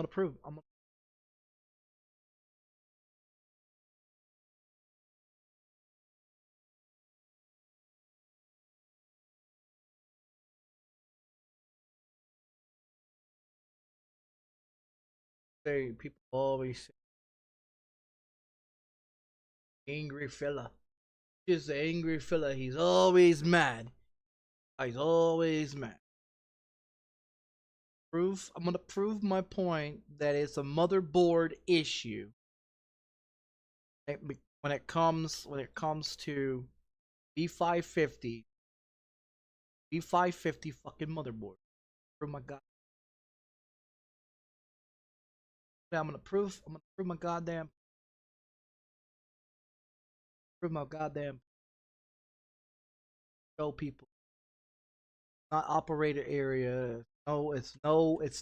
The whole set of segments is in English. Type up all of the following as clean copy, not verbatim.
gonna prove. I'm gonna say people always say angry fella. Just an angry fella. He's always mad. He's always mad. I'm gonna prove my point that it's a motherboard issue. When it comes to B550 fucking motherboard. Oh my god. I'm gonna prove my goddamn show people. Not operator area. No, it's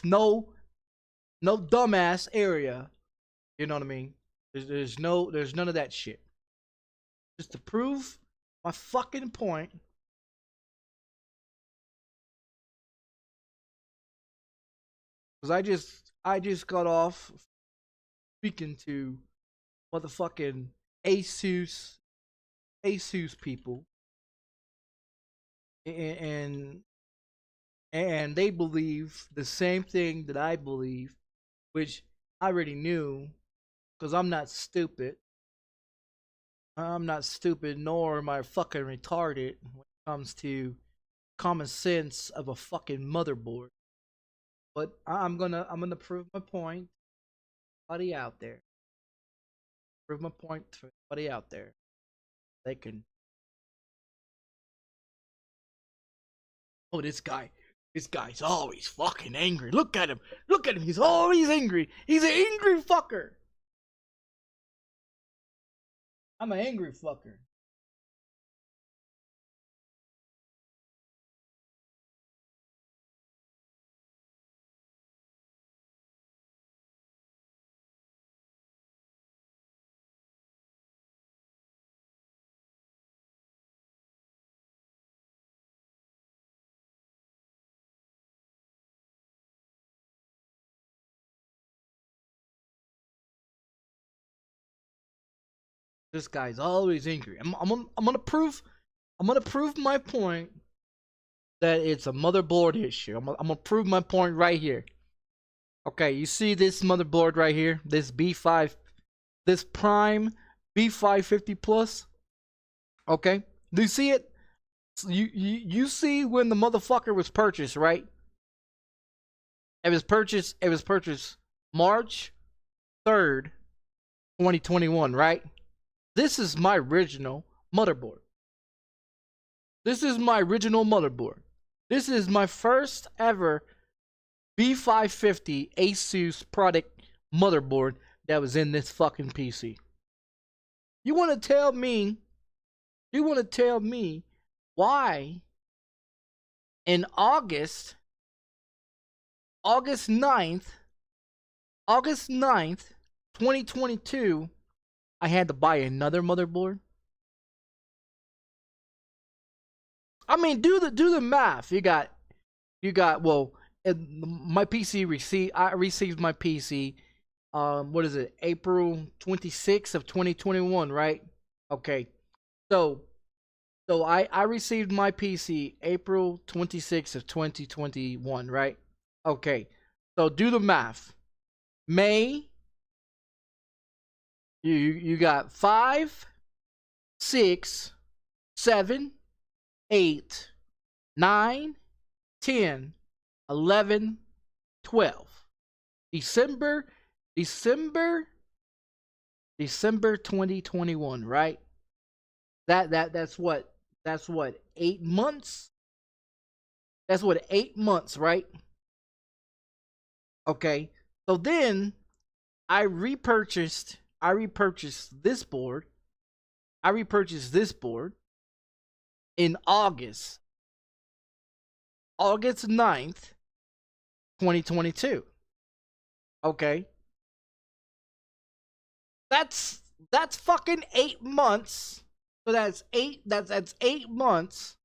no dumbass area. You know what I mean? There's none of that shit. Just to prove my fucking point. Cause I just got off speaking to motherfucking ASUS people, and they believe the same thing that I believe, which I already knew, because I'm not stupid. Nor am I fucking retarded when it comes to common sense of a fucking motherboard. But I'm gonna prove my point. Everybody out there, prove my point to everybody out there. They can. Oh, this guy's always fucking angry. Look at him. He's always angry. He's an angry fucker. I'm an angry fucker. This guy's always angry. I'm gonna prove my point that it's a motherboard issue. I'm gonna prove my point right here. Okay, you see this motherboard right here? This Prime B550-Plus. Okay, do you see it? You see when the motherfucker was purchased, right? It was purchased March 3rd, 2021, right? This is my original motherboard. This is my first ever B550 ASUS product motherboard that was in this fucking PC. You want to tell me why in August 9th, 2022, I had to buy another motherboard? I mean, do the math. You got well, my PC I received my PC what is it? April 26th of 2021, right? Okay. So I received my PC April 26th of 2021, right? Okay. So do the math. May, you got 5, 6, 7, 8, 9, 10, 11, 12. December 2021, right? That's what 8 months? That's what 8 months, right? Okay. So then I repurchased this board. In August 9th, 2022. Okay. That's fucking 8 months. So that's 8 months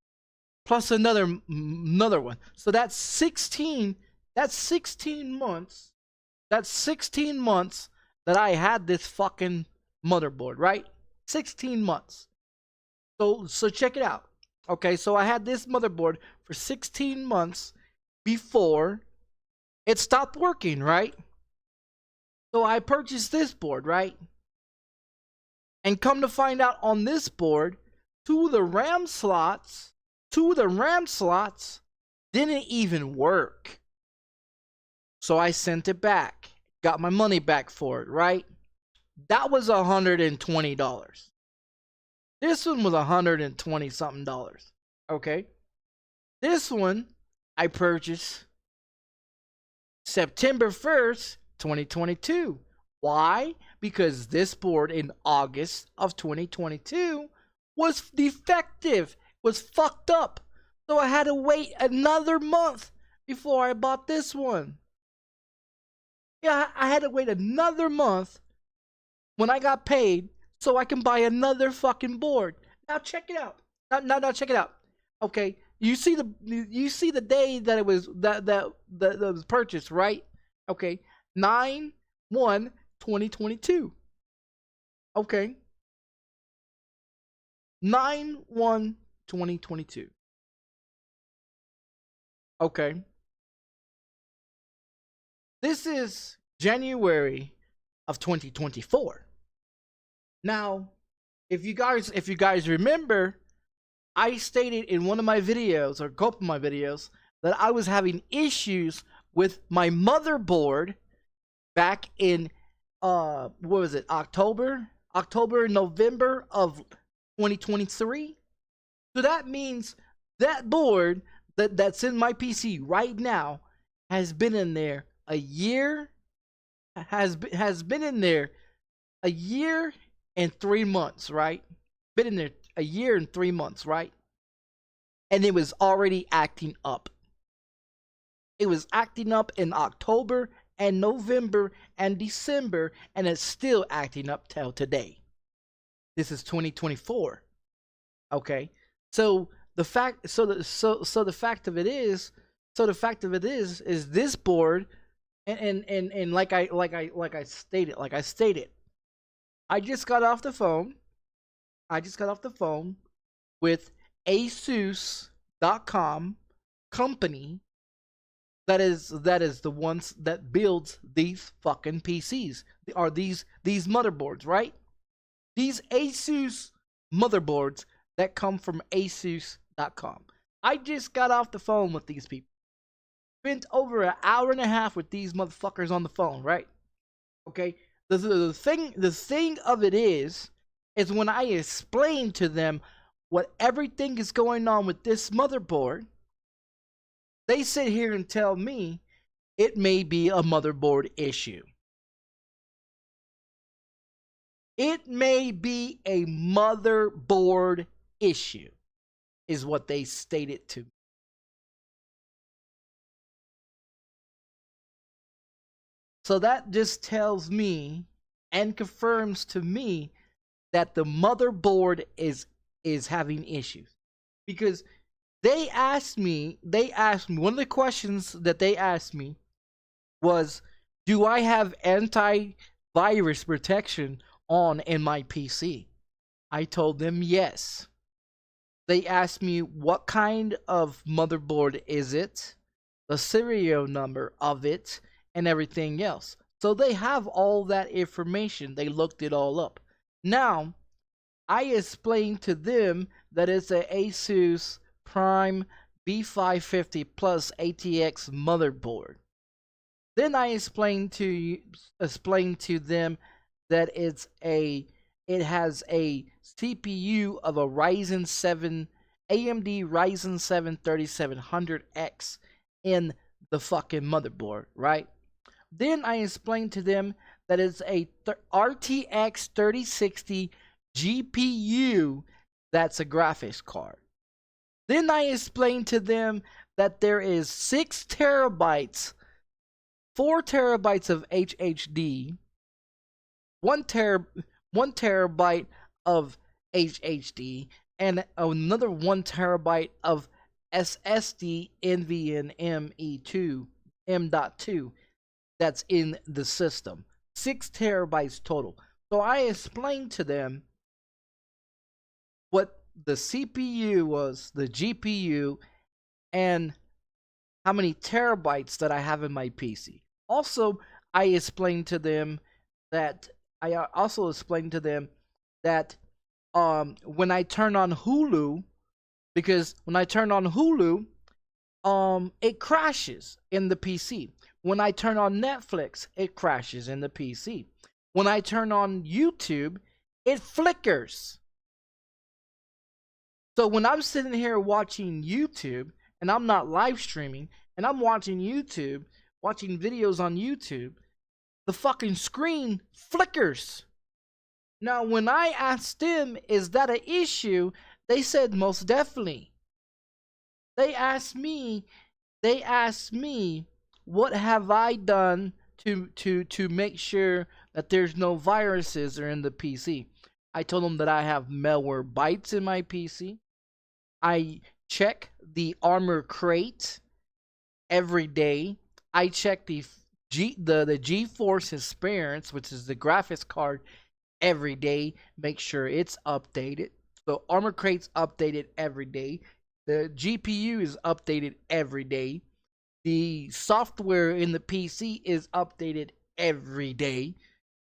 plus another one. So that's 16 months That's 16 months that I had this fucking motherboard, right? 16 months. So check it out. Okay, so I had this motherboard for 16 months before it stopped working, right? So I purchased this board, right? And come to find out on this board, two of the RAM slots didn't even work. So I sent it back. Got my money back for it, right? That was $120. This one was $120 something. Okay. This one I purchased September 1st, 2022. Why? Because this board in August of 2022 was defective, was fucked up. So I had to wait another month before I bought this one. Yeah, I had to wait another month when I got paid so I can buy another fucking board. Now check it out. Now check it out. Okay, you see the day that it was that was purchased, right? Okay, 9/1/2022. Okay, 9/1/2022. Okay, this is January of 2024. Now, if you guys remember, I stated in one of my videos, or a couple of my videos, that I was having issues with my motherboard back in what was it, October, November of 2023. So that means that board that's in my PC right now has been in there a year, has been in there a year and 3 months, right? Been in there a year and 3 months, right? And it was already acting up. It was acting up in October and November and December, and it's still acting up till today. This is 2024. Okay, so the fact the fact of it is this board, and like I stated, I just got off the phone with ASUS.com company that is the ones that builds these fucking PCs, are these motherboards, right? These ASUS motherboards that come from ASUS.com. I just got off the phone with these people. Spent over an hour and a half with these motherfuckers on the phone, right? Okay. The thing of it is when I explain to them what everything is going on with this motherboard, they sit here and tell me it may be a motherboard issue. It may be a motherboard issue, is what they stated to me. So that just tells me and confirms to me that the motherboard is having issues. Because they asked me, one of the questions that they asked me was, do I have antivirus protection on in my PC? I told them yes. They asked me what kind of motherboard is it, the serial number of it, and everything else. So they have all that information. They looked it all up. Now, I explained to them that it's an ASUS Prime B550-Plus ATX motherboard. Then I explained to them that it has a CPU of a Ryzen 7, AMD Ryzen 7 3700X in the fucking motherboard, right? Then I explained to them that it's a RTX 3060 GPU that's a graphics card. Then I explained to them that there is 6 terabytes, 4 terabytes of HDD, 1 terabyte of HDD, and another 1 terabyte of SSD NVMe M.2 that's in the system. 6 terabytes total. So I explained to them what the CPU was, the GPU, and how many terabytes that I have in my PC. Also, I explained to them that when I turn on Hulu, because when I turn on Hulu, it crashes in the PC. When I turn on Netflix, it crashes in the PC. When I turn on YouTube, it flickers. So when I'm sitting here watching YouTube and I'm not live streaming and I'm watching YouTube, watching videos on YouTube, the fucking screen flickers. Now, when I asked them, is that an issue? They said most definitely. They asked me, what have I done to make sure that there's no viruses are in the PC? I told them that I have malware bytes in my PC. I check the armor crate every day. I check the GeForce experience, which is the graphics card, every day. Make sure it's updated. So armor crate's updated every day. The GPU is updated every day. The software in the PC is updated every day.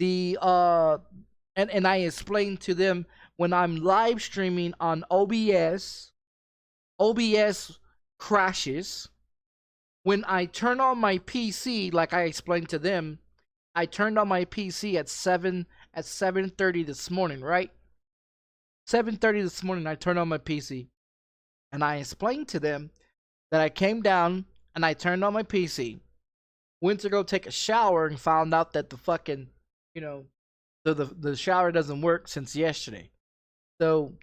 And I explained to them when I'm live streaming on OBS crashes. When I turn on my PC, like I explained to them, I turned on my PC at 7:30 this morning, right? 7:30 this morning, I turned on my PC, and I explained to them that I came down and I turned on my PC, went to go take a shower, and found out that the fucking, the shower doesn't work since yesterday. So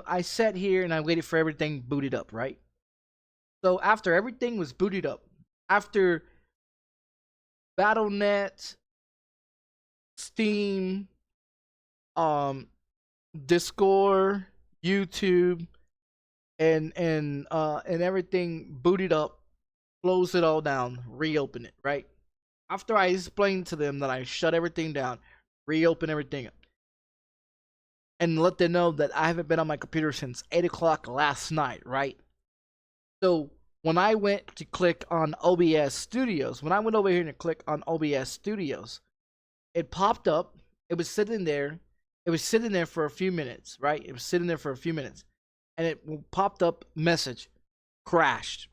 I sat here and I waited for everything booted up, right? So after everything was booted up, after Battle.net, Steam, Discord, YouTube, and everything booted up, close it all down, reopen it, right? After I explained to them that I shut everything down, reopen everything up, and let them know that I haven't been on my computer since 8 o'clock last night, right? So when I went to click on OBS Studios, when I went over here and click on OBS Studios, it popped up. It was sitting there. It was sitting there for a few minutes, right? It was sitting there for a few minutes. And it popped up message, crashed.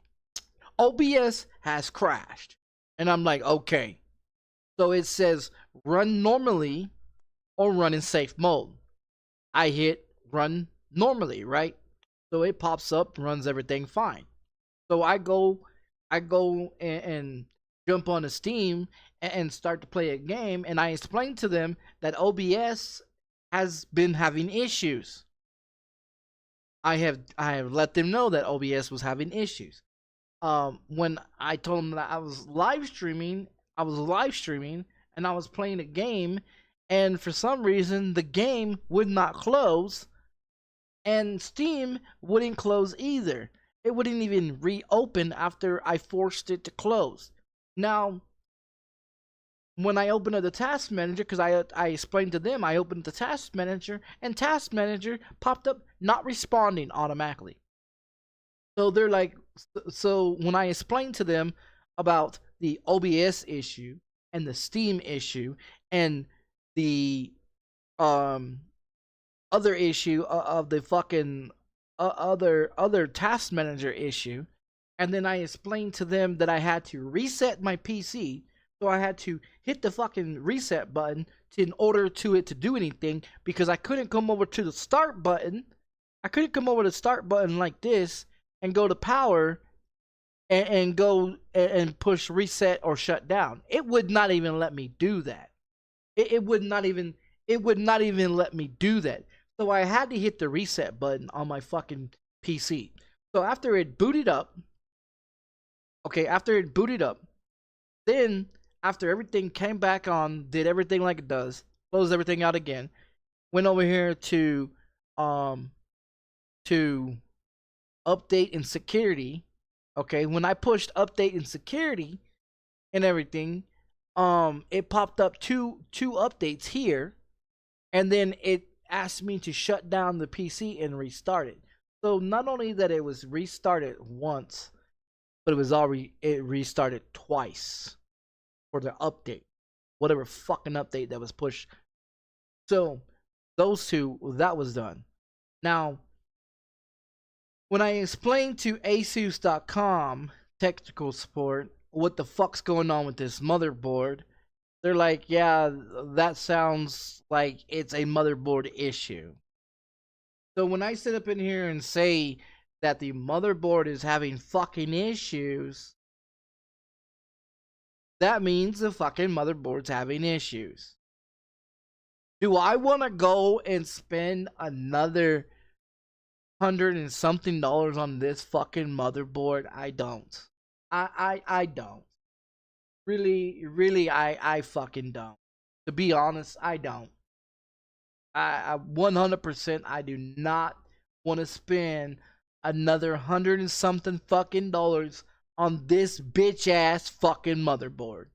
OBS has crashed. And I'm like, okay. So it says run normally or run in safe mode. I hit run normally, right? So it pops up, runs everything fine. So I go and jump on the Steam and start to play a game, and I explained to them that OBS has been having issues. I have let them know that OBS was having issues. When I told them that I was live streaming and I was playing a game, and for some reason the game would not close, and Steam wouldn't close either. It wouldn't even reopen after I forced it to close. Now, when I opened up the task manager, because I explained to them, I opened the task manager, and task manager popped up not responding automatically. So they're like, so when I explained to them about the OBS issue and the Steam issue and the other issue of the fucking other task manager issue, and then I explained to them that I had to reset my PC, so I had to hit the fucking reset button in order to it to do anything, because I couldn't come over to the start button. I couldn't come over to the start button like this and go to power and go and push reset or shut down. It would not even let me do that. It would not even let me do that. So I had to hit the reset button on my fucking PC. So after it booted up, then after everything came back on, did everything like it does, closed everything out again, went over here to update and security. Okay, when I pushed update and security and everything, it popped up two updates here, and then it asked me to shut down the PC and restart it. So not only that it was restarted once, but it restarted twice for the update, whatever fucking update that was pushed. So those two, that was done. Now, when I explained to ASUS.com technical support what the fuck's going on with this motherboard, they're like, yeah, that sounds like it's a motherboard issue. So when I sit up in here and say that the motherboard is having fucking issues, that means the fucking motherboard's having issues. Do I want to go and spend another $100 and something on this fucking motherboard? I don't. I don't. Really, I fucking don't. To be honest, I don't. I 100% I do not want to spend another $100 and something fucking on this bitch ass fucking motherboard.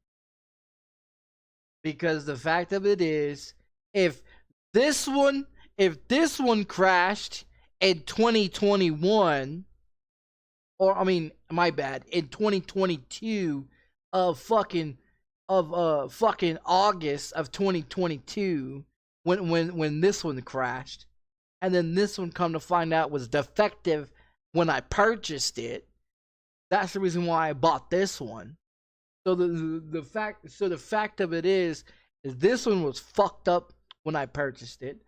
Because the fact of it is, if this one crashed in 2021, or I mean, my bad, in 2022 of fucking August of 2022, when this one crashed, and then this one come to find out was defective when I purchased it. That's the reason why I bought this one. So the fact of it is this one was fucked up when I purchased it.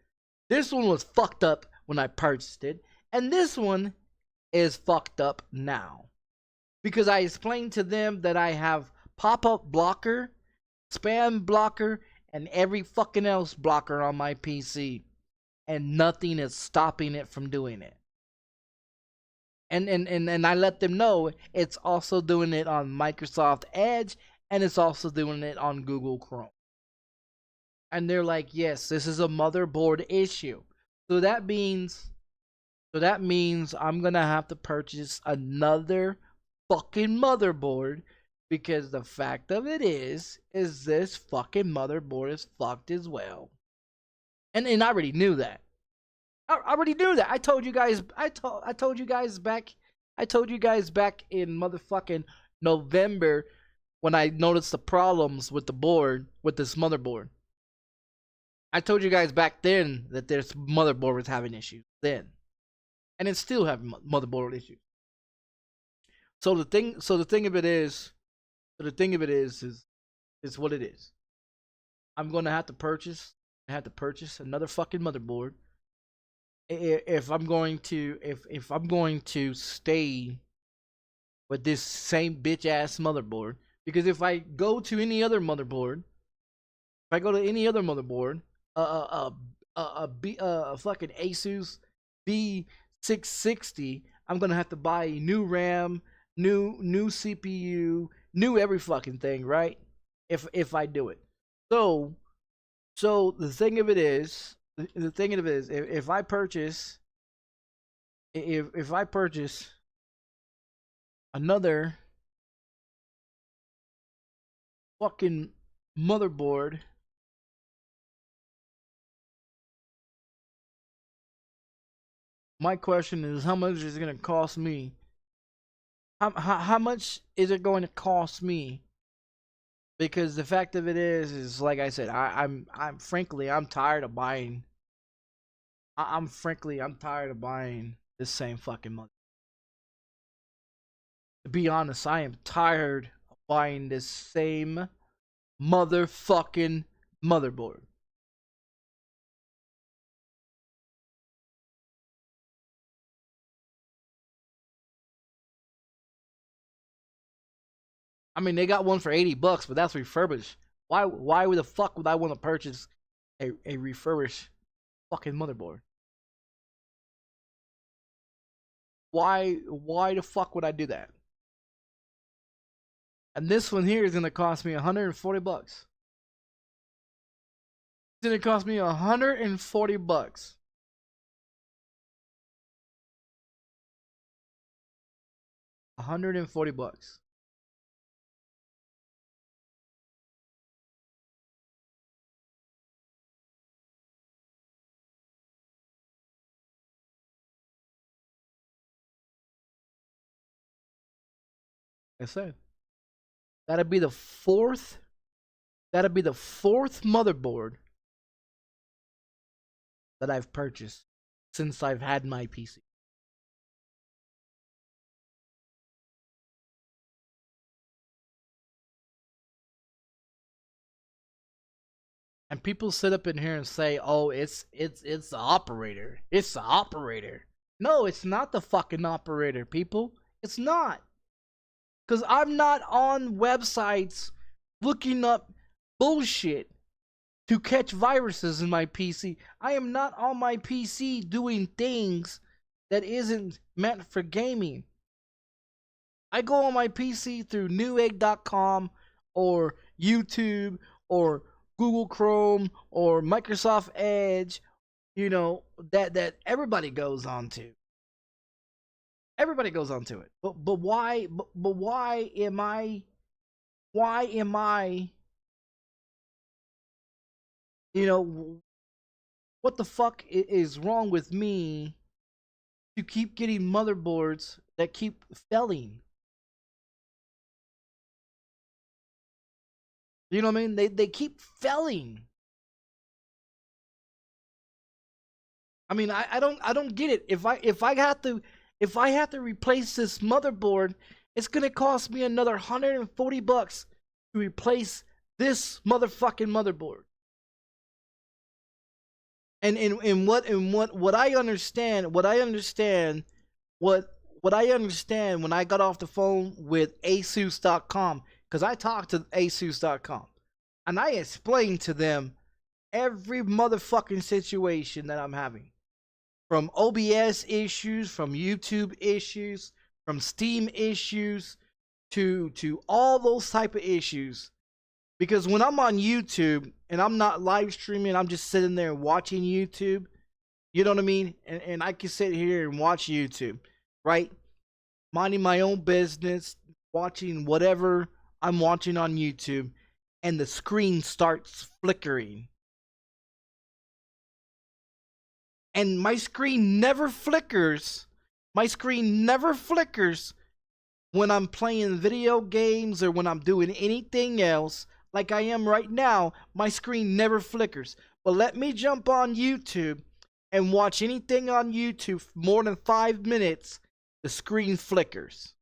This one was fucked up when I purchased it, and this one is fucked up now. Because I explained to them that I have pop-up blocker, spam blocker, and every fucking else blocker on my PC, and nothing is stopping it from doing it. And I let them know it's also doing it on Microsoft Edge, and it's also doing it on Google Chrome. And they're like, yes, this is a motherboard issue. So that means I'm gonna have to purchase another fucking motherboard, because the fact of it is this fucking motherboard is fucked as well. And I already knew that. I already knew that. I told you guys. I told you guys back. I told you guys back in motherfucking November when I noticed the problems with the board, with this motherboard. I told you guys back then that this motherboard was having issues then, and it's still having motherboard issues. So the thing of it is what it is. I'm gonna have to purchase. I have to purchase another fucking motherboard if I'm going to stay with this same bitch ass motherboard. Because if I go to any other motherboard, a fucking ASUS B660, I'm gonna have to buy new RAM, new CPU, new every fucking thing, right? If I do it. So the thing of it is, if I purchase another fucking motherboard, my question is, how much is it gonna cost me? How much is it going to cost me? Because the fact of it is like I said, I'm frankly I'm tired of buying. I'm tired of buying this same fucking mother. To be honest, I am tired of buying this same motherfucking motherboard. I mean, they got one for $80, but that's refurbished. Why the fuck would I want to purchase a refurbished fucking motherboard? Why the fuck would I do that? And this one here is gonna cost me $140. It's gonna cost me $140. $140. I said, that'd be the fourth. That'd be the fourth motherboard that I've purchased since I've had my PC. And people sit up in here and say, "Oh, it's the operator. It's the operator." No, it's not the fucking operator, people. It's not. Cause I'm not on websites looking up bullshit to catch viruses in my PC. I am not on my PC doing things that isn't meant for gaming. I go on my PC through newegg.com or YouTube or Google Chrome or Microsoft Edge, you know, that everybody goes on to. Everybody goes on to it. But why am I you know, what the fuck is wrong with me to keep getting motherboards that keep failing? You know what I mean? They keep failing. I mean, I don't get it. If I have to replace this motherboard, it's gonna cost me another $140 to replace this motherfucking motherboard. And what I understand when I got off the phone with ASUS.com, because I talked to ASUS.com and I explained to them every motherfucking situation that I'm having. From OBS issues, from YouTube issues, from Steam issues, to all those type of issues. Because when I'm on YouTube and I'm not live streaming, I'm just sitting there watching YouTube. You know what I mean? And I can sit here and watch YouTube, right? Minding my own business, watching whatever I'm watching on YouTube, and the screen starts flickering. And my screen never flickers. My screen never flickers when I'm playing video games or when I'm doing anything else. Like I am right now, my screen never flickers. But let me jump on YouTube and watch anything on YouTube for more than 5 minutes, the screen flickers.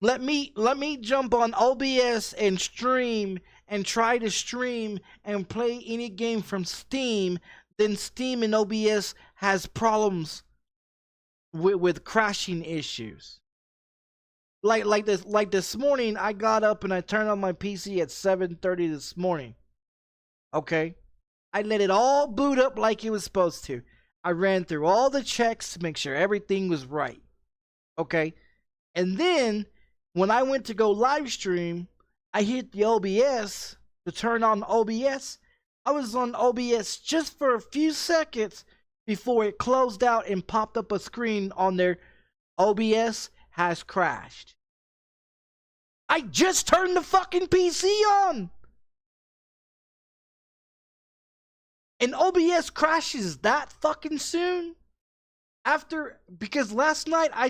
Let me jump on OBS and stream and try to stream and play any game from Steam. Then Steam and OBS has problems with crashing issues. Like this morning, I got up and I turned on my PC at 7:30 this morning. Okay, I let it all boot up like it was supposed to. I ran through all the checks to make sure everything was right. Okay, and then when I went to go live stream, I hit the OBS to turn on OBS. I was on OBS just for a few seconds before it closed out and popped up a screen on there. OBS has crashed. I just turned the fucking PC on. And OBS crashes that fucking soon? Because last night I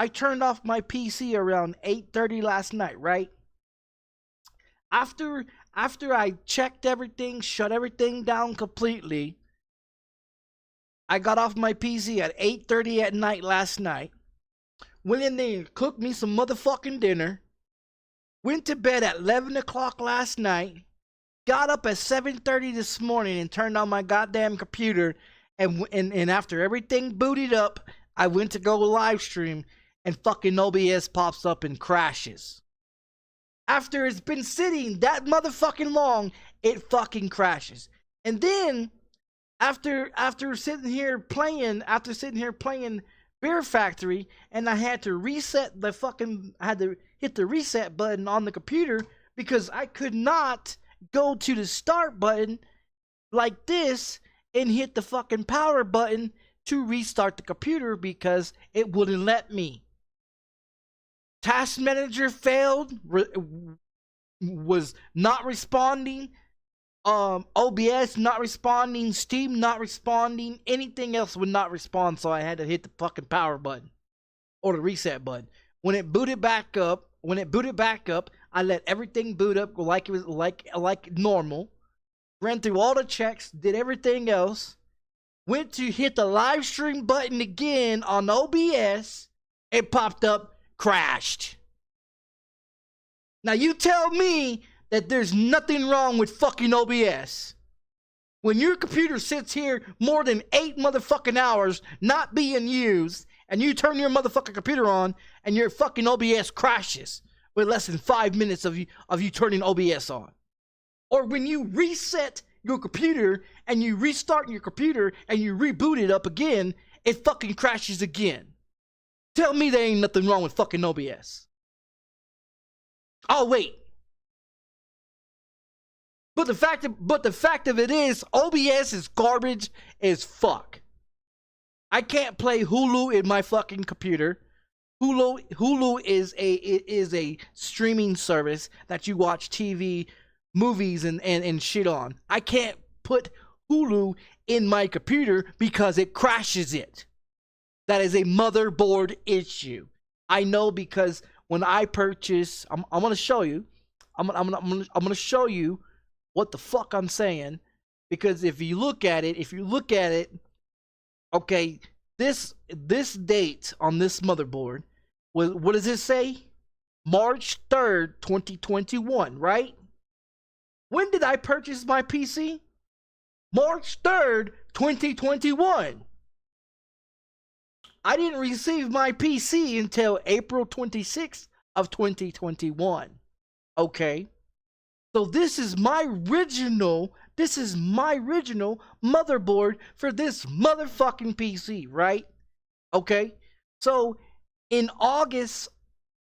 turned off my PC around 8:30 last night, right? After I checked everything, shut everything down completely, I got off my PC at 8:30 at night last night. Went in there and cooked me some motherfucking dinner. Went to bed at 11 o'clock last night. Got up at 7:30 this morning and turned on my goddamn computer. And after everything booted up, I went to go live stream and fucking OBS pops up and crashes. After it's been sitting that motherfucking long, it fucking crashes. And then after sitting here playing Beer Factory, and I had to hit the reset button on the computer because I could not go to the start button like this and hit the fucking power button to restart the computer because it wouldn't let me. Task Manager failed, was not responding, OBS not responding, Steam not responding, anything else would not respond, so I had to hit the fucking power button or the reset button. When it booted back up, I let everything boot up like it was like normal. Ran through all the checks, did everything else. Went to hit the live stream button again on OBS. It popped up, crashed. Now you tell me that there's nothing wrong with fucking OBS. When your computer sits here more than 8 motherfucking hours not being used, and you turn your motherfucking computer on, and your fucking OBS crashes with less than 5 minutes of you turning OBS on. Or when you reset your computer, and you restart your computer, and you reboot it up again, it fucking crashes again. Tell me there ain't nothing wrong with fucking OBS. Oh, wait. But the fact of it is, OBS is garbage as fuck. I can't play Hulu in my fucking computer. Hulu is a streaming service that you watch TV, movies, and shit on. I can't put Hulu in my computer because it crashes it. That is a motherboard issue. I know, because when I purchase, I'm gonna show you. I'm gonna show you what the fuck I'm saying, because if you look at it, okay, this date on this motherboard, what does it say? March 3rd, 2021, right? When did I purchase my PC? March 3rd, 2021. I didn't receive my PC until April 26th of 2021. Okay. So this is my original motherboard for this motherfucking PC, right? Okay. So in August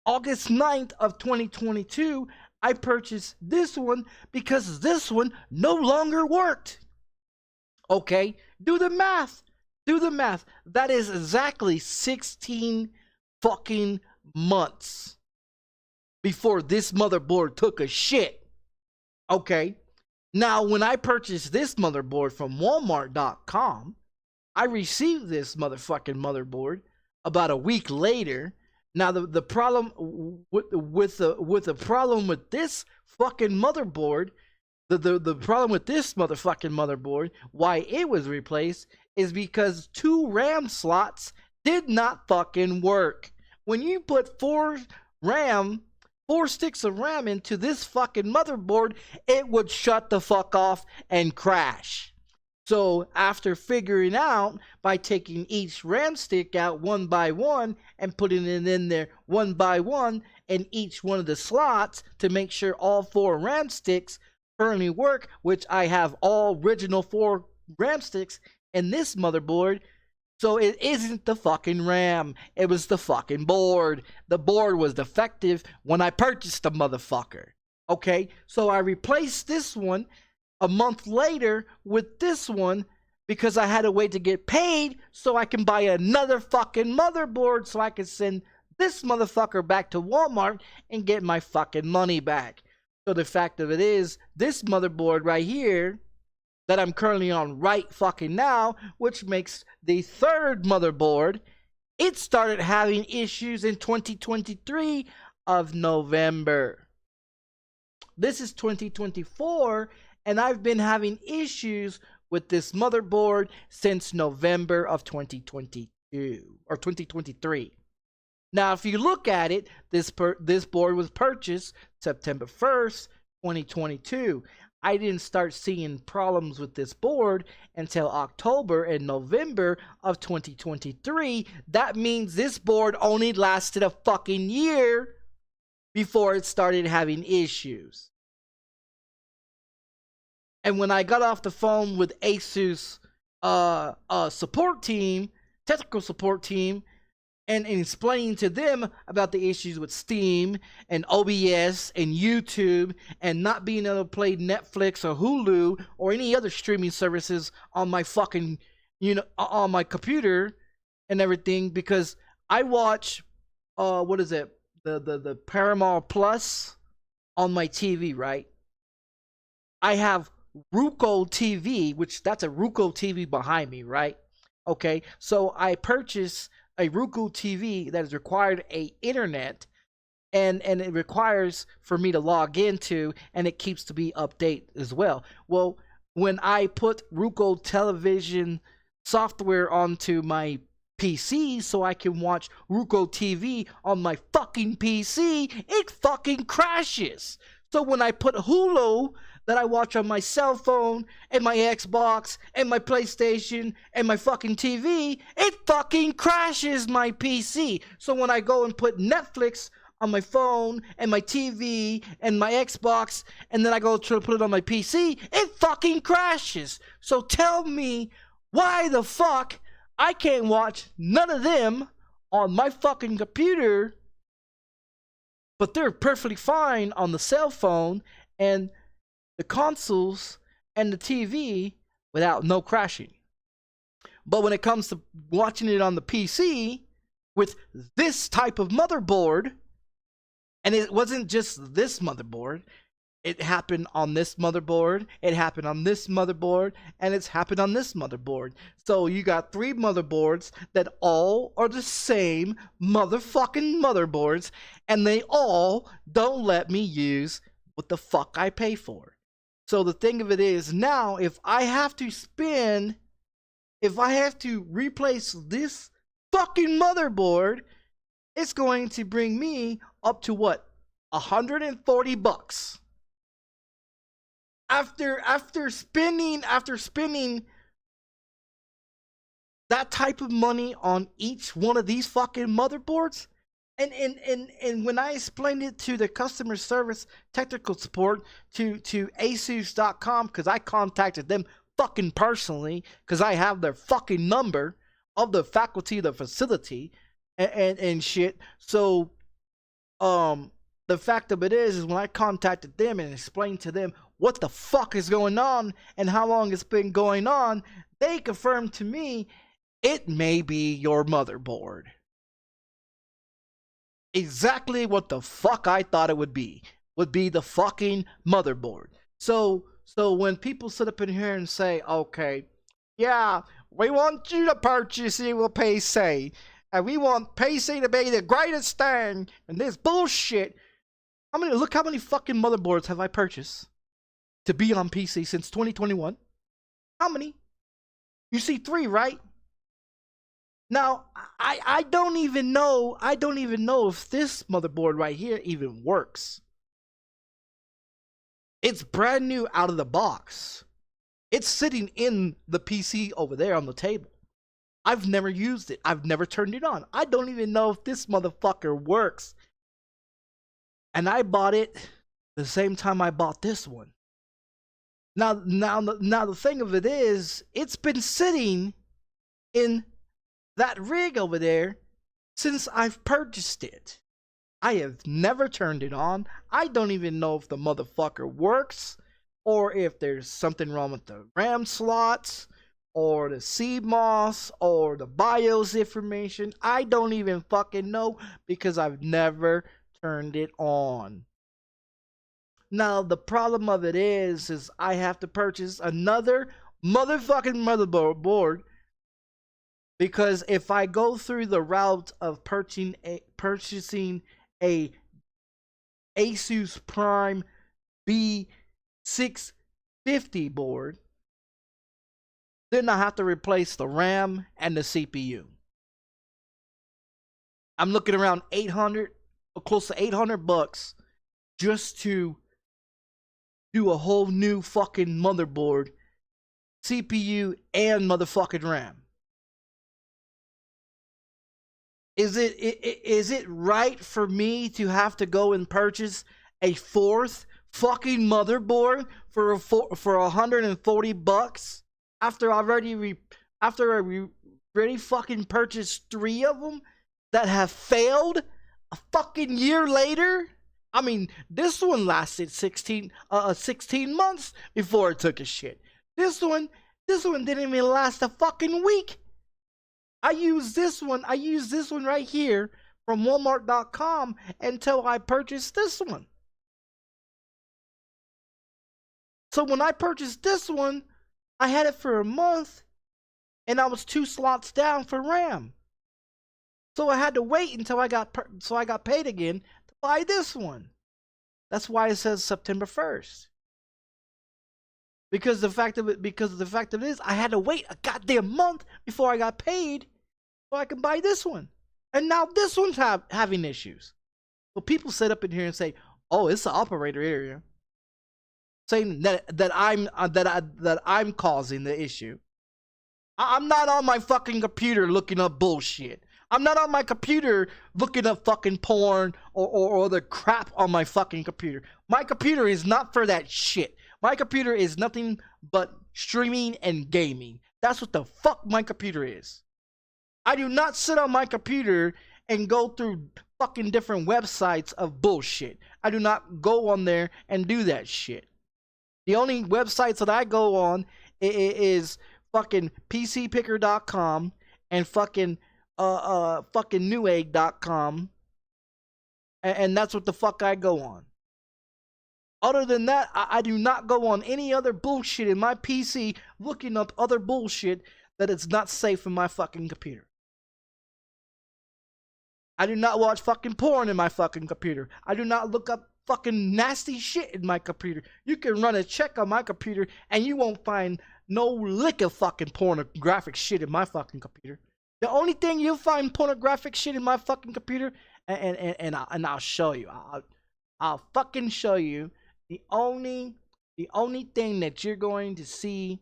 9th of 2022, I purchased this one because this one no longer worked. Okay, do the math. That is exactly 16 fucking months before this motherboard took a shit. Okay, now when I purchased this motherboard from Walmart.com, I received this motherfucking motherboard about a week later. Now the problem with the problem with this fucking motherboard, the problem with this motherfucking motherboard, why it was replaced, is because 2 RAM slots did not fucking work. When you put 4 sticks of RAM into this fucking motherboard, it would shut the fuck off and crash. So after figuring out by taking each RAM stick out one by one and putting it in there one by one in each one of the slots to make sure all 4 RAM sticks currently work, which I have all original 4 RAM sticks in this motherboard. So it isn't the fucking RAM, it was the fucking board. The board was defective when I purchased the motherfucker. Okay, so I replaced this one a month later with this one because I had to wait to get paid so I can buy another fucking motherboard so I can send this motherfucker back to Walmart and get my fucking money back. So the fact of it is, this motherboard right here that I'm currently on right fucking now, which makes the 3rd motherboard, it started having issues in 2023 of November. This is 2024, and I've been having issues with this motherboard since November of 2022 or 2023. Now, if you look at it, this board was purchased September 1st, 2022. I didn't start seeing problems with this board until October and November of 2023. That means this board only lasted a fucking year before it started having issues. And when I got off the phone with ASUS support team, technical support team, and explaining to them about the issues with Steam and OBS and YouTube and not being able to play Netflix or Hulu or any other streaming services on my fucking, on my computer and everything, because I watch, the Paramount Plus on my TV, right? I have Roku TV, which that's a Roku TV behind me, right? Okay, so I purchased a Roku TV that is required a internet, and it requires for me to log into, and it keeps to be update as well. Well, when I put Roku television software onto my PC so I can watch Roku TV on my fucking PC, it fucking crashes. So when I put Hulu that I watch on my cell phone and my Xbox and my PlayStation and my fucking TV, it fucking crashes my PC. So when I go and put Netflix on my phone and my TV and my Xbox, and then I go to put it on my PC, it fucking crashes. So tell me why the fuck I can't watch none of them on my fucking computer, but they're perfectly fine on the cell phone and the consoles and the TV without no crashing. But when it comes to watching it on the PC with this type of motherboard, and it wasn't just this motherboard, it happened on this motherboard, it happened on this motherboard, and it's happened on this motherboard. So you got 3 motherboards that all are the same motherfucking motherboards, and they all don't let me use what the fuck I pay for. So the thing of it is, now if I have to replace this fucking motherboard, it's going to bring me up to what? $140. After spending that type of money on each one of these fucking motherboards, and when I explained it to the customer service technical support to ASUS.com, because I contacted them fucking personally, because I have their fucking number of the faculty of the facility and shit. So the fact of it is when I contacted them and explained to them what the fuck is going on and how long it's been going on, they confirmed to me it may be your motherboard. Exactly what the fuck I thought it would be the fucking motherboard. So when people sit up in here and say, okay, yeah, we want you to purchase it with PC, and we want PC to be the greatest thing, and this bullshit. Look how many fucking motherboards have I purchased to be on PC since 2021? How many? You see 3, right? Now, I don't even know if this motherboard right here even works. It's brand new out of the box. It's sitting in the PC over there on the table. I've never used it. I've never turned it on. I don't even know if this motherfucker works. And I bought it the same time I bought this one. Now the thing of it is, it's been sitting in that rig over there since I've purchased it. I have never turned it on. I don't even know if the motherfucker works, or if there's something wrong with the RAM slots, or the CMOS, or the BIOS information. I don't even fucking know, because I've never turned it on. Now the problem of it is I have to purchase another motherfucking motherboard, because if I go through the route of purchasing a ASUS Prime B550 board, then I have to replace the RAM and the CPU. I'm looking around 800, or close to $800 just to do a whole new fucking motherboard, CPU, and motherfucking RAM. Is it right for me to have to go and purchase a 4th fucking motherboard for $140 after I already fucking purchased 3 of them that have failed a fucking year later? I mean, this one lasted 16 months before it took a shit. This one didn't even last a fucking week. I used this one right here from Walmart.com until I purchased this one. So when I purchased this one, I had it for a month, and I was 2 slots down for RAM. So I had to wait until I got paid again to buy this one. That's why it says September 1st. Because the fact of it is, I had to wait a goddamn month before I got paid so I can buy this one. And now this one's having issues. So people sit up in here and say, "Oh, it's the operator area," saying that I'm causing the issue. I'm not on my fucking computer looking up bullshit. I'm not on my computer looking up fucking porn or other crap on my fucking computer. My computer is not for that shit. My computer is nothing but streaming and gaming. That's what the fuck my computer is. I do not sit on my computer and go through fucking different websites of bullshit. I do not go on there and do that shit. The only websites that I go on is fucking pcpicker.com and fucking newegg.com, and that's what the fuck I go on. Other than that, I do not go on any other bullshit in my PC looking up other bullshit that is not safe in my fucking computer. I do not watch fucking porn in my fucking computer. I do not look up fucking nasty shit in my computer. You can run a check on my computer and you won't find no lick of fucking pornographic shit in my fucking computer. The only thing you'll find pornographic shit in my fucking computer, and I'll show you. I'll fucking show you. The only thing that you're going to see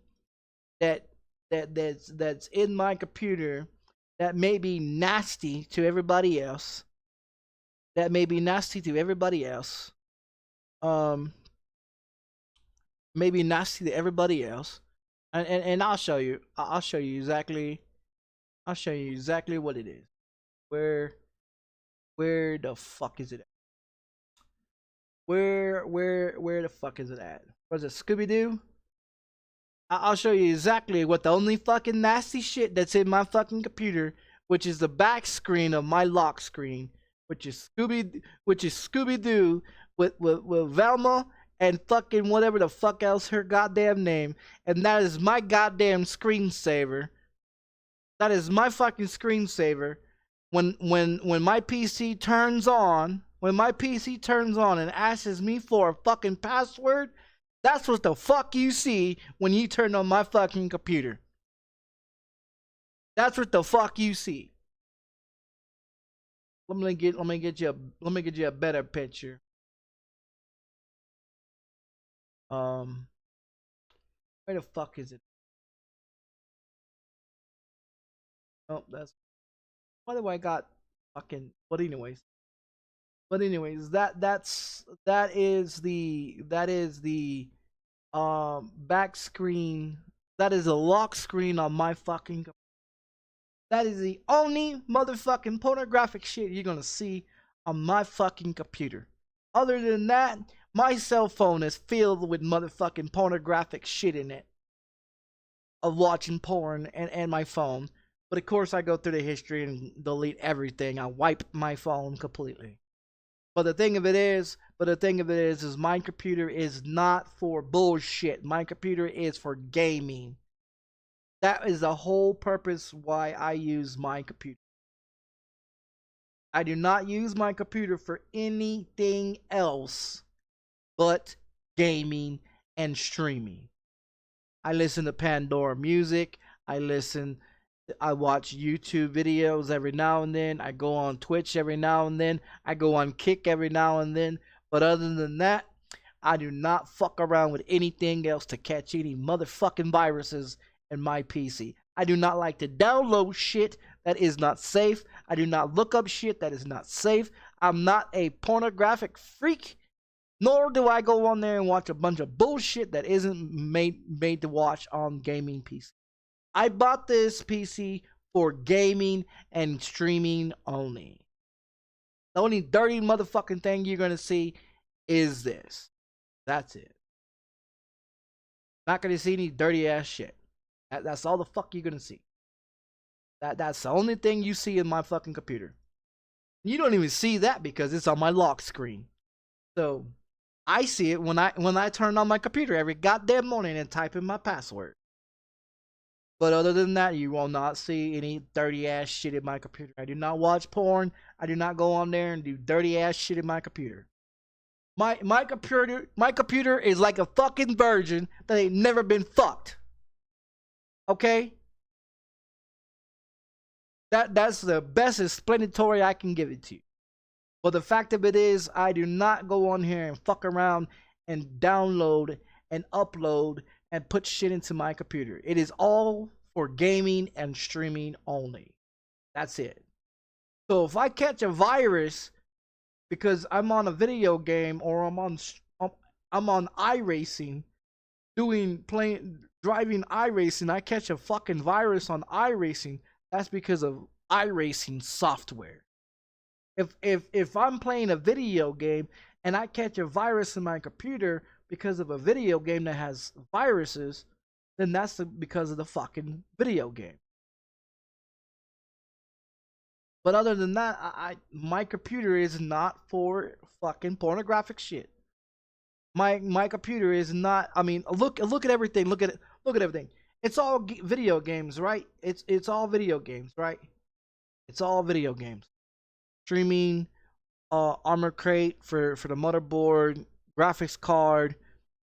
that's in my computer that may be nasty to everybody else. Maybe nasty to everybody else. And I'll show you. I'll show you exactly what it is. Where the fuck is it at? Where the fuck is it at? Was it Scooby-Doo? I'll show you exactly what the only fucking nasty shit that's in my fucking computer, which is the back screen of my lock screen, which is Scooby-Doo with Velma and fucking whatever the fuck else her goddamn name, and that is my goddamn screensaver. That is my fucking screensaver. When my PC turns on, and asks me for a fucking password, that's what the fuck you see when you turn on my fucking computer. That's what the fuck you see. Let me get you a better picture. Where the fuck is it? Oh, that's why do I got fucking. But anyways, that is the back screen. That is a lock screen on my fucking. That is the only motherfucking pornographic shit you're gonna see on my fucking computer. Other than that, my cell phone is filled with motherfucking pornographic shit in it. Of watching porn and my phone. But of course I go through the history and delete everything. I wipe my phone completely. But the thing of it is my computer is not for bullshit. My computer is for gaming. That is the whole purpose why I use my computer. I do not use my computer for anything else but gaming and streaming. I listen to Pandora music. I watch YouTube videos every now and then. I go on Twitch every now and then. I go on Kick every now and then. But other than that, I do not fuck around with anything else to catch any motherfucking viruses in my PC. I do not like to download shit that is not safe. I do not look up shit that is not safe. I'm not a pornographic freak. Nor do I go on there and watch a bunch of bullshit that isn't made to watch on gaming PC. I bought this PC for gaming and streaming only. The only dirty motherfucking thing you're gonna see is this. That's it. Not gonna see any dirty ass shit. That's all the fuck you're gonna see. That's the only thing you see in my fucking computer. You don't even see that because it's on my lock screen. So I see it when I turn on my computer every goddamn morning and type in my password. But other than that, you will not see any dirty ass shit in my computer. I do not watch porn. I do not go on there and do dirty ass shit in my computer. My computer is like a fucking virgin that ain't never been fucked. Okay? That's the best explanatory I can give it to you. But the fact of it is, I do not go on here and fuck around and download and upload and put shit into my computer. It is all for gaming and streaming only. That's it. So if I catch a virus because I'm on a video game or I'm on iRacing, driving iRacing, I catch a fucking virus on iRacing, that's because of iRacing software. If I'm playing a video game and I catch a virus in my computer because of a video game that has viruses, then that's because of the fucking video game. But other than that, my computer is not for fucking pornographic shit. My computer is not. I mean, look at everything. Look at everything. It's all video games, right? It's all video games, right? It's all video games. Streaming, armor crate for the motherboard, graphics card,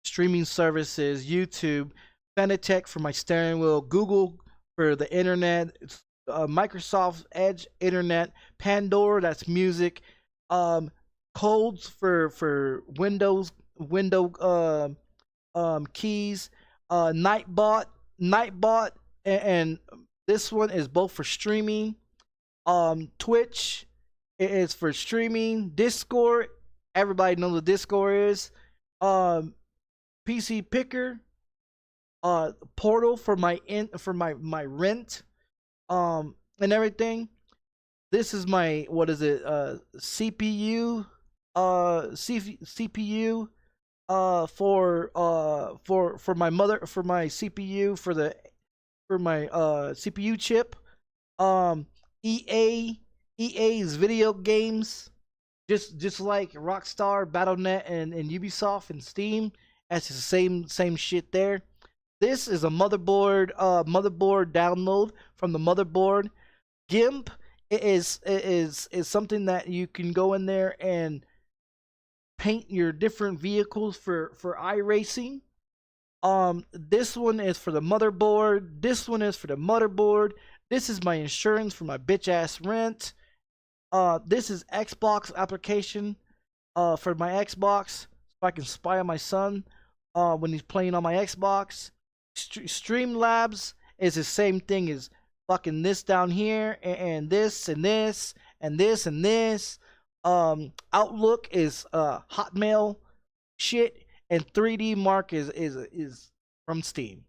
streaming services, YouTube, Fanatec for my steering wheel, Google for the internet, Microsoft Edge internet, Pandora, that's music, codes for window keys, Nightbot, and this one is both for streaming. Twitch is for streaming. Discord, everybody knows what Discord is. PC Picker, Portal for my rent, and everything. This is my CPU, CPU, for my CPU for my CPU chip. EA's video games, just like Rockstar, Battle.net, and Ubisoft and Steam. That's the same shit there. This is a motherboard download from the motherboard. GIMP is something that you can go in there and paint your different vehicles for iRacing. This one is for the motherboard. This one is for the motherboard. This is my insurance for my bitch ass rent. This is Xbox application for my Xbox, so I can spy on my son when he's playing on my Xbox. Streamlabs is the same thing as fucking this down here, and this and this and this and this. Outlook is Hotmail shit, and 3D Mark is from Steam.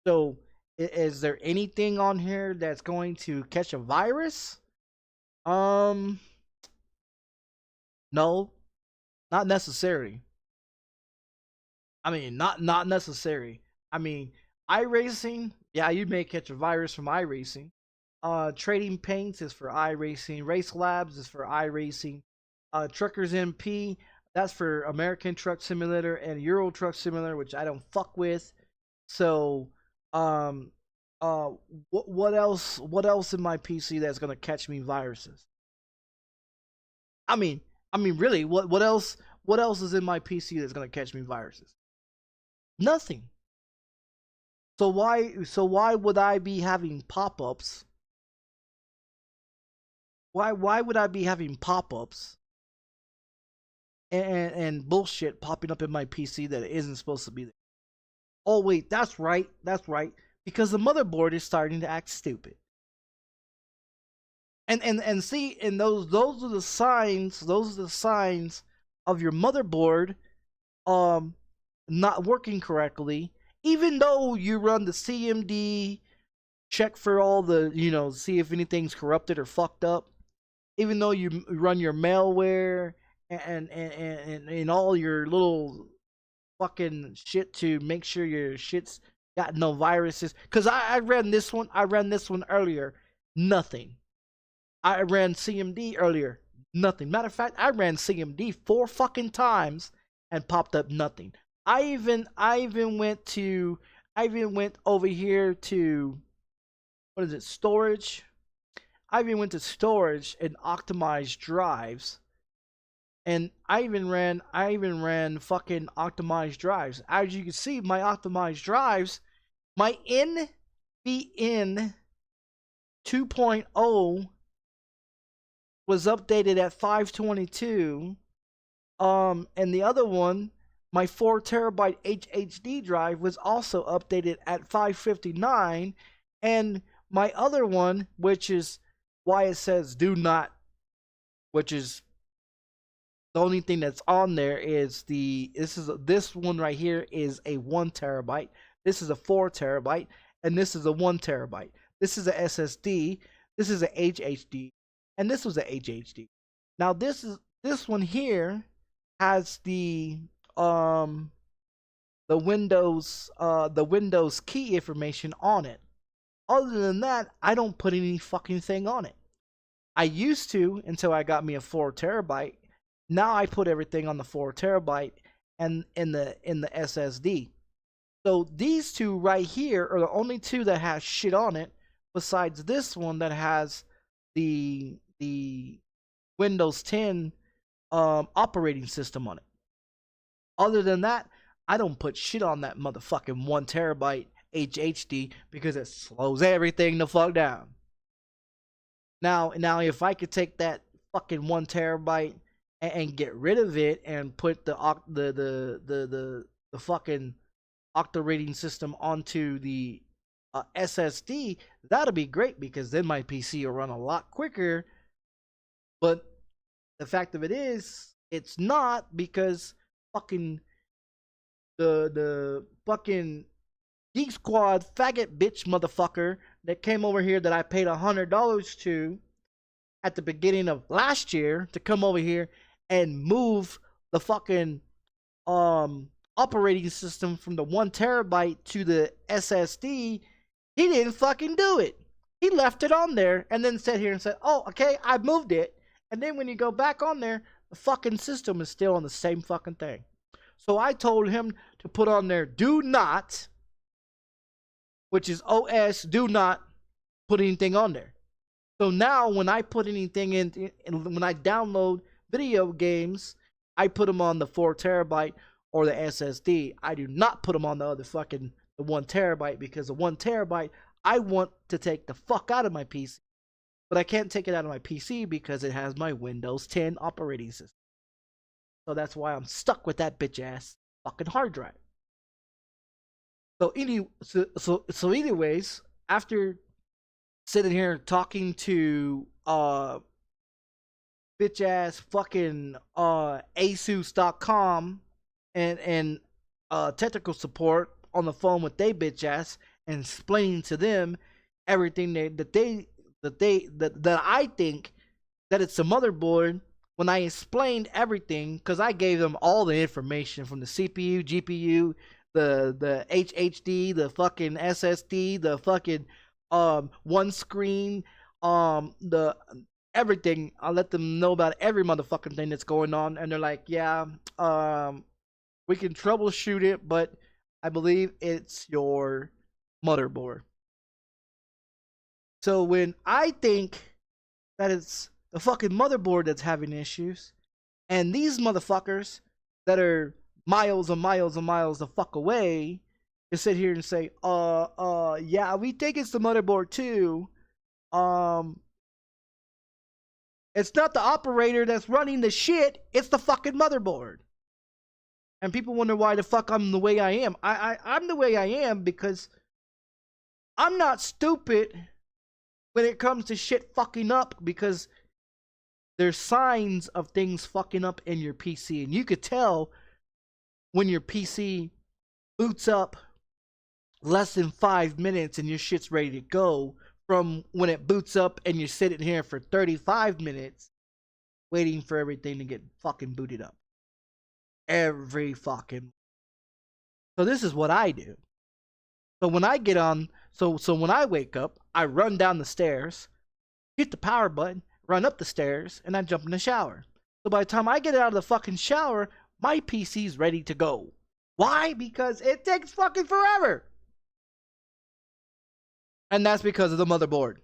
So is there anything on here that's going to catch a virus? No, not necessary. I mean, not necessary. I mean, iRacing, yeah, you may catch a virus from iRacing. Trading Paints is for iRacing. Race Labs is for iRacing. Truckers MP, that's for American Truck Simulator and Euro Truck Simulator, which I don't fuck with. So, what else in my PC that's gonna catch me viruses? I mean, really, what else is in my PC that's gonna catch me viruses? Nothing. So why would I be having pop-ups? Why would I be having pop-ups and bullshit popping up in my PC that isn't supposed to be there? Oh wait, that's right. Because the motherboard is starting to act stupid. And see, and those are the signs of your motherboard not working correctly. Even though you run the CMD, check for all the, see if anything's corrupted or fucked up. Even though you run your malware and all your little fucking shit to make sure your shit's got no viruses. Cause I ran this one earlier, nothing. I ran CMD earlier, nothing. Matter of fact, I ran CMD 4 fucking times and popped up nothing. I even went over here to what is it, storage. I even went to storage and optimized drives. And I even ran fucking optimized drives. As you can see, my optimized drives, my NVN 2.0 was updated at 522. And the other one, my 4 terabyte HDD drive, was also updated at 559. And my other one, which is why it says do not, which is the only thing that's on there, is this one right here is a 1 terabyte. This is a 4 terabyte, and this is a 1 terabyte. This is a SSD. This is a HDD, and this was a HDD. Now this one here has the Windows key information on it. Other than that, I don't put any fucking thing on it. I used to until I got me a 4 terabyte. Now I put everything on the 4 terabyte and in the SSD. So these two right here are the only two that has shit on it, besides this one that has the Windows 10 operating system on it. Other than that, I don't put shit on that motherfucking 1 terabyte HDD because it slows everything the fuck down. Now if I could take that fucking 1 terabyte and get rid of it and put the fucking operating system onto the SSD, that'll be great, because then my PC will run a lot quicker. But the fact of it is, it's not, because fucking the fucking Geek Squad faggot bitch motherfucker that came over here that I paid $100 to at the beginning of last year to come over here and move the fucking operating system from the 1 terabyte to the SSD, he didn't fucking do it. He left it on there and then sat here and said, oh, okay, I moved it. And then when you go back on there, the fucking system is still on the same fucking thing. So I told him to put on there, do not, which is OS, do not put anything on there. So now when I put anything in, when I download video games, I put them on the 4 terabyte or the SSD. I do not put them on the other fucking the 1 terabyte, because the 1 terabyte I want to take the fuck out of my PC. But I can't take it out of my PC because it has my Windows 10 operating system. So that's why I'm stuck with that bitch ass fucking hard drive. So anyways, after sitting here talking to bitch ass fucking ASUS.com and technical support on the phone with they bitch ass, and explaining to them everything that I think that it's a motherboard, when I explained everything, because I gave them all the information from the CPU, GPU, the HDD, the fucking SSD, the fucking one screen, the everything. I let them know about every motherfucking thing that's going on, and they're like, yeah, we can troubleshoot it, but I believe it's your motherboard. So when I think that it's the fucking motherboard that's having issues, and these motherfuckers that are miles and miles and miles the fuck away to sit here and say, yeah, we think it's the motherboard too. It's not the operator that's running the shit, it's the fucking motherboard. And people wonder why the fuck I'm the way I am. I'm the way I am because I'm not stupid when it comes to shit fucking up, because there's signs of things fucking up in your PC, and you could tell when your PC boots up less than 5 minutes and your shit's ready to go, from when it boots up and you're sitting here for 35 minutes waiting for everything to get fucking booted up. Every fucking. So this is what I do. So when I get on, so when I wake up, I run down the stairs, hit the power button, run up the stairs, and I jump in the shower. So by the time I get out of the fucking shower, my PC's ready to go. Why? Because it takes fucking forever. And that's because of the motherboard.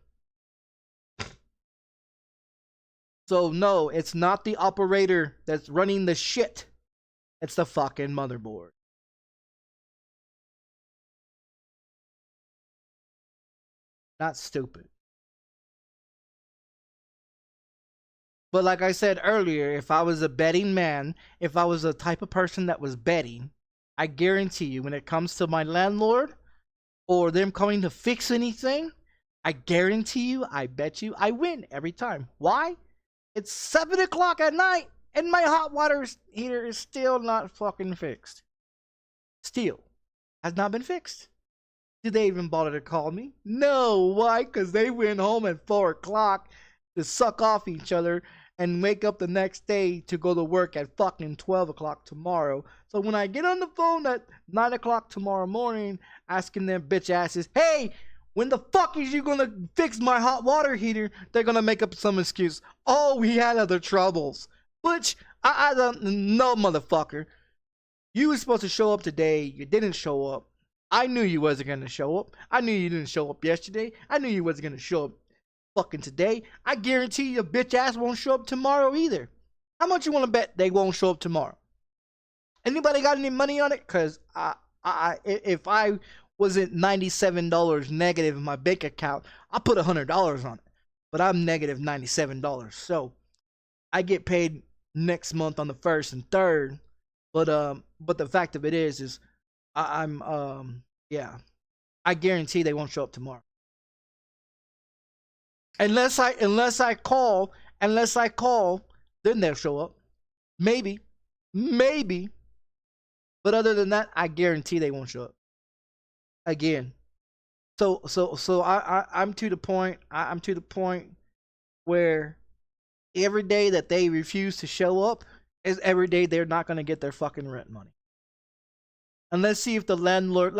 So no, it's not the operator that's running the shit. It's the fucking motherboard. Not stupid. But like I said earlier, if I was a betting man, if I was the type of person that was betting, I guarantee you when it comes to my landlord or them coming to fix anything, I guarantee you, I bet you, I win every time. Why? It's 7 o'clock at night and my hot water heater is still not fucking fixed. Still has not been fixed. Did they even bother to call me? No. Why? Because they went home at 4 o'clock to suck off each other and wake up the next day to go to work at fucking 12 o'clock tomorrow. So when I get on the phone at 9 o'clock tomorrow morning asking them bitch asses, hey, when the fuck is you gonna fix my hot water heater? They're gonna make up some excuse. Oh, we had other troubles. Which, I don't know, motherfucker. You were supposed to show up today. You didn't show up. I knew you wasn't gonna show up. I knew you didn't show up yesterday. I knew you wasn't gonna show up fucking today. I guarantee your bitch ass won't show up tomorrow either. How much you want to bet they won't show up tomorrow? Anybody got any money on it? Cause if I wasn't $97 negative in my bank account, I put $100 on it. But I'm negative $97, so I get paid next month on the 1st and 3rd. But the fact of it is yeah, I guarantee they won't show up tomorrow. Unless I call, then they'll show up. Maybe. But other than that, I guarantee they won't show up. Again. So I'm to the point. I'm to the point where every day that they refuse to show up is every day they're not gonna get their fucking rent money. And let's see if the landlord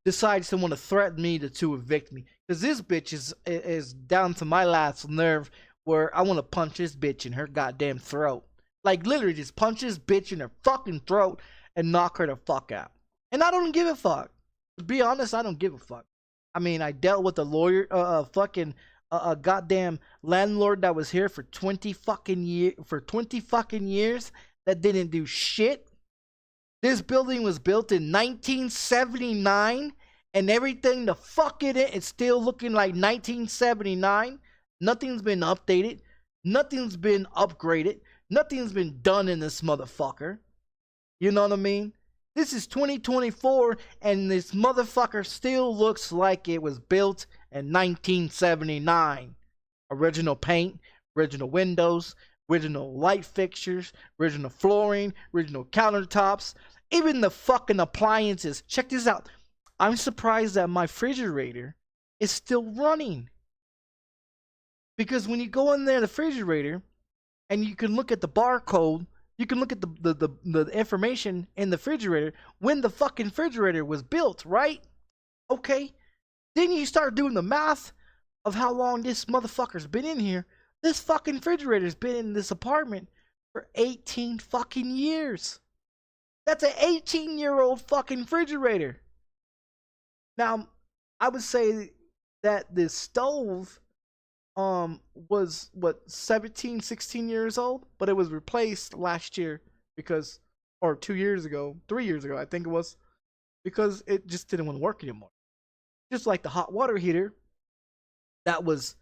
decides to want to threaten me to evict me. Because this bitch is down to my last nerve where I want to punch this bitch in her goddamn throat. Like literally just punch this bitch in her fucking throat and knock her the fuck out. And I don't give a fuck. To be honest, I don't give a fuck. I mean, I dealt with a lawyer, a goddamn landlord that was here for 20 fucking years that didn't do shit. This building was built in 1979, and everything the fuck in it is still looking like 1979. Nothing's been updated. Nothing's been upgraded. Nothing's been done in this motherfucker. You know what I mean? This is 2024, and this motherfucker still looks like it was built in 1979. Original paint, original windows, original light fixtures, original flooring, original countertops, even the fucking appliances. Check this out. I'm surprised that my refrigerator is still running. Because when you go in there, the refrigerator, and you can look at the barcode, you can look at the information in the refrigerator when the fucking refrigerator was built, right? Okay. Then you start doing the math of how long this motherfucker's been in here. This fucking refrigerator's been in this apartment for 18 fucking years. That's an 18-year-old fucking refrigerator. Now, I would say that the stove was 17, 16 years old, but it was replaced last year because, or 2 years ago, 3 years ago, I think it was, because it just didn't want to work anymore. Just like the hot water heater that was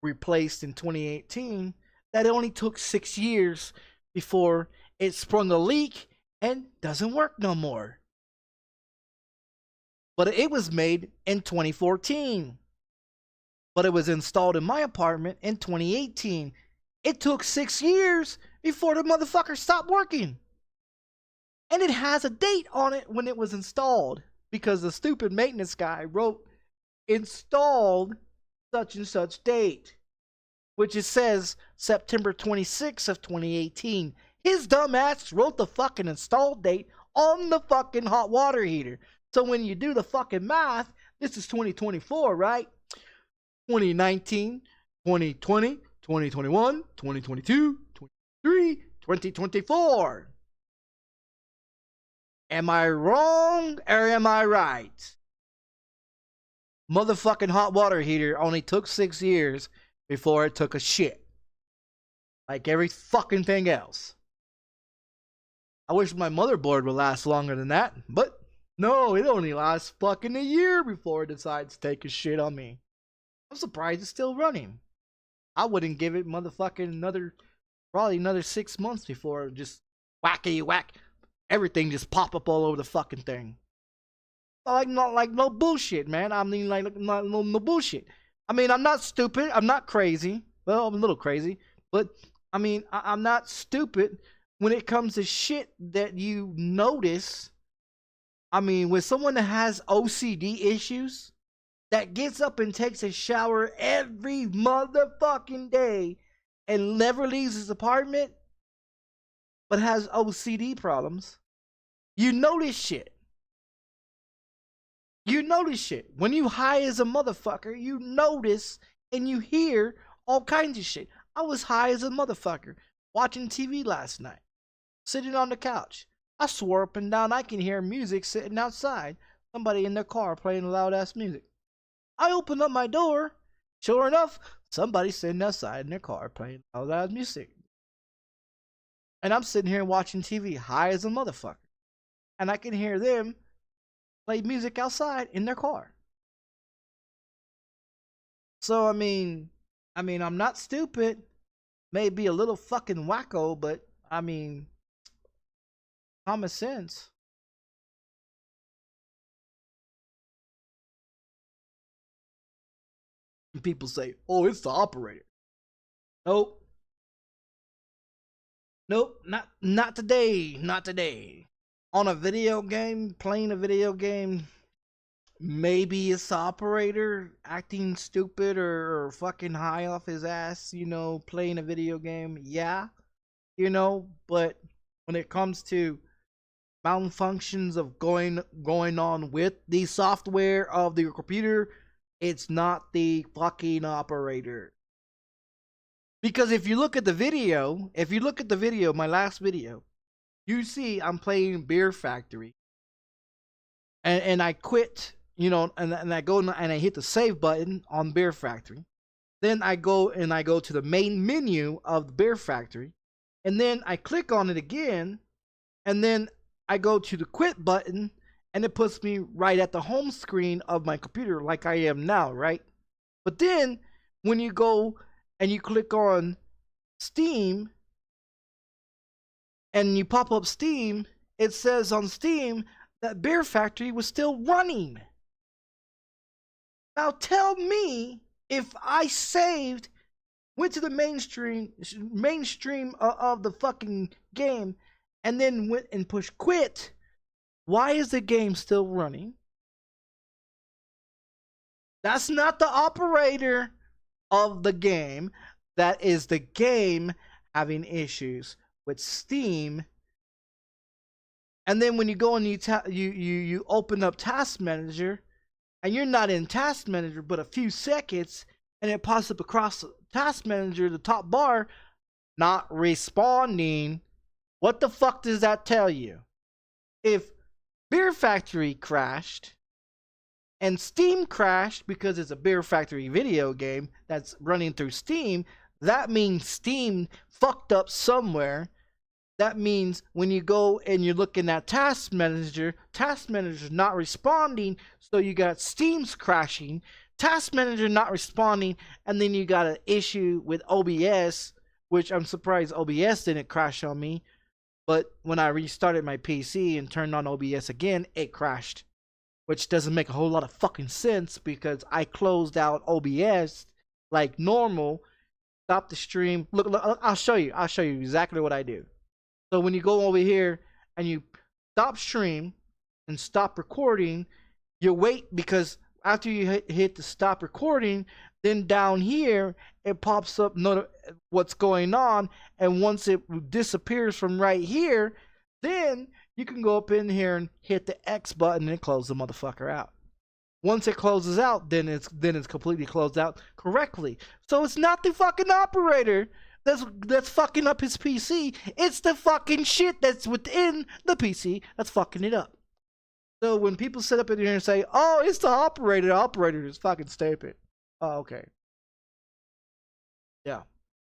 replaced in 2018, that it only took 6 years before it sprung a leak and doesn't work no more. But it was made in 2014. But it was installed in my apartment in 2018. It took 6 years before the motherfucker stopped working. And it has a date on it when it was installed, because the stupid maintenance guy wrote installed such and such date, which it says September 26th of 2018. His dumbass wrote the fucking install date on the fucking hot water heater. So when you do the fucking math, this is 2024, right? 2019, 2020, 2021, 2022, 2023, 2024. Am I wrong or am I right? motherfucking hot water heater only took 6 years before it took a shit. Like every fucking thing else. I wish my motherboard would last longer than that, but no, it only lasts fucking a year before it decides to take a shit on me. I'm surprised it's still running. I wouldn't give it motherfucking probably another 6 months before it just whackity whack. Everything just pop up all over the fucking thing. Not like no bullshit, man. I mean, like no bullshit. I mean, I'm not stupid. I'm not crazy. Well, I'm a little crazy, but I mean, I'm not stupid when it comes to shit that you notice. I mean, with someone that has OCD issues, that gets up and takes a shower every motherfucking day and never leaves his apartment, but has OCD problems, you notice shit. You notice shit. When you high as a motherfucker, you notice and you hear all kinds of shit. I was high as a motherfucker watching TV last night, sitting on the couch. I swore up and down I can hear music sitting outside. Somebody in their car playing loud ass music. I opened up my door. Sure enough, somebody sitting outside in their car playing loud ass music. And I'm sitting here watching TV high as a motherfucker. And I can hear them play music outside in their car. So I mean, I'm not stupid. Maybe a little fucking wacko, but I mean, common sense. And people say, "Oh, it's the operator." Nope. Nope, not today. Not today. On a video game, playing a video game, maybe it's the operator acting stupid or fucking high off his ass, you know, playing a video game. Yeah, you know, but when it comes to malfunctions of going on with the software of the computer, it's not the fucking operator. Because if you look at the video, my last video, you see I'm playing Beer Factory. And I quit, you know, and I go and I hit the save button on Beer Factory. Then I go to the main menu of the Beer Factory. And then I click on it again. And then I go to the quit button. And it puts me right at the home screen of my computer like I am now, right? But then when you go and you click on Steam and you pop up Steam, it says on Steam that Beer Factory was still running. Now tell me, if I saved, went to the mainstream of the fucking game, and then went and pushed quit, why is the game still running? That's not the operator of the game. That is the game having issues with Steam. And then when you go and you open up Task Manager, and you're not in Task Manager but a few seconds, and it pops up across Task Manager, the top bar, not responding. What the fuck does that tell you? If Beer Factory crashed and Steam crashed because it's a Beer Factory video game that's running through Steam, that means Steam fucked up somewhere. That means when you go and you're looking at Task Manager's not responding, so you got Steam's crashing, Task Manager not responding, and then you got an issue with OBS, which I'm surprised OBS didn't crash on me. But when I restarted my PC and turned on OBS again, it crashed. Which doesn't make a whole lot of fucking sense, because I closed out OBS like normal, stopped the stream. Look, I'll show you exactly what I do. So when you go over here and you stop stream and stop recording, you wait, because after you hit the stop recording, then down here it pops up what's going on, and once it disappears from right here, then you can go up in here and hit the X button and close the motherfucker out. Once it closes out, then it's completely closed out correctly. So it's not the fucking operator that's fucking up his PC. It's the fucking shit that's within the PC that's fucking it up. So when people sit up in here and say, "Oh, it's the operator is fucking stupid." Oh, okay. Yeah.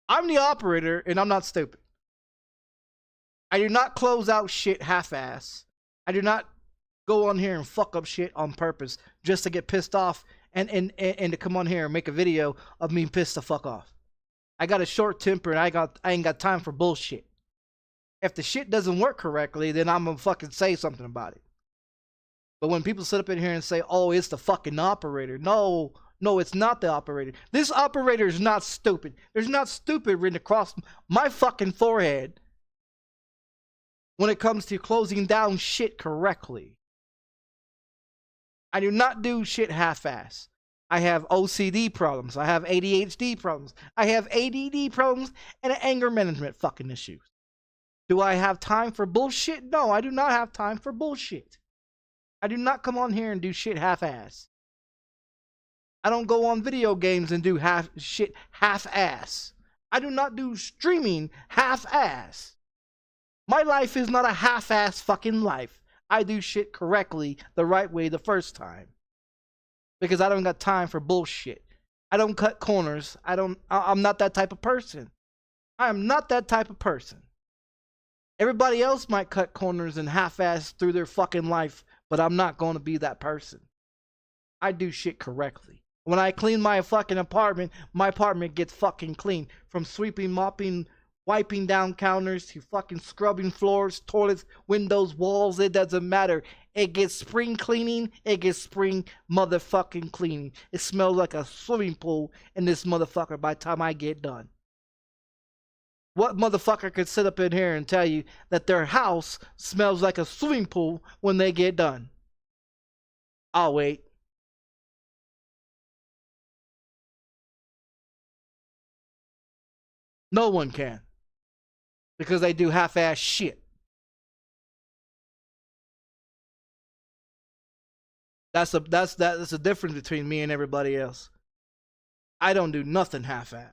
I'm the operator and I'm not stupid. I do not close out shit half-ass. I do not go on here and fuck up shit on purpose just to get pissed off and to come on here and make a video of me pissed the fuck off. I got a short temper and I ain't got time for bullshit. If the shit doesn't work correctly, then I'm gonna fucking say something about it. But when people sit up in here and say, "Oh, it's the fucking operator," no, it's not the operator. This operator is not stupid. There's not stupid written across my fucking forehead when it comes to closing down shit correctly. I do not do shit half-ass. I have OCD problems. I have ADHD problems. I have ADD problems and anger management fucking issues. Do I have time for bullshit? No, I do not have time for bullshit. I do not come on here and do shit half-ass. I don't go on video games and do shit half-ass. I do not do streaming half-ass. My life is not a half-ass fucking life. I do shit correctly the right way the first time. Because I don't got time for bullshit. I don't cut corners. I'm not that type of person. I am not that type of person. Everybody else might cut corners and half-ass through their fucking life, but I'm not going to be that person. I do shit correctly. When I clean my fucking apartment, my apartment gets fucking clean. From sweeping, mopping, wiping down counters to fucking scrubbing floors, toilets, windows, walls, it doesn't matter. It gets spring cleaning, it gets spring motherfucking cleaning. It smells like a swimming pool in this motherfucker by the time I get done. What motherfucker could sit up in here and tell you that their house smells like a swimming pool when they get done? I'll wait. No one can. Because they do half-ass shit. That's the difference between me and everybody else. I don't do nothing half-ass.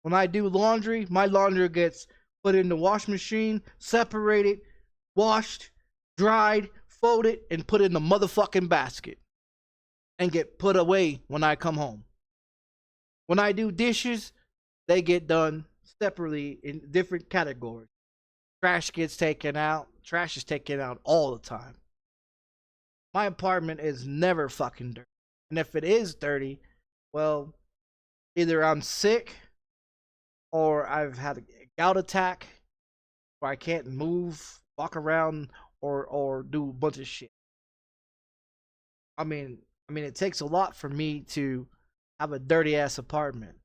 When I do laundry, my laundry gets put in the wash machine, separated, washed, dried, folded, and put in the motherfucking basket. And get put away when I come home. When I do dishes, they get done separately in different categories. Trash gets taken out. Trash is taken out all the time. My apartment is never fucking dirty. And if it is dirty, well, either I'm sick or I've had a gout attack where I can't move, walk around, or do a bunch of shit. I mean, it takes a lot for me to have a dirty ass apartment.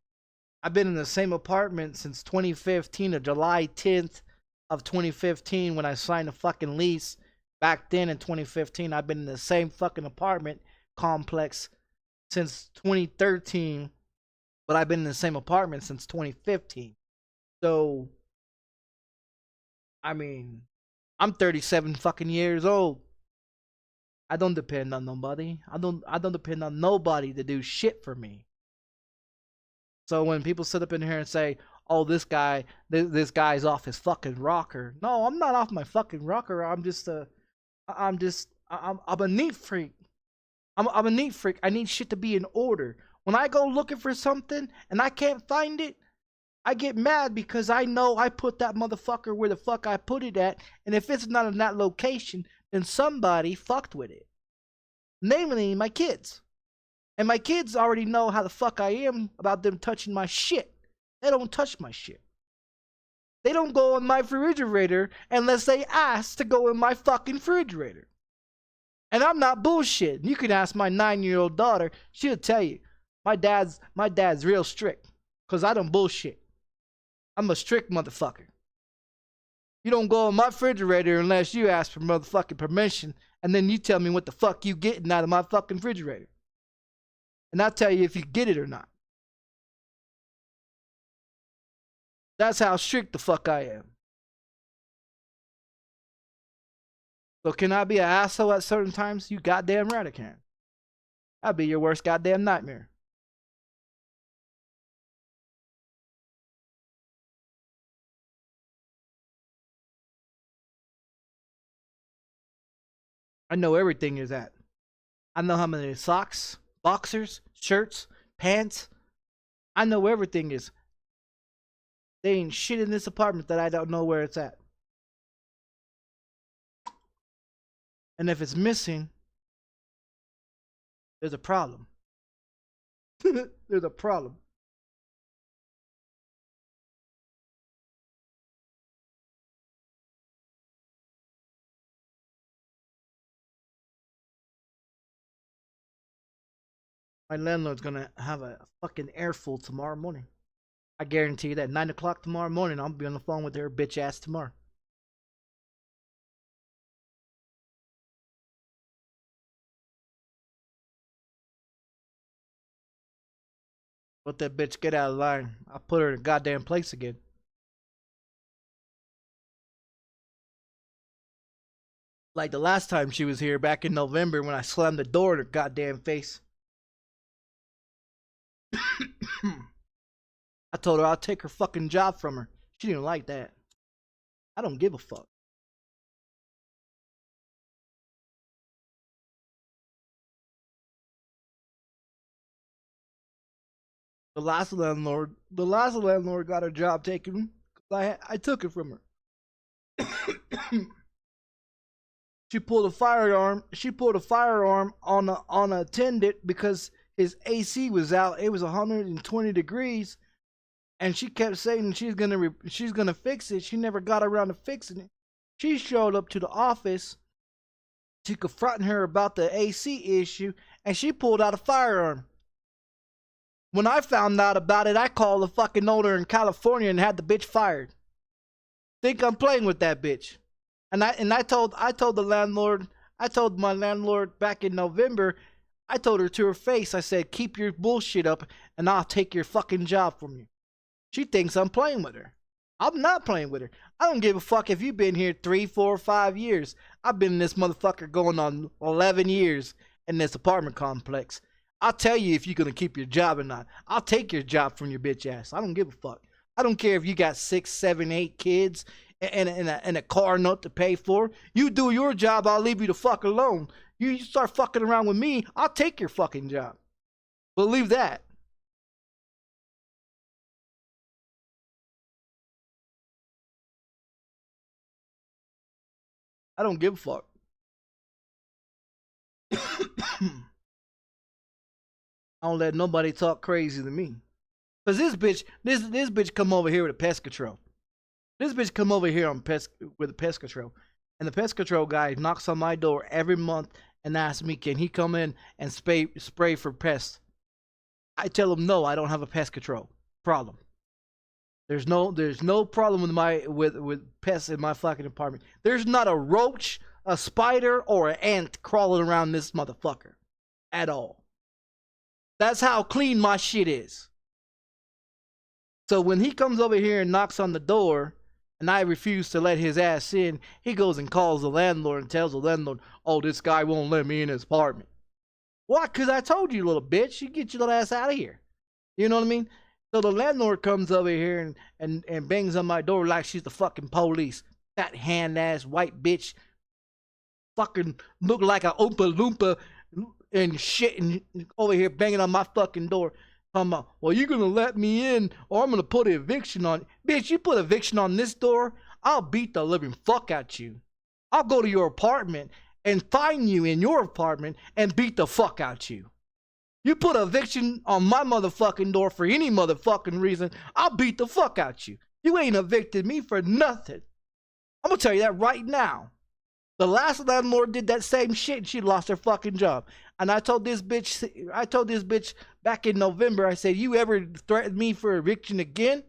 I've been in the same apartment since 2015, or July 10th of 2015 when I signed a fucking lease. Back then in 2015, I've been in the same fucking apartment complex since 2013, but I've been in the same apartment since 2015. So, I mean, I'm 37 fucking years old. I don't depend on nobody. I don't depend on nobody to do shit for me. So when people sit up in here and say, "Oh, this guy's off his fucking rocker," no, I'm not off my fucking rocker. I'm a neat freak. I'm a neat freak. I need shit to be in order. When I go looking for something and I can't find it, I get mad because I know I put that motherfucker where the fuck I put it at, and if it's not in that location, then somebody fucked with it. Namely, my kids. And my kids already know how the fuck I am about them touching my shit. They don't touch my shit. They don't go in my refrigerator unless they ask to go in my fucking refrigerator. And I'm not bullshitting. You can ask my 9-year-old daughter. She'll tell you. My dad's real strict. Because I don't bullshit. I'm a strict motherfucker. You don't go in my refrigerator unless you ask for motherfucking permission. And then you tell me what the fuck you getting out of my fucking refrigerator. And I'll tell you if you get it or not. That's how strict the fuck I am. So can I be an asshole at certain times? You goddamn right I can. I'll be your worst goddamn nightmare. I know everything is at. I know how many socks, boxers, shirts, pants. I know everything is. There ain't shit in this apartment that I don't know where it's at. And if it's missing, there's a problem. There's a problem. My landlord's gonna have a fucking airful tomorrow morning. I guarantee you that 9 o'clock tomorrow morning, I'll be on the phone with her bitch ass tomorrow. Let that bitch get out of line. I'll put her in a goddamn place again. Like the last time she was here back in November when I slammed the door in her goddamn face. I told her I'll take her fucking job from her. She didn't like that. I don't give a fuck. The last landlord got her job taken because I took it from her. She pulled a firearm. She pulled a firearm on a attendant because his AC was out. It was 120 degrees, and she kept saying she's gonna fix it. She never got around to fixing it. She showed up to the office to confront her about the AC issue, and she pulled out a firearm. When I found out about it, I called the fucking owner in California and had the bitch fired. Think I'm playing with that bitch? And I told the landlord, I told my landlord back in November, I told her to her face, I said, keep your bullshit up and I'll take your fucking job from you. She thinks I'm playing with her. I'm not playing with her. I don't give a fuck if you've been here 3, 4, 5 years. I've been in this motherfucker going on 11 years in this apartment complex. I'll tell you if you're gonna keep your job or not. I'll take your job from your bitch ass. I don't give a fuck. I don't care if you got 6, 7, 8 kids and a car note to pay for. You do your job, I'll leave you the fuck alone. You start fucking around with me, I'll take your fucking job. Believe that. I don't give a fuck. I don't let nobody talk crazy to me. Cause this bitch come over here with a pest control. This bitch come over here with a pest control. And the pest control guy knocks on my door every month and asks me, can he come in and spray for pests? I tell him no, I don't have a pest control problem. There's no problem with pests in my fucking apartment. There's not a roach, a spider, or an ant crawling around this motherfucker at all. That's how clean my shit is. So when he comes over here and knocks on the door, and I refuse to let his ass in, he goes and calls the landlord and tells the landlord, oh, this guy won't let me in his apartment. Why? Because I told you, little bitch, you get your little ass out of here. You know what I mean? So the landlord comes over here and bangs on my door like she's the fucking police. Fat hand ass white bitch. Fucking look like a Oompa Loompa and shit, and over here banging on my fucking door. Talking about, well, you're gonna let me in or I'm gonna put an eviction on. Bitch, you put eviction on this door, I'll beat the living fuck out you. I'll go to your apartment and find you in your apartment and beat the fuck out you. You put eviction on my motherfucking door for any motherfucking reason, I'll beat the fuck out you. You ain't evicted me for nothing. I'm gonna tell you that right now. The last landlord did that same shit and she lost her fucking job. And I told this bitch back in November, I said, you ever threaten me for eviction again?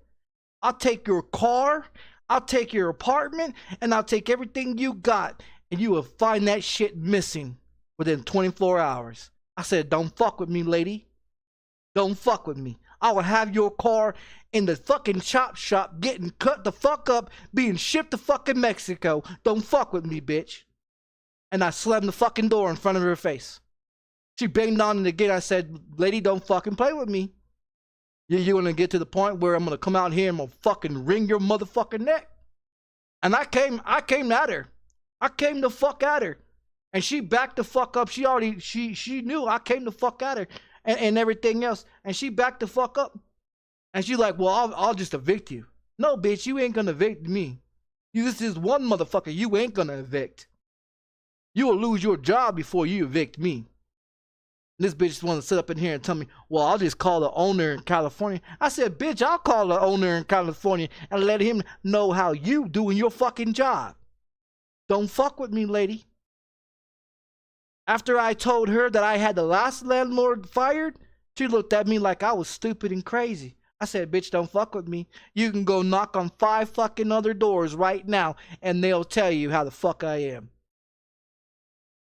I'll take your car, I'll take your apartment, and I'll take everything you got. And you will find that shit missing within 24 hours. I said, don't fuck with me, lady. Don't fuck with me. I will have your car in the fucking chop shop getting cut the fuck up, being shipped to fucking Mexico. Don't fuck with me, bitch. And I slammed the fucking door in front of her face. She banged on it again. I said, lady, don't fucking play with me. You're gonna get to the point where I'm gonna come out here and I'm gonna fucking wring your motherfucking neck. And I came at her. I came the fuck at her. And she backed the fuck up. She knew I came the fuck at her and everything else. And she backed the fuck up. And she's like, well, I'll just evict you. No, bitch, you ain't gonna evict me. This is one motherfucker you ain't gonna evict. You will lose your job before you evict me. This bitch just wanna sit up in here and tell me, well, I'll just call the owner in California. I said, bitch, I'll call the owner in California and let him know how you doing your fucking job. Don't fuck with me, lady. After I told her that I had the last landlord fired, she looked at me like I was stupid and crazy. I said, bitch, don't fuck with me. You can go knock on 5 fucking other doors right now and they'll tell you how the fuck I am.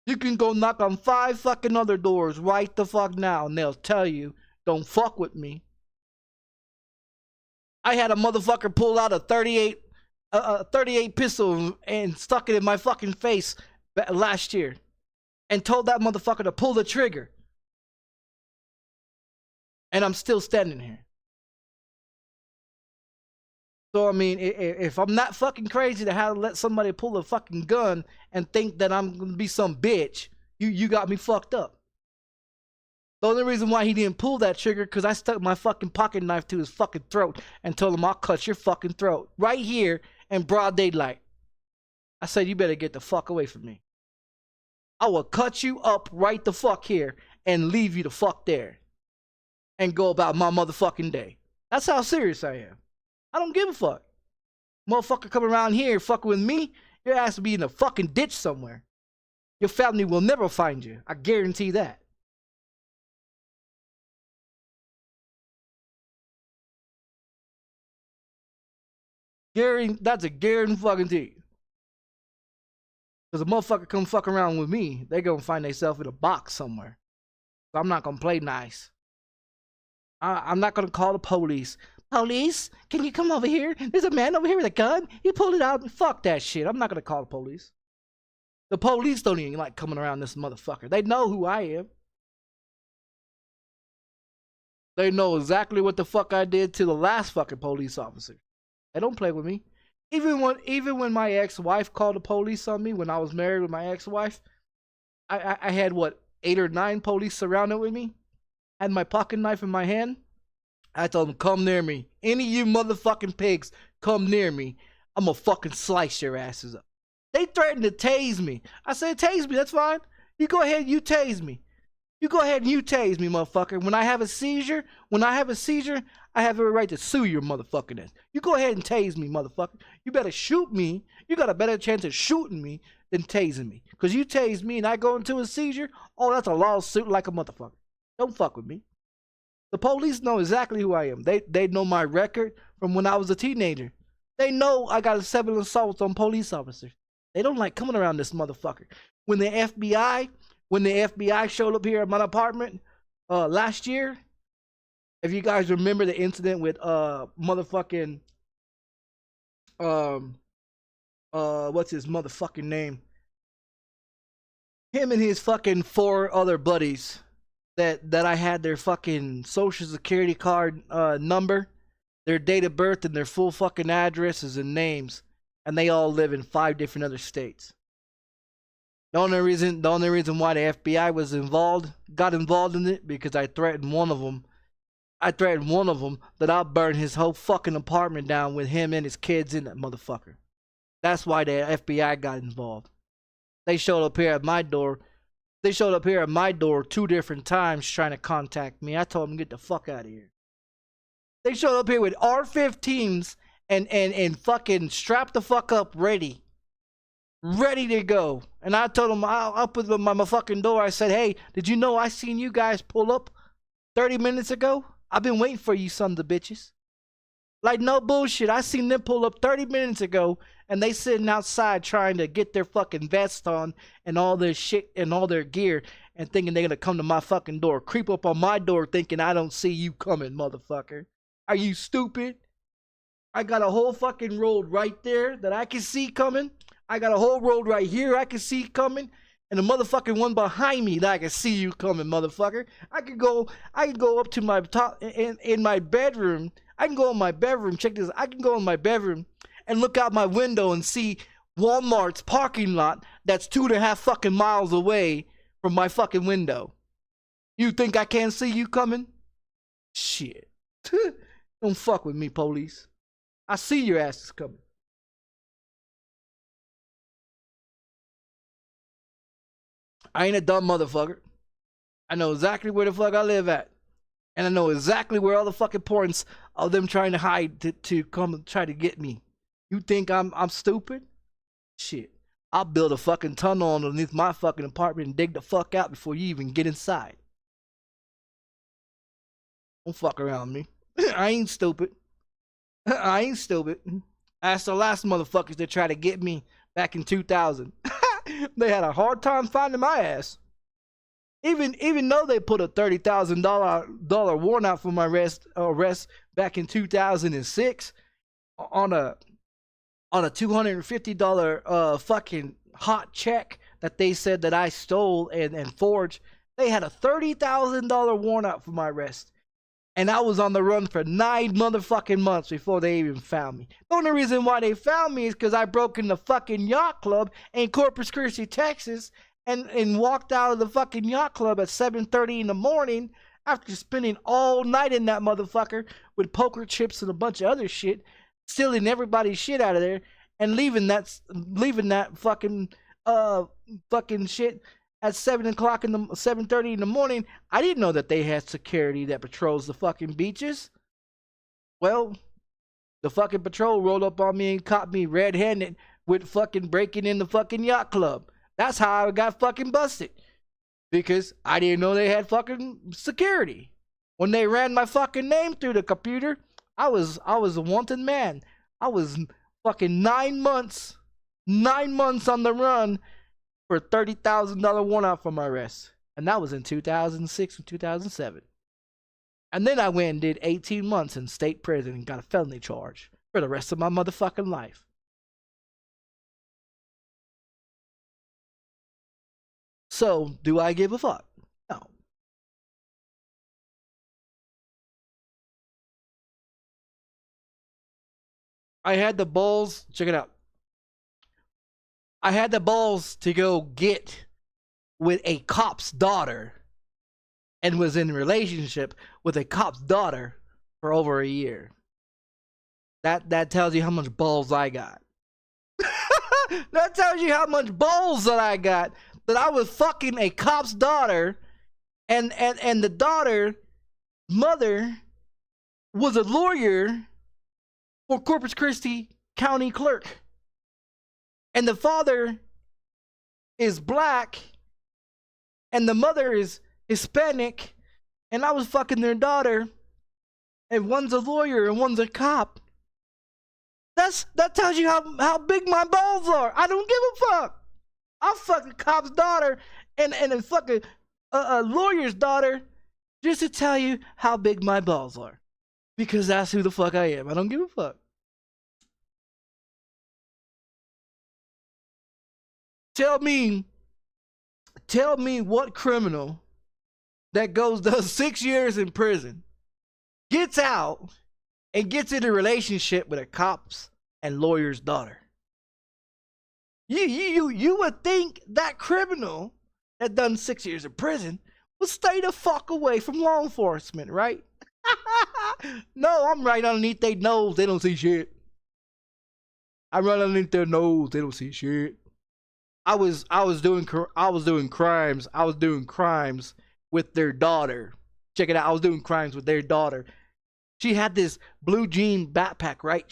You can go knock on 5 fucking other doors right the fuck now and they'll tell you, don't fuck with me. I had a motherfucker pull out a 38 pistol and stuck it in my fucking face last year and told that motherfucker to pull the trigger. And I'm still standing here. So, I mean, if I'm not fucking crazy to have to let somebody pull a fucking gun and think that I'm gonna be some bitch, you got me fucked up. The only reason why he didn't pull that trigger, because I stuck my fucking pocket knife to his fucking throat and told him I'll cut your fucking throat right here in broad daylight. I said, you better get the fuck away from me. I will cut you up right the fuck here and leave you the fuck there and go about my motherfucking day. That's how serious I am. I don't give a fuck. Motherfucker come around here fucking with me, your ass will be in a fucking ditch somewhere. Your family will never find you. I guarantee that. That's a guarantee fucking thing. Because a motherfucker come fuck around with me, they gonna find themselves in a box somewhere. So I'm not gonna play nice. I'm not gonna call the police. Police, can you come over here? There's a man over here with a gun. He pulled it out. Fuck that shit. I'm not gonna call the police. The police don't even like coming around this motherfucker. They know who I am. They know exactly what the fuck I did to the last fucking police officer. They don't play with me. Even when my ex-wife called the police on me when I was married with my ex-wife, I had what, 8 or 9 police surrounded with me. I had my pocket knife in my hand. I told them, come near me. Any of you motherfucking pigs, come near me. I'm gonna fucking slice your asses up. They threatened to tase me. I said, tase me, that's fine. You go ahead and you tase me. You go ahead and you tase me, motherfucker. When I have a seizure, I have every right to sue your motherfucking ass. You go ahead and tase me, motherfucker. You better shoot me. You got a better chance of shooting me than tasing me. Because you tase me and I go into a seizure, oh, that's a lawsuit like a motherfucker. Don't fuck with me. The police know exactly who I am. They know my record from when I was a teenager. They know I got 7 assaults on police officers. They don't like coming around this motherfucker. When the FBI showed up here at my apartment last year, if you guys remember the incident with motherfucking what's his motherfucking name? Him and his fucking 4 other buddies that I had their fucking social security card number, their date of birth, and their full fucking addresses and names, and they all live in 5 different other states. The only reason why the FBI got involved in it, because I threatened one of them. That I'll burn his whole fucking apartment down with him and his kids in that motherfucker. That's why the FBI got involved. They showed up here at my door. 2 different times trying to contact me. I told them to get the fuck out of here. They showed up here with R15s and fucking strapped the fuck up ready to go. And I told them, I'll put them on my fucking door. I said, hey, did you know I seen you guys pull up 30 minutes ago? I've been waiting for you sons of bitches. Like, no bullshit. I seen them pull up 30 minutes ago, and they sitting outside trying to get their fucking vest on and all their shit and all their gear and thinking they're gonna come to my fucking door. Creep up on my door thinking I don't see you coming, motherfucker. Are you stupid? I got a whole fucking road right there that I can see coming. I got a whole road right here I can see coming. And the motherfucking one behind me that I can see you coming, motherfucker. I can go up to my top in my bedroom. I can go in my bedroom. Check this. I can go in my bedroom and look out my window and see Walmart's parking lot that's 2.5 fucking miles away from my fucking window. You think I can't see you coming? Shit. Don't fuck with me, police. I see your asses coming. I ain't a dumb motherfucker. I know exactly where the fuck I live at. And I know exactly where all the fucking points of them trying to hide to come and try to get me. You think I'm stupid? Shit. I'll build a fucking tunnel underneath my fucking apartment and dig the fuck out before you even get inside. Don't fuck around me. I ain't stupid. I ain't stupid. Ask the last motherfuckers that tried to get me back in 2000. They had a hard time finding my ass. Even though they put a $30,000 warrant out for my arrest back in 2006 on a $250 fucking hot check that they said that I stole and forged, they had a $30,000 warrant out for my arrest. And I was on the run for 9 motherfucking months before they even found me. The only reason why they found me is because I broke in the fucking yacht club in Corpus Christi, Texas, and walked out of the fucking yacht club at 7:30 in the morning after spending all night in that motherfucker with poker chips and a bunch of other shit, stealing everybody's shit out of there and leaving that fucking shit at 7:30 in the morning. I didn't know that they had security that patrols the fucking beaches. Well, the fucking patrol rolled up on me and caught me red-handed with fucking breaking in the fucking yacht club. That's how I got fucking busted. Because I didn't know they had fucking security. When they ran my fucking name through the computer, I was a wanted man. I was fucking 9 months on the run for a $30,000 warrant out for my arrest. And that was in 2006 and 2007. And then I went and did 18 months in state prison and got a felony charge for the rest of my motherfucking life. So, do I give a fuck? No. I had the balls, check it out. I had the balls to go get with a cop's daughter and was in a relationship with a cop's daughter for over a year. That tells you how much balls I got. That tells you how much balls that I got. That I was fucking a cop's daughter, and the daughter mother was a lawyer for Corpus Christi County Clerk. And the father is black, and the mother is Hispanic, and I was fucking their daughter, and one's a lawyer and one's a cop. That tells you how big my balls are. I don't give a fuck. I'll fuck a cop's daughter and a fucking a lawyer's daughter just to tell you how big my balls are. Because that's who the fuck I am. I don't give a fuck. Tell me what criminal that does 6 years in prison, gets out, and gets in a relationship with a cop's and lawyer's daughter. You would think that criminal that done 6 years in prison would stay the fuck away from law enforcement, right? No, I'm right underneath their nose. They don't see shit. I run underneath their nose. They don't see shit. I was doing crimes. I was doing crimes with their daughter. Check it out. I was doing crimes with their daughter. She had this blue jean backpack, right?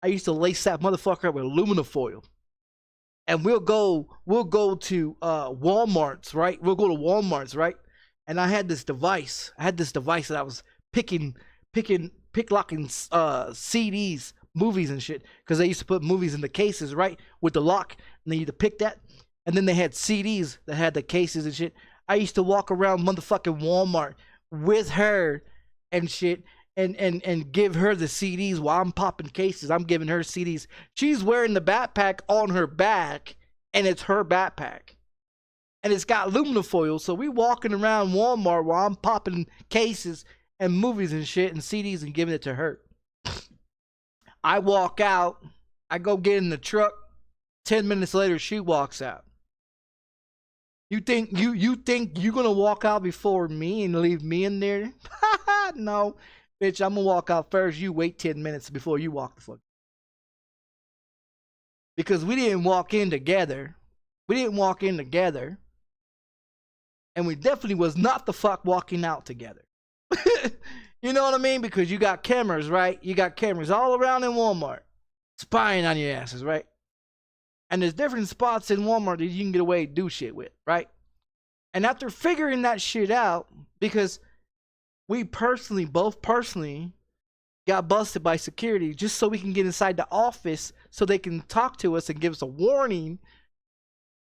I used to lace that motherfucker up with aluminum foil. And we'll go to Walmart's, right? And I had this device. That I was picklocking CDs, movies and shit. Because they used to put movies in the cases, right? With the lock. And they used to pick that. And then they had CDs that had the cases and shit. I used to walk around motherfucking Walmart with her and shit. And give her the CDs while I'm popping cases. I'm giving her CDs. She's wearing the backpack on her back, and it's her backpack. And it's got aluminum foil, so we walking around Walmart while I'm popping cases and movies and shit and CDs and giving it to her. I walk out I go get in the truck. 10 minutes later, she walks out. You think you're gonna walk out before me and leave me in there? No, bitch, I'm gonna walk out first. You wait 10 minutes before you walk the fuck. Because we didn't walk in together. We didn't walk in together. And we definitely was not the fuck walking out together. You know what I mean? Because you got cameras, right? You got cameras all around in Walmart spying on your asses, right? And there's different spots in Walmart that you can get away and do shit with, right? And after figuring that shit out, because we both personally got busted by security just so we can get inside the office so they can talk to us and give us a warning,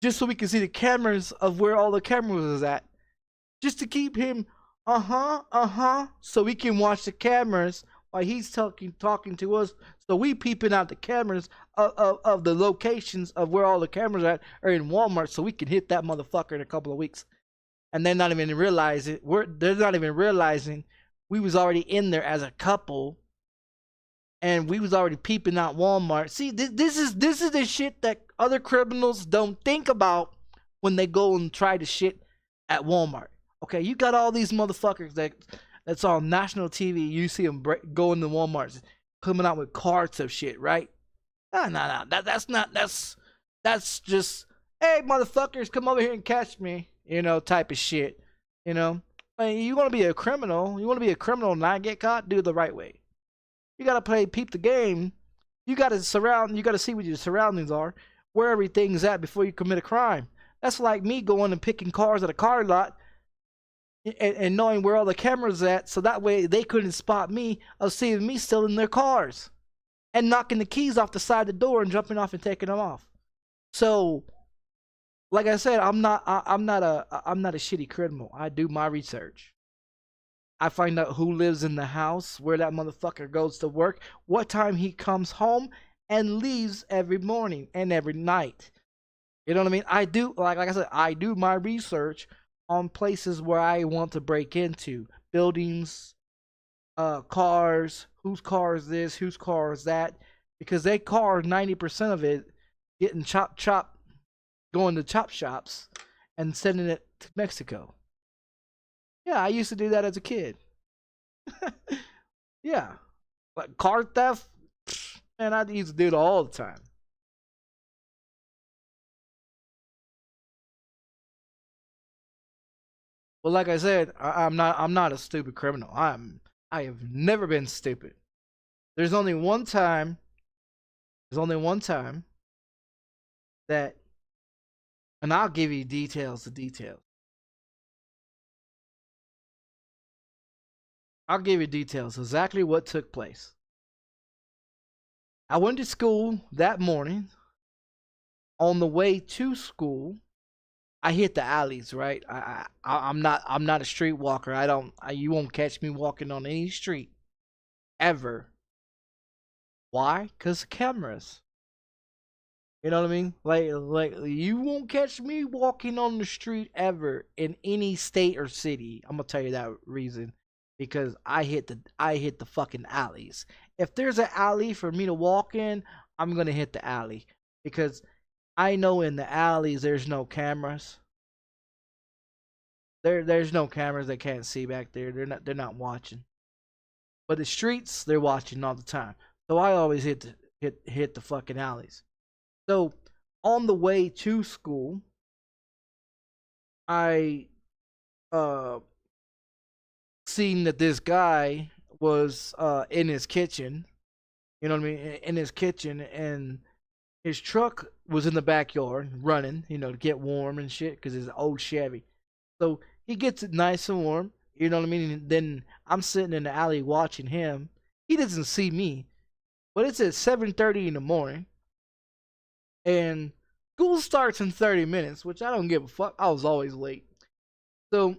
just so we can see the cameras of where all the cameras is at, just to keep him so we can watch the cameras while he's talking to us. So we peeping out the cameras of the locations of where all the cameras are in Walmart, so we can hit that motherfucker in a couple of weeks. And they're not even realizing we was already in there as a couple, and we was already peeping out Walmart. See, this is the shit that other criminals don't think about when they go and try to shit at Walmart. Okay, you got all these motherfuckers that's on national TV. You see them go into Walmart, coming out with carts of shit, right? No. That's just, hey, motherfuckers, come over here and catch me, you know, type of shit. You know, I mean, you want to be a criminal? You want to be a criminal and not get caught? Do it the right way. You gotta peep the game. You gotta see what your surroundings are, where everything's at before you commit a crime. That's like me going and picking cars at a car lot and knowing where all the cameras at, so that way they couldn't spot me of seeing me stealing their cars and knocking the keys off the side of the door and jumping off and taking them off. So, like I said, I'm not a shitty criminal. I do my research. I find out who lives in the house, where that motherfucker goes to work, what time he comes home and leaves every morning and every night. You know what I mean? I do, like I said, I do my research on places where I want to break into. Buildings, cars, whose car is this, whose car is that. Because they car, 90% of it, getting chop, going to chop shops and sending it to Mexico. Yeah, I used to do that as a kid. Yeah. But car theft, man, I used to do it all the time. Well, like I said, I'm not a stupid criminal. I have never been stupid. There's only one time that, and I'll give you the details. I'll give you details exactly what took place. I went to school that morning. On the way to school, I hit the alleys, right? I'm not a streetwalker. You won't catch me walking on any street ever. Why? 'Cause cameras. You know what I mean? Like you won't catch me walking on the street ever in any state or city. I'm gonna tell you that reason, because I hit the fucking alleys. If there's an alley for me to walk in, I'm gonna hit the alley, because I know in the alleys there's no cameras. There's no cameras. They can't see back there. They're not watching. But the streets, they're watching all the time. So I always hit the fucking alleys. So on the way to school, I seen that this guy was in his kitchen. You know what I mean? In his kitchen, and his truck was in the backyard running, you know, to get warm and shit, because it's an old Chevy. So he gets it nice and warm, you know what I mean? And then I'm sitting in the alley watching him. He doesn't see me, but it's at 7:30 in the morning, and school starts in 30 minutes, which I don't give a fuck. I was always late. So,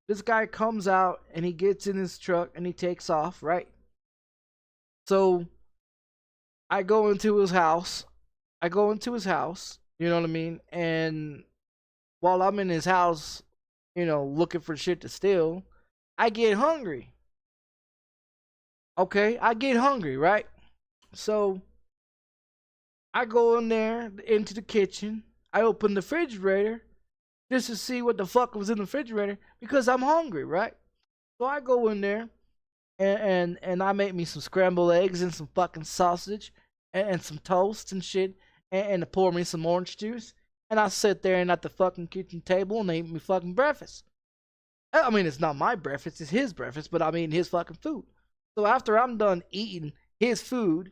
this guy comes out and he gets in his truck and he takes off, right? So I go into his house. You know what I mean? And while I'm in his house, you know, looking for shit to steal, I get hungry. Okay, I get hungry, right? So I go in there into the kitchen. I open the refrigerator just to see what the fuck was in the refrigerator because I'm hungry, right? So I go in there and I make me some scrambled eggs and some fucking sausage and some toast and shit and pour me some orange juice. And I sit there and at the fucking kitchen table and they eat me fucking breakfast. I mean, it's not my breakfast, it's his breakfast, but I mean his fucking food. So after I'm done eating his food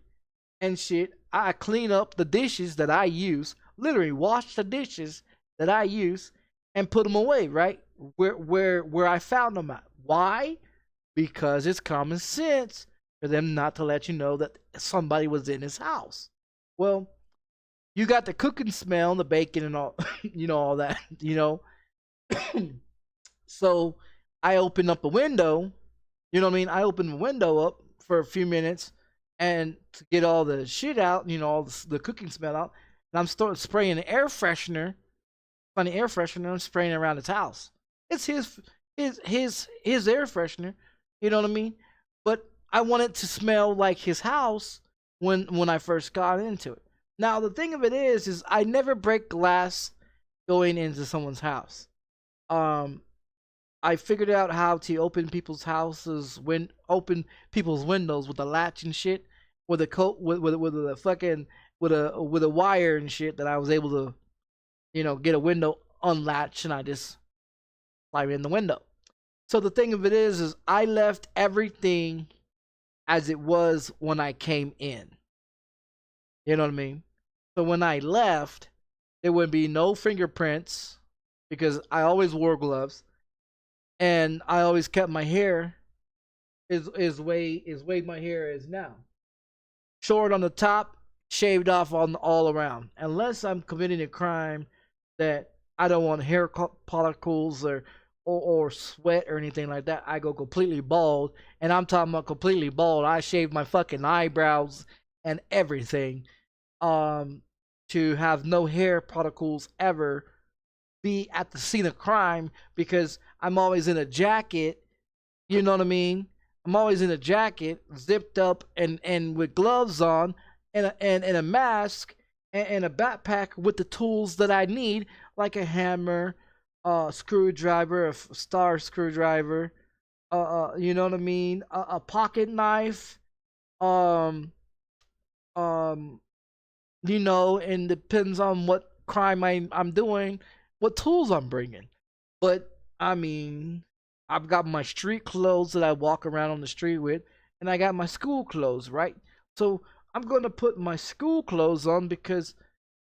and shit, I clean up the dishes that I use, literally wash the dishes that I use and put them away, right? Where I found them at. Why? Because it's common sense for them not to let you know that somebody was in his house. Well, you got the cooking smell and the bacon and all, all that, So I open up the window, I open the window up for a few minutes and to get all the shit out, all the cooking smell out. And I'm starting spraying the air freshener, I'm spraying it around his house. It's his air freshener, you know what I mean? But I want it to smell like his house when I first got into it. Now the thing of it is I never break glass going into someone's house. I figured out how to open people's houses, open people's windows with a latch and shit, with a wire and shit that I was able to, get a window unlatched and I just slide in the window. So the thing of it is I left everything as it was when I came in. You know what I mean? So when I left, there would be no fingerprints because I always wore gloves. And I always kept my hair is way my hair is now. Short on the top, shaved off on all around. Unless I'm committing a crime that I don't want hair follicles or sweat or anything like that, I go completely bald. And I'm talking about completely bald. I shave my fucking eyebrows and everything. To have no hair particles ever be at the scene of crime because I'm always in a jacket, you know what I mean? I'm always in a jacket, zipped up and with gloves on and a mask and a backpack with the tools that I need, like a hammer, screwdriver, a star screwdriver, you know what I mean? A pocket knife, and depends on what crime I'm doing, what tools I'm bringing. But I mean, I've got my street clothes that I walk around on the street with, and I got my school clothes, right? So I'm going to put my school clothes on because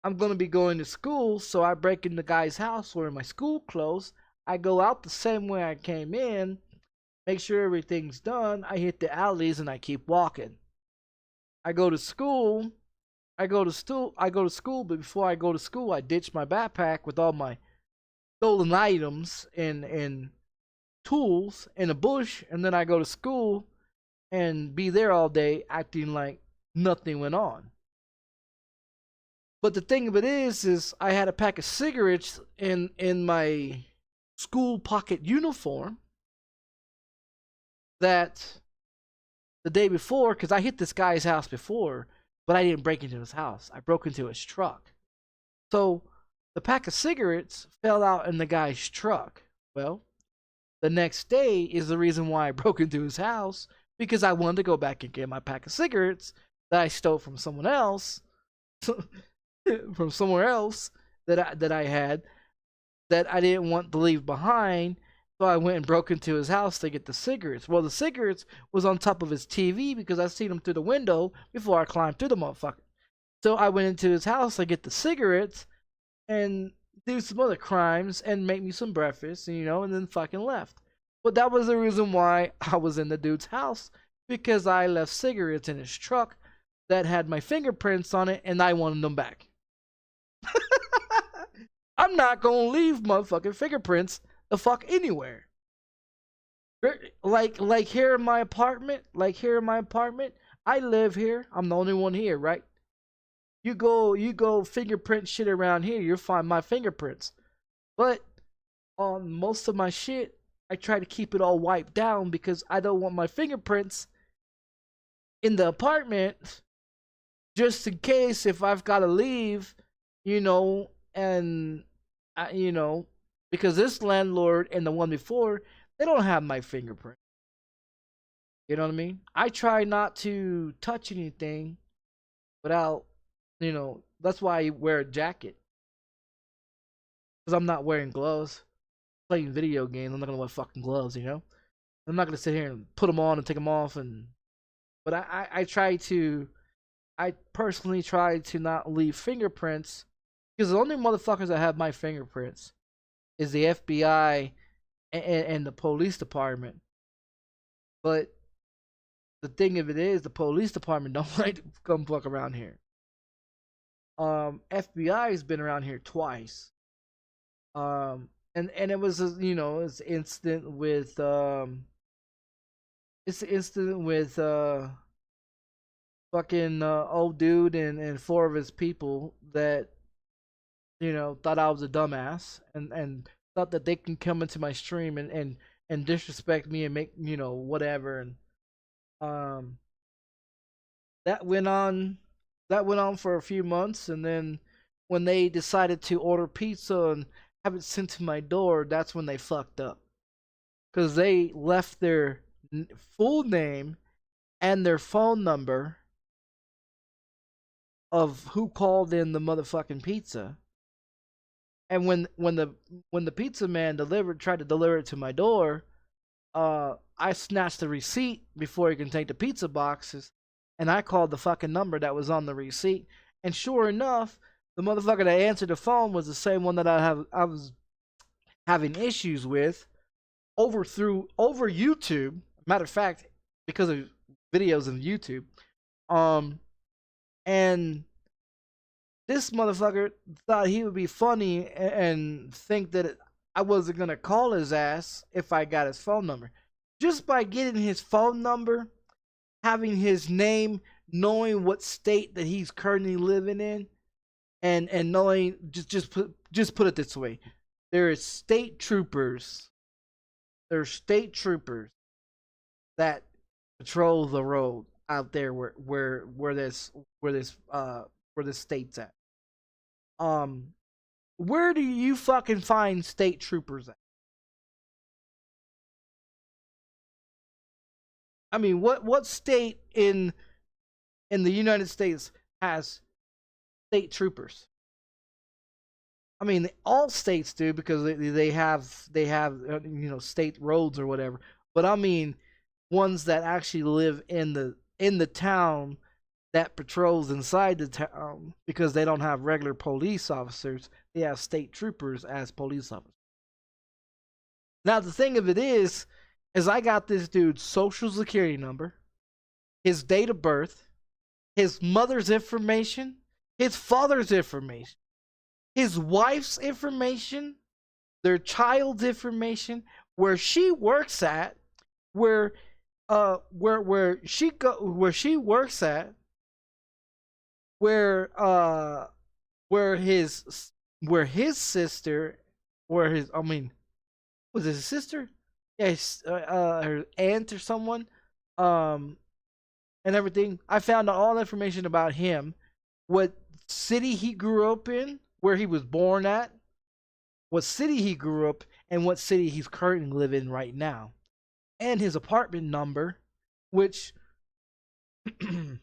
I'm going to be going to school. So I break in the guy's house wearing my school clothes. I go out the same way I came in, make sure everything's done. I hit the alleys and I keep walking. I go to school. But before I go to school, I ditch my backpack with all my stolen items and tools in a bush, and then I go to school and be there all day acting like nothing went on. But the thing of it is I had a pack of cigarettes in my school pocket uniform that the day before, because I hit this guy's house before, but I didn't break into his house. I broke into his truck. So the pack of cigarettes fell out in the guy's truck. Well, the next day is the reason why I broke into his house, because I wanted to go back and get my pack of cigarettes that I stole from someone else, from somewhere else that I had, that I didn't want to leave behind. So I went and broke into his house to get the cigarettes. Well, the cigarettes was on top of his TV because I seen him through the window before I climbed through the motherfucker. So I went into his house to get the cigarettes and do some other crimes and make me some breakfast, and then fucking left. But that was the reason why I was in the dude's house, because I left cigarettes in his truck that had my fingerprints on it, and I wanted them back. I'm not gonna leave motherfucking fingerprints the fuck anywhere. Like here in my apartment, I live here. I'm the only one here, right? You go fingerprint shit around here, you'll find my fingerprints. But on most of my shit, I try to keep it all wiped down because I don't want my fingerprints in the apartment just in case if I've got to leave, and because this landlord and the one before, they don't have my fingerprint. You know what I mean? I try not to touch anything without, that's why I wear a jacket. Because I'm not wearing gloves. Playing video games, I'm not gonna wear fucking gloves, I'm not gonna sit here and put them on and take them off, but I personally try to not leave fingerprints, because the only motherfuckers that have my fingerprints is the FBI and the police department. But the thing of it is, the police department don't like to come fuck around here. FBI has been around here twice. And it was it's instant with fucking old dude and four of his people that thought I was a dumbass and thought that they can come into my stream and disrespect me and make whatever, and that went on for a few months, and then when they decided to order pizza and have it sent to my door, that's when they fucked up, because they left their full name and their phone number of who called in the motherfucking pizza. And when the pizza man tried to deliver it to my door, I snatched the receipt before he can take the pizza boxes, and I called the fucking number that was on the receipt. And sure enough, the motherfucker that answered the phone was the same one that I was having issues with over YouTube. Matter of fact, because of videos of YouTube. And this motherfucker thought he would be funny and think that I wasn't gonna call his ass if I got his phone number. Just by getting his phone number, having his name, knowing what state that he's currently living in, and knowing, just put it this way, there is state troopers. There's state troopers that patrol the road out there where this state's at. Where do you fucking find state troopers at? I mean, what state in the United States has state troopers? I mean, all states do, because they have state roads or whatever. But I mean, ones that actually live in the town that patrols inside the town, because they don't have regular police officers. They have state troopers as police officers. Now, the thing of it is I got this dude's social security number, his date of birth, his mother's information, his father's information, his wife's information, their child's information, where she works at, where she works at, where his sister, was it his sister? Yes, her aunt or someone, and everything. I found out all the information about him, what city he grew up in, where he was born at, what city he grew up, and what city he's currently living right now, and his apartment number, which, to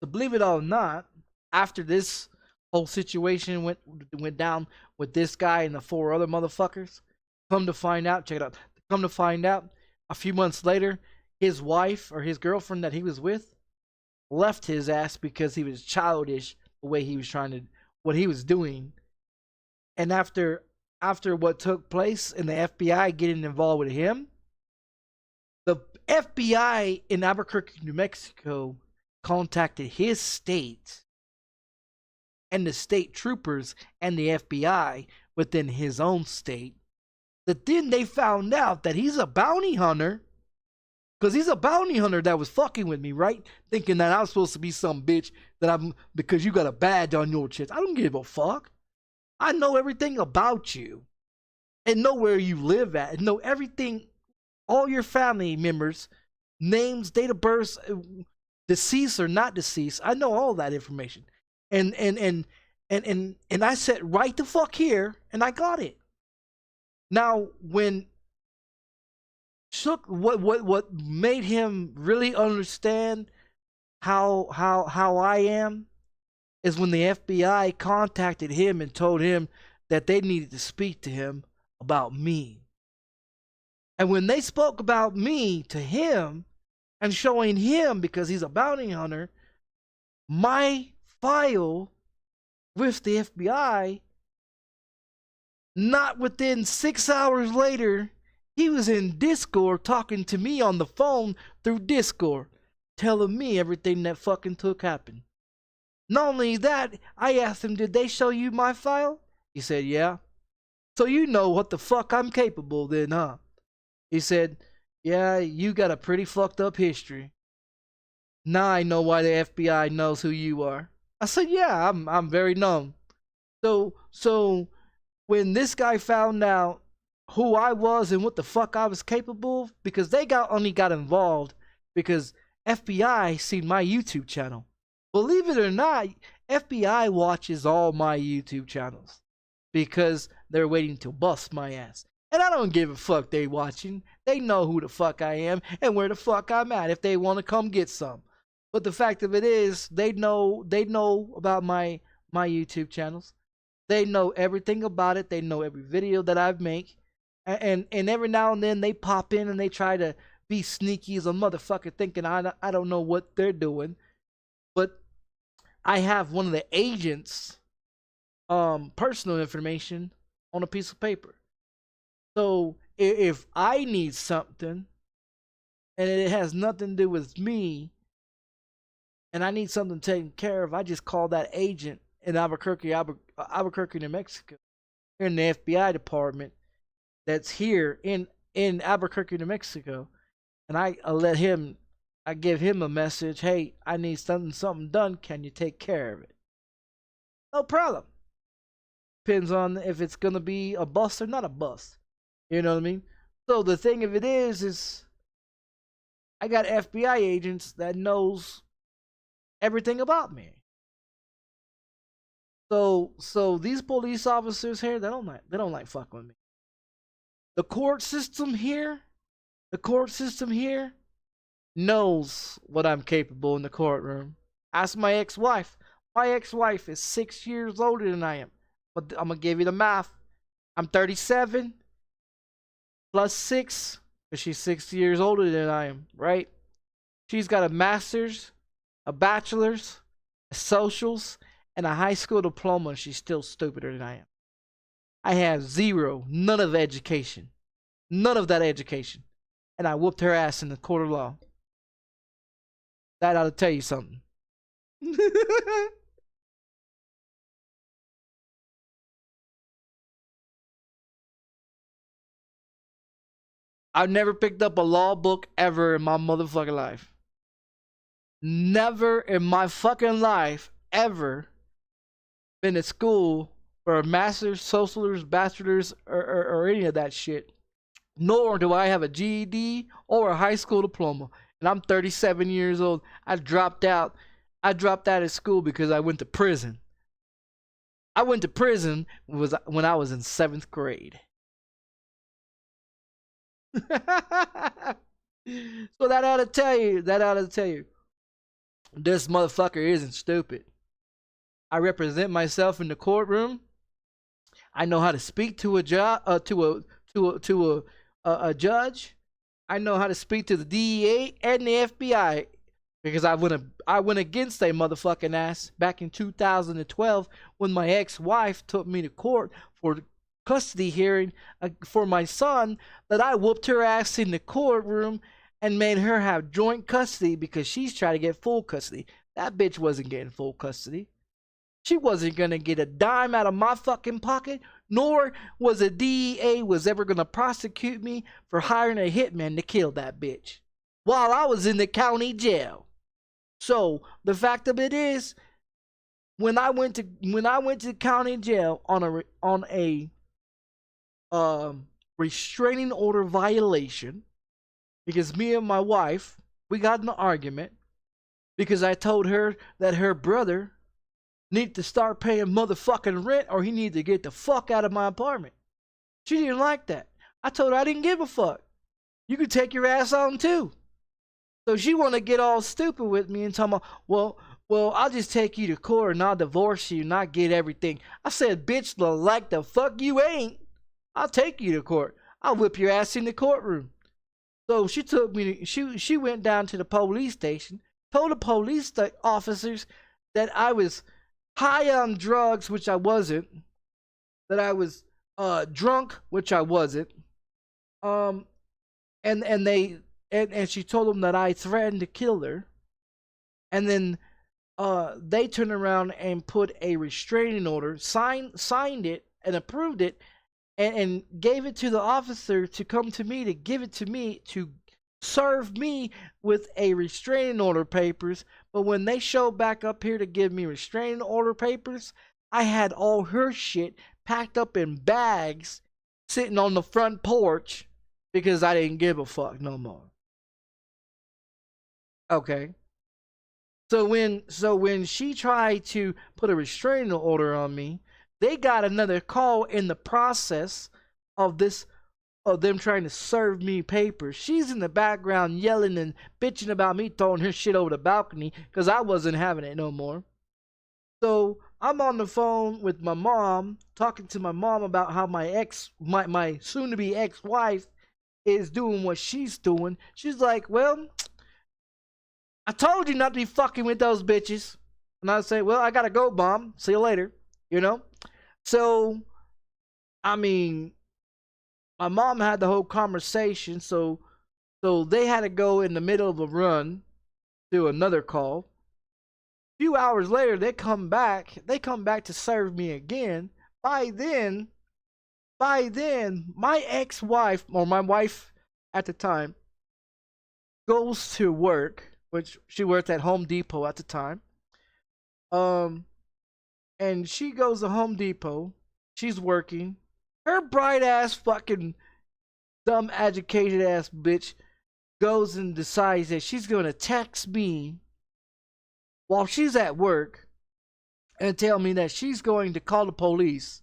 believe it or not, after this whole situation went down with this guy and the four other motherfuckers, come to find out, check it out. Come to find out, a few months later, his wife or his girlfriend that he was with left his ass because he was childish the way he was what he was doing. And after what took place and the FBI getting involved with him, the FBI in Albuquerque, New Mexico contacted his state and the state troopers and the FBI within his own state. That then they found out that he's a bounty hunter, because he's a bounty hunter that was fucking with me, right? Thinking that I was supposed to be some bitch because you got a badge on your chest. I don't give a fuck. I know everything about you and know where you live at and know everything, all your family members, names, date of birth, deceased or not deceased. I know all that information. And I said, right the fuck here, and I got it. Now, when Shook, what made him really understand how I am is when the FBI contacted him and told him that they needed to speak to him about me. And when they spoke about me to him and showing him, because he's a bounty hunter, my file with the FBI, not within 6 hours later, he was in Discord talking to me on the phone through Discord, telling me everything that fucking happened. Not only that, I asked him, did they show you my file? He said, yeah. So you know what the fuck I'm capable then, huh? He said, yeah, you got a pretty fucked up history. Now I know why the FBI knows who you are. I said, yeah, I'm very known. So when this guy found out who I was and what the fuck I was capable of, because they only got involved because FBI seen my YouTube channel. Believe it or not, FBI watches all my YouTube channels because they're waiting to bust my ass. And I don't give a fuck they watching. They know who the fuck I am and where the fuck I'm at if they want to come get some. But the fact of it is, they know about my YouTube channels. They know everything about it. They know every video that I make. And every now and then they pop in and they try to be sneaky as a motherfucker, thinking I don't know what they're doing. But I have one of the agents' personal information on a piece of paper. So if I need something and it has nothing to do with me and I need something taken care of, I just call that agent in Albuquerque, New Mexico, here in the FBI department that's here in Albuquerque, New Mexico. And I give him a message, hey, I need something done. Can you take care of it? No problem. Depends on if it's going to be a bust or not a bust. You know what I mean? So the thing of it is I got FBI agents that knows everything about me. So these police officers here, they don't like fucking with me. The court system here knows what I'm capable in the courtroom. Ask my ex-wife. My ex-wife is 6 years older than I am. But I'm gonna give you the math. I'm 37 plus 6, because she's 6 years older than I am, right? She's got a master's, a bachelor's, a socials, and a high school diploma, and she's still stupider than I am. I have none of education. None of that education. And I whooped her ass in the court of law. That ought to tell you something. I've never picked up a law book ever in my motherfucking life. Never in my fucking life ever been at school for a master's, socialers, bachelor's, or any of that shit. Nor do I have a GED or a high school diploma. And I'm 37 years old. I dropped out of school because I went to prison. I went to prison when I was in 7th grade. So that ought to tell you, this motherfucker isn't stupid. I represent myself in the courtroom. I know how to speak to a judge. I know how to speak to the DEA and the FBI because I went against a motherfucking ass back in 2012 when my ex-wife took me to court for custody hearing for my son, that I whooped her ass in the courtroom and made her have joint custody because she's trying to get full custody. That bitch wasn't getting full custody. She wasn't gonna get a dime out of my fucking pocket, nor was the DEA was ever gonna prosecute me for hiring a hitman to kill that bitch while I was in the county jail. So the fact of it is, when I went to county jail on a restraining order violation, because me and my wife, we got in an argument, because I told her that her brother needed to start paying motherfucking rent or he needed to get the fuck out of my apartment. She didn't like that. I told her I didn't give a fuck. You could take your ass on too. So she want to get all stupid with me and tell me, well, I'll just take you to court and I'll divorce you and I'll get everything. I said, bitch, like the fuck you ain't. I'll take you to court. I'll whip your ass in the courtroom. So she took me, she went down to the police station, told the police officers that I was high on drugs, which I wasn't, that I was drunk, which I wasn't, and she told them that I threatened to kill her, and then they turned around and put a restraining order, signed it, and approved it, and gave it to the officer to come to me to give it to me to serve me with a restraining order papers. But when they showed back up here to give me restraining order papers, I had all her shit packed up in bags sitting on the front porch because I didn't give a fuck no more. Okay. So when she tried to put a restraining order on me, they got another call in the process of them trying to serve me papers. She's in the background yelling and bitching about me throwing her shit over the balcony because I wasn't having it no more. So I'm on the phone with my mom, talking to my mom about how my soon-to-be ex-wife is doing what she's doing. She's like, well, I told you not to be fucking with those bitches. And I say, well, I gotta go, Mom. See you later. You know? So, I mean, my mom had the whole conversation, so they had to go in the middle of a run to another call. A few hours later, they come back to serve me again. By then, my ex-wife, or my wife at the time, goes to work, which she worked at Home Depot at the time. And she goes to Home Depot. She's working. Her bright ass fucking dumb educated ass bitch goes and decides that she's gonna text me while she's at work and tell me that she's going to call the police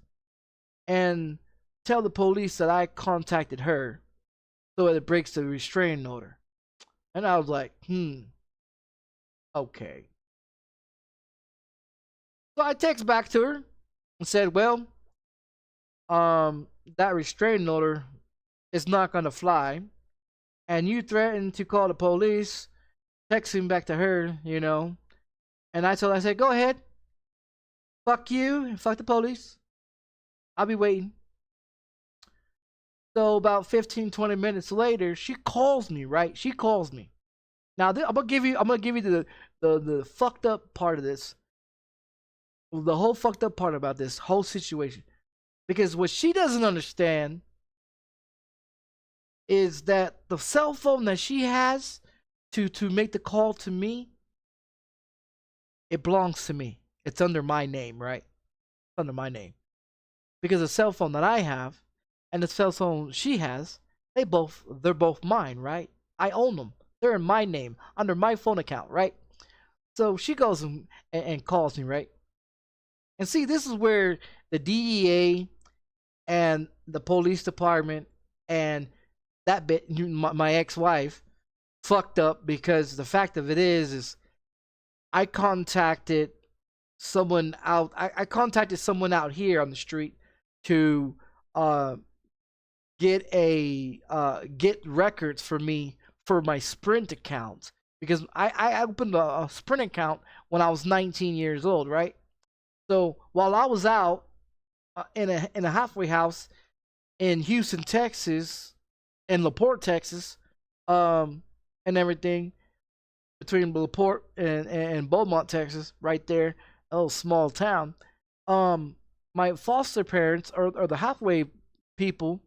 and tell the police that I contacted her so it breaks the restraining order. And I was like, okay. So I text back to her and said, well, that restraining order is not gonna fly, and you threatened to call the police, texting back to her, you know. And I said, go ahead, fuck you and fuck the police, I'll be waiting. So about 15-20 minutes later, she calls me, right? She calls me. Now I'm gonna give you the fucked up part of this. The whole fucked up part about this whole situation. Because what she doesn't understand is that the cell phone that she has to make the call to me, it belongs to me. It's under my name, right? It's under my name. Because the cell phone that I have and the cell phone she has, they're both mine, right? I own them. They're in my name, under my phone account, right? So she goes and calls me, right? And see, this is where the DEA and the police department and that bit, my ex-wife, fucked up, because the fact of it is I contacted someone out. I contacted someone out here on the street to get records for me for my Sprint account, because I opened a Sprint account when I was 19 years old, right? So while I was out in a halfway house in Houston, Texas, in LaPorte, Texas, and everything between LaPorte and Beaumont, Texas, right there, a little small town. My foster parents or the halfway people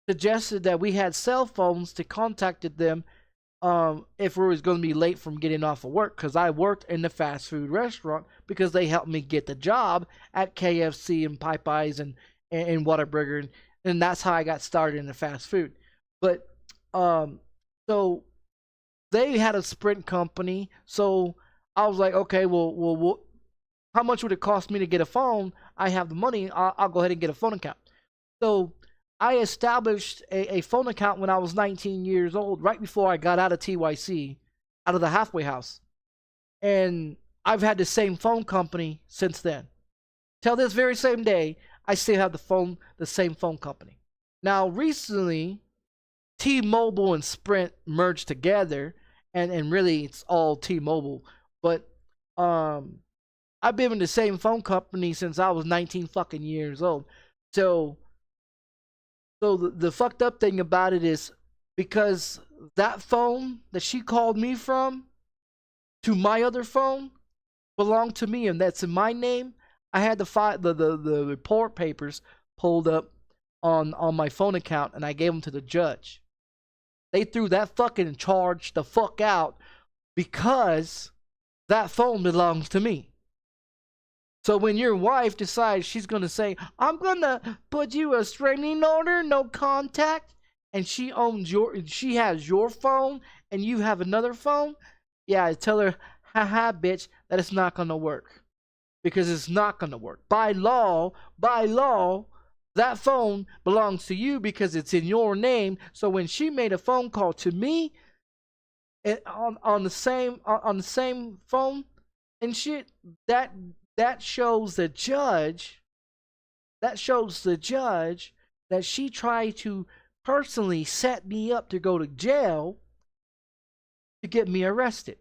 suggested that we had cell phones to contact them if we was going to be late from getting off of work, because I worked in the fast food restaurant, because they helped me get the job at KFC and Popeyes and Whataburger, and that's how I got started in the fast food. But so they had a Sprint company, so I was like, okay, well, how much would it cost me to get a phone? I have the money. I'll go ahead and get a phone account. So I established a phone account when I was 19 years old, right before I got out of TYC, out of the halfway house. And I've had the same phone company since then. Till this very same day, I still have the same phone company. Now, recently, T-Mobile and Sprint merged together, and really it's all T-Mobile. But I've been in the same phone company since I was 19 fucking years old. So the fucked up thing about it is, because that phone that she called me from to my other phone belonged to me, and that's in my name. I had the report papers pulled up on my phone account, and I gave them to the judge. They threw that fucking charge the fuck out because that phone belongs to me. So when your wife decides she's gonna say, I'm gonna put you a restraining order, no contact, and she has your phone and you have another phone, yeah, I tell her, haha, bitch, that it's not gonna work. Because it's not gonna work. By law, that phone belongs to you because it's in your name. So when she made a phone call to me on the same phone and shit, that shows the judge that she tried to personally set me up to go to jail to get me arrested.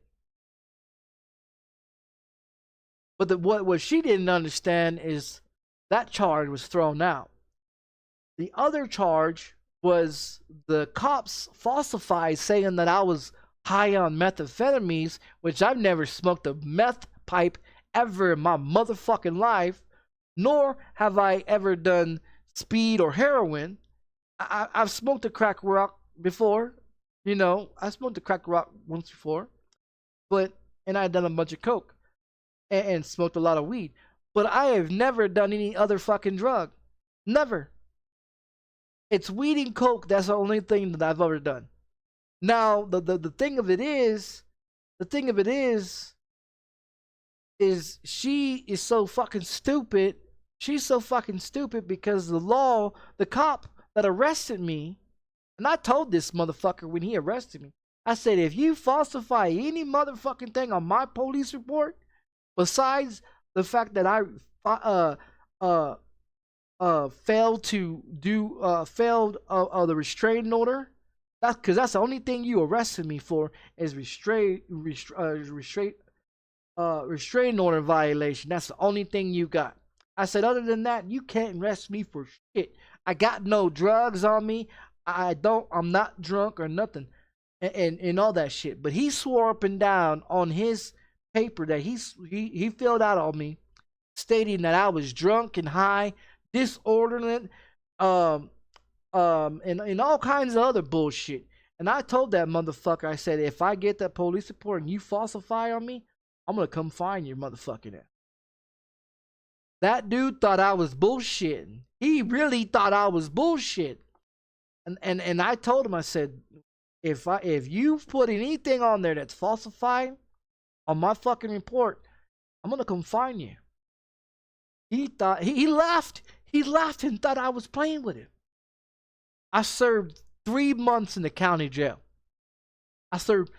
But what she didn't understand is that charge was thrown out. The other charge was the cops falsified, saying that I was high on methamphetamines, which I've never smoked a meth pipe ever in my motherfucking life, nor have I ever done speed or heroin. I've smoked a crack rock before, I smoked a crack rock once before, and I've done a bunch of coke and smoked a lot of weed, but I have never done any other fucking drug. Never. It's weed and coke. That's the only thing that I've ever done. Now, the thing of it is she is so fucking stupid. She's so fucking stupid because the cop that arrested me, and I told this motherfucker when he arrested me, I said, if you falsify any motherfucking thing on my police report, besides the fact that I failed the restraining order, that's the only thing you arrested me for, is restraining order violation. That's the only thing you got. I said, other than that, you can't arrest me for shit. I got no drugs on me. I'm not drunk or nothing, and all that shit. But he swore up and down on his paper that he filled out on me, stating that I was drunk and high, disorderly, and all kinds of other bullshit. And I told that motherfucker, I said, if I get that police report and you falsify on me, I'm gonna come find your motherfucking ass. That dude thought I was bullshitting. He really thought I was bullshit. And I told him, I said, if you put anything on there that's falsified on my fucking report, I'm gonna come find you. He thought he laughed. He laughed and thought I was playing with him. I served 3 months in the county jail. I served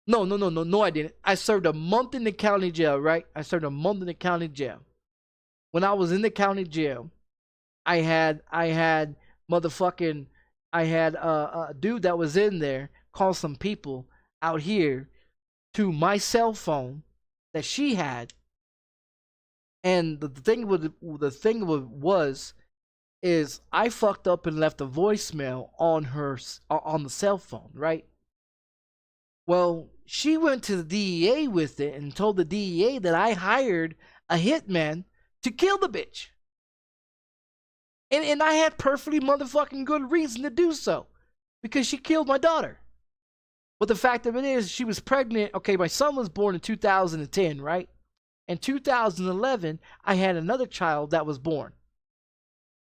no, I didn't. I served a month in the county jail, right? I served a month in the county jail. When I was in the county jail, I had a dude that was in there call some people out here to my cell phone that she had, and the thing was I fucked up and left a voicemail on the cell phone, right? Well, she went to the DEA with it and told the DEA that I hired a hitman to kill the bitch. And I had perfectly motherfucking good reason to do so, because she killed my daughter. But the fact of it is, she was pregnant. Okay, my son was born in 2010, right? In 2011, I had another child that was born.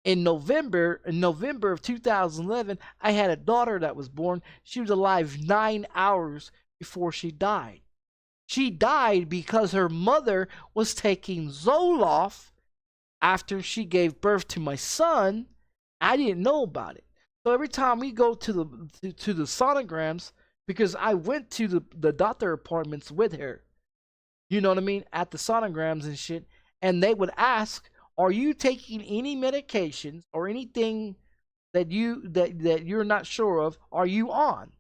In November of 2011, I had a daughter that was born. She was alive 9 hours before she died. She died because her mother was taking Zoloft after she gave birth to my son. I didn't know about it. So every time we go to the sonograms, because I went to the doctor appointments with her, you know what I mean, at the sonograms and shit, and they would ask, "Are you taking any medications or anything that you're not sure of? Are you on?"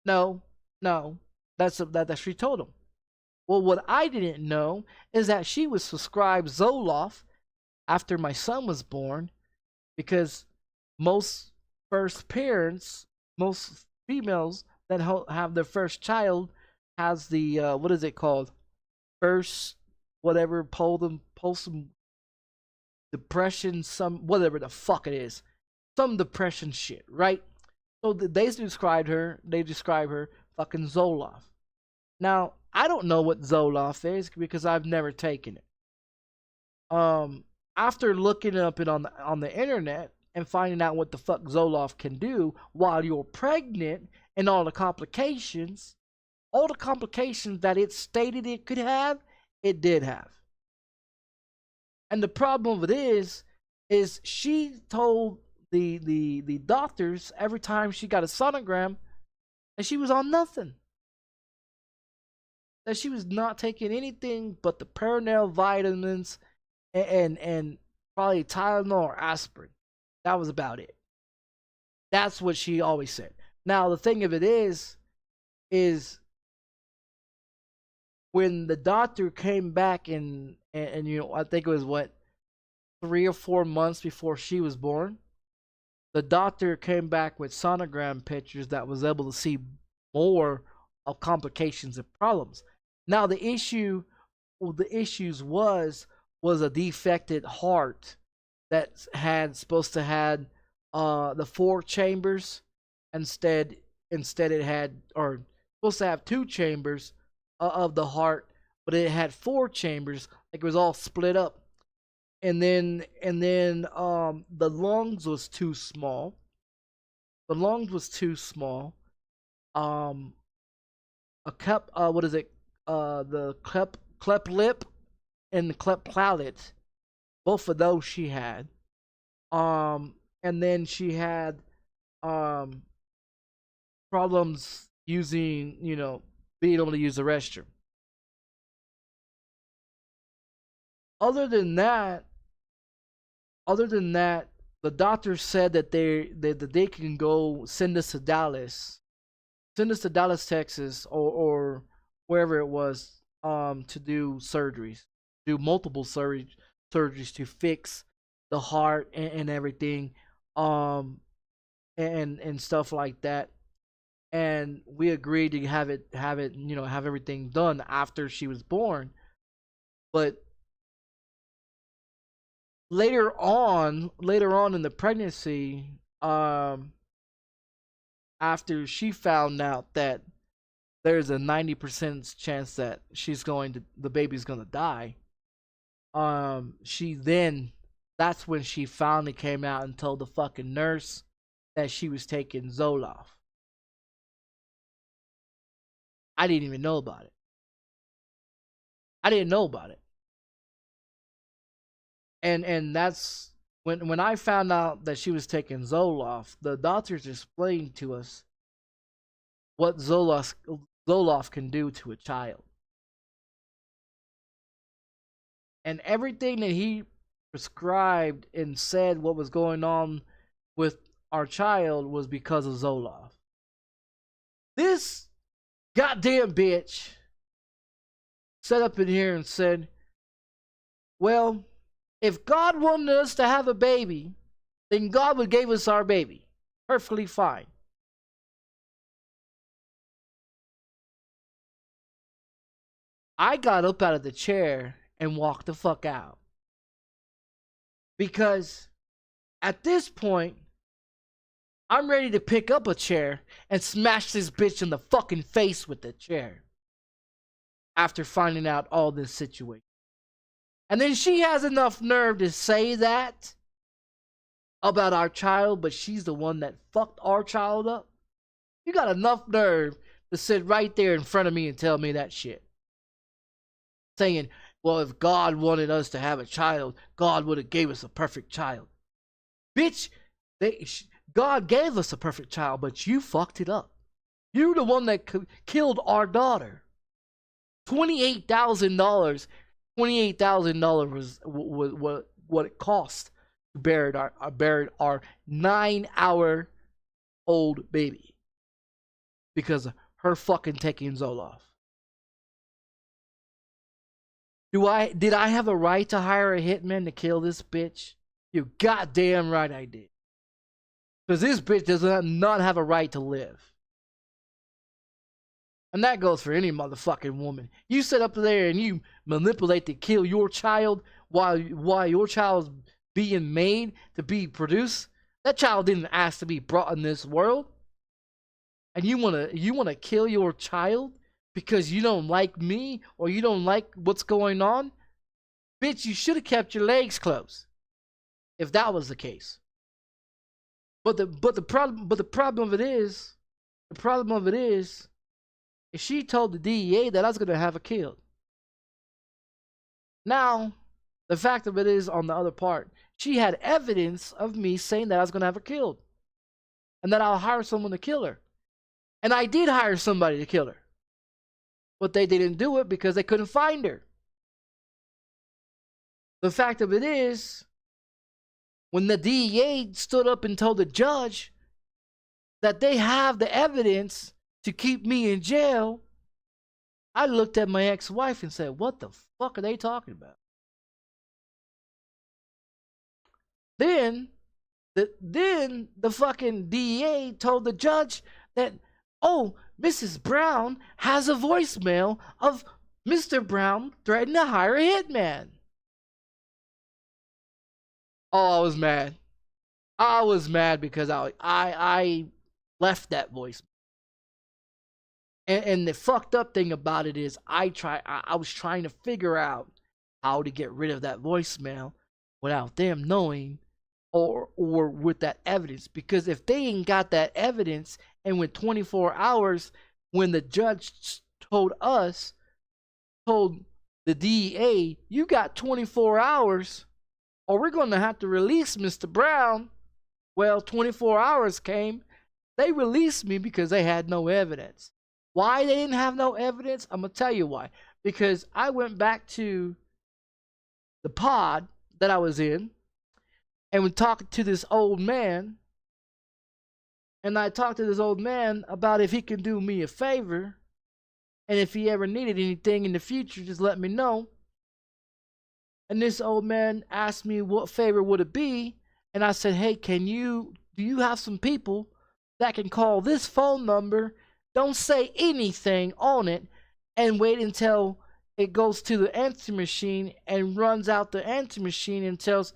No, no. That she told them. Well, what I didn't know is that she was prescribed Zoloft after my son was born, because most first parents, most females that have their first child, has the what is it called? First, whatever, postpartum depression, some whatever the fuck it is, some depression shit, right? So they describe her. They describe her fucking Zoloft. Now I don't know what Zoloft is because I've never taken it. After looking up it on the internet and finding out what the fuck Zoloft can do while you're pregnant and all the complications that it stated it could have, it did have. And the problem with it is she told the doctors every time she got a sonogram that she was on nothing. That she was not taking anything but the Paranel vitamins and probably Tylenol or aspirin. That was about it. That's what she always said. Now the thing of it is when the doctor came back and you know, I think it was what, 3 or 4 months before she was born, the doctor came back with sonogram pictures that was able to see more of complications and problems. Now the issues was a defected heart that had supposed to had the 4 chambers. Instead it had, or supposed to have 2 chambers of the heart, but it had 4 chambers, like it was all split up. And then the lungs was too small. The lungs was too small. A cup, what is it? The clep lip and the clep palate, both of those she had. And then she had problems using, you know, being able to use the restroom. Other than that, the doctor said that they can go send us to Dallas, Texas, or wherever it was, to do surgeries, do multiple surgeries to fix the heart and everything, and stuff like that. And we agreed to have it, you know, have everything done after she was born. But later on in the pregnancy, after she found out that there's a 90% chance that the baby's gonna die, that's when she finally came out and told the fucking nurse that she was taking Zoloft. I didn't even know about it. And that's when I found out that she was taking Zoloft. The doctors explained to us what Zoloft can do to a child, and everything that he prescribed and said what was going on with our child was because of Zoloft. This goddamn bitch sat up in here and said, well, if God wanted us to have a baby, then God would give us our baby. Perfectly fine. I got up out of the chair and walked the fuck out. Because at this point, I'm ready to pick up a chair and smash this bitch in the fucking face with the chair. After finding out all this situation. And then she has enough nerve to say that about our child, but she's the one that fucked our child up. You got enough nerve to sit right there in front of me and tell me that shit. Saying, well, if God wanted us to have a child, God would have gave us a perfect child. Bitch, God gave us a perfect child, but you fucked it up. You're the one that killed our daughter. $28,000. $28,000 was what it cost to bury our 9-hour-old baby because of her fucking taking Zoloft. Did I have a right to hire a hitman to kill this bitch? You goddamn right I did. Because this bitch does not have a right to live. And that goes for any motherfucking woman. You sit up there and you manipulate to kill your child while your child's being made to be produced. That child didn't ask to be brought in this world. And you wanna kill your child because you don't like me or you don't like what's going on? Bitch, you should have kept your legs closed if that was the case. But the problem of it is, if she told the DEA that I was gonna have her killed. Now, the fact of it is, on the other part, she had evidence of me saying that I was gonna have her killed, and that I'll hire someone to kill her. And I did hire somebody to kill her, but they didn't do it because they couldn't find her. The fact of it is, when the DEA stood up and told the judge that they have the evidence to keep me in jail, I looked at my ex-wife and said, what the fuck are they talking about? Then the fucking DEA told the judge that, oh, Mrs. Brown has a voicemail of Mr. Brown threatening to hire a hitman. Oh, I was mad. I was mad because I left that voicemail. And the fucked up thing about it is I was trying to figure out how to get rid of that voicemail without them knowing or with that evidence. Because if they ain't got that evidence, and with 24 hours, when the judge told the DEA, you got 24 hours or we're going to have to release Mr. Brown. Well, 24 hours came. They released me because they had no evidence. Why they didn't have no evidence? I'm going to tell you why. Because I went back to the pod that I was in and was talking to this old man. And I talked to this old man about if he can do me a favor. And if he ever needed anything in the future, just let me know. And this old man asked me what favor would it be. And I said, hey, do you have some people that can call this phone number? Don't say anything on it and wait until it goes to the answer machine and runs out the answer machine and tells,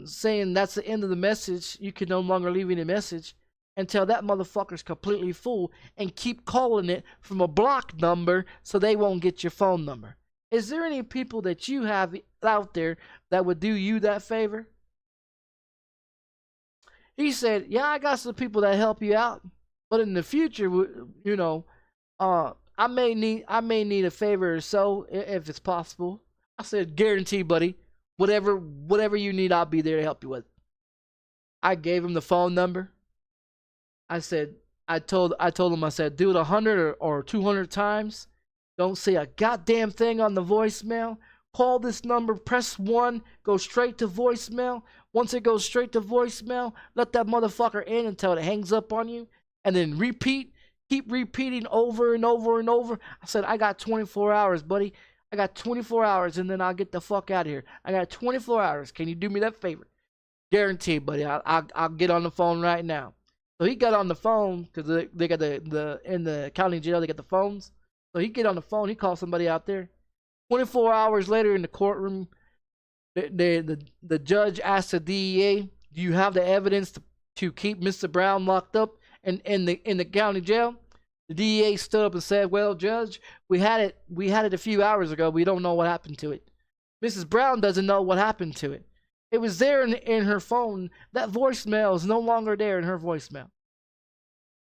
saying that's the end of the message. You can no longer leave any message until that motherfucker's completely full, and keep calling it from a block number so they won't get your phone number. Is there any people that you have out there that would do you that favor? He said, yeah, I got some people that help you out. But in the future, you know, I may need a favor or so if it's possible. I said, guarantee, buddy. Whatever you need, I'll be there to help you with. I gave him the phone number. I said, I told him, I said, do it 100 or 200 times. Don't say a goddamn thing on the voicemail. Call this number, press 1, go straight to voicemail. Once it goes straight to voicemail, let that motherfucker in until it hangs up on you. And then keep repeating over and over and over. I said, I got 24 hours, buddy. I got 24 hours and then I'll get the fuck out of here. I got 24 hours. Can you do me that favor? Guaranteed, buddy. I'll get on the phone right now. So he got on the phone because they got in the county jail, they got the phones. So he get on the phone, he called somebody out there. 24 hours later in the courtroom, the judge asked the DEA, do you have the evidence to keep Mr. Brown locked up in the county jail? The DEA stood up and said, well, Judge, we had it a few hours ago. We don't know what happened to it. Mrs. Brown doesn't know what happened to it. It was there in her phone. That voicemail is no longer there in her voicemail.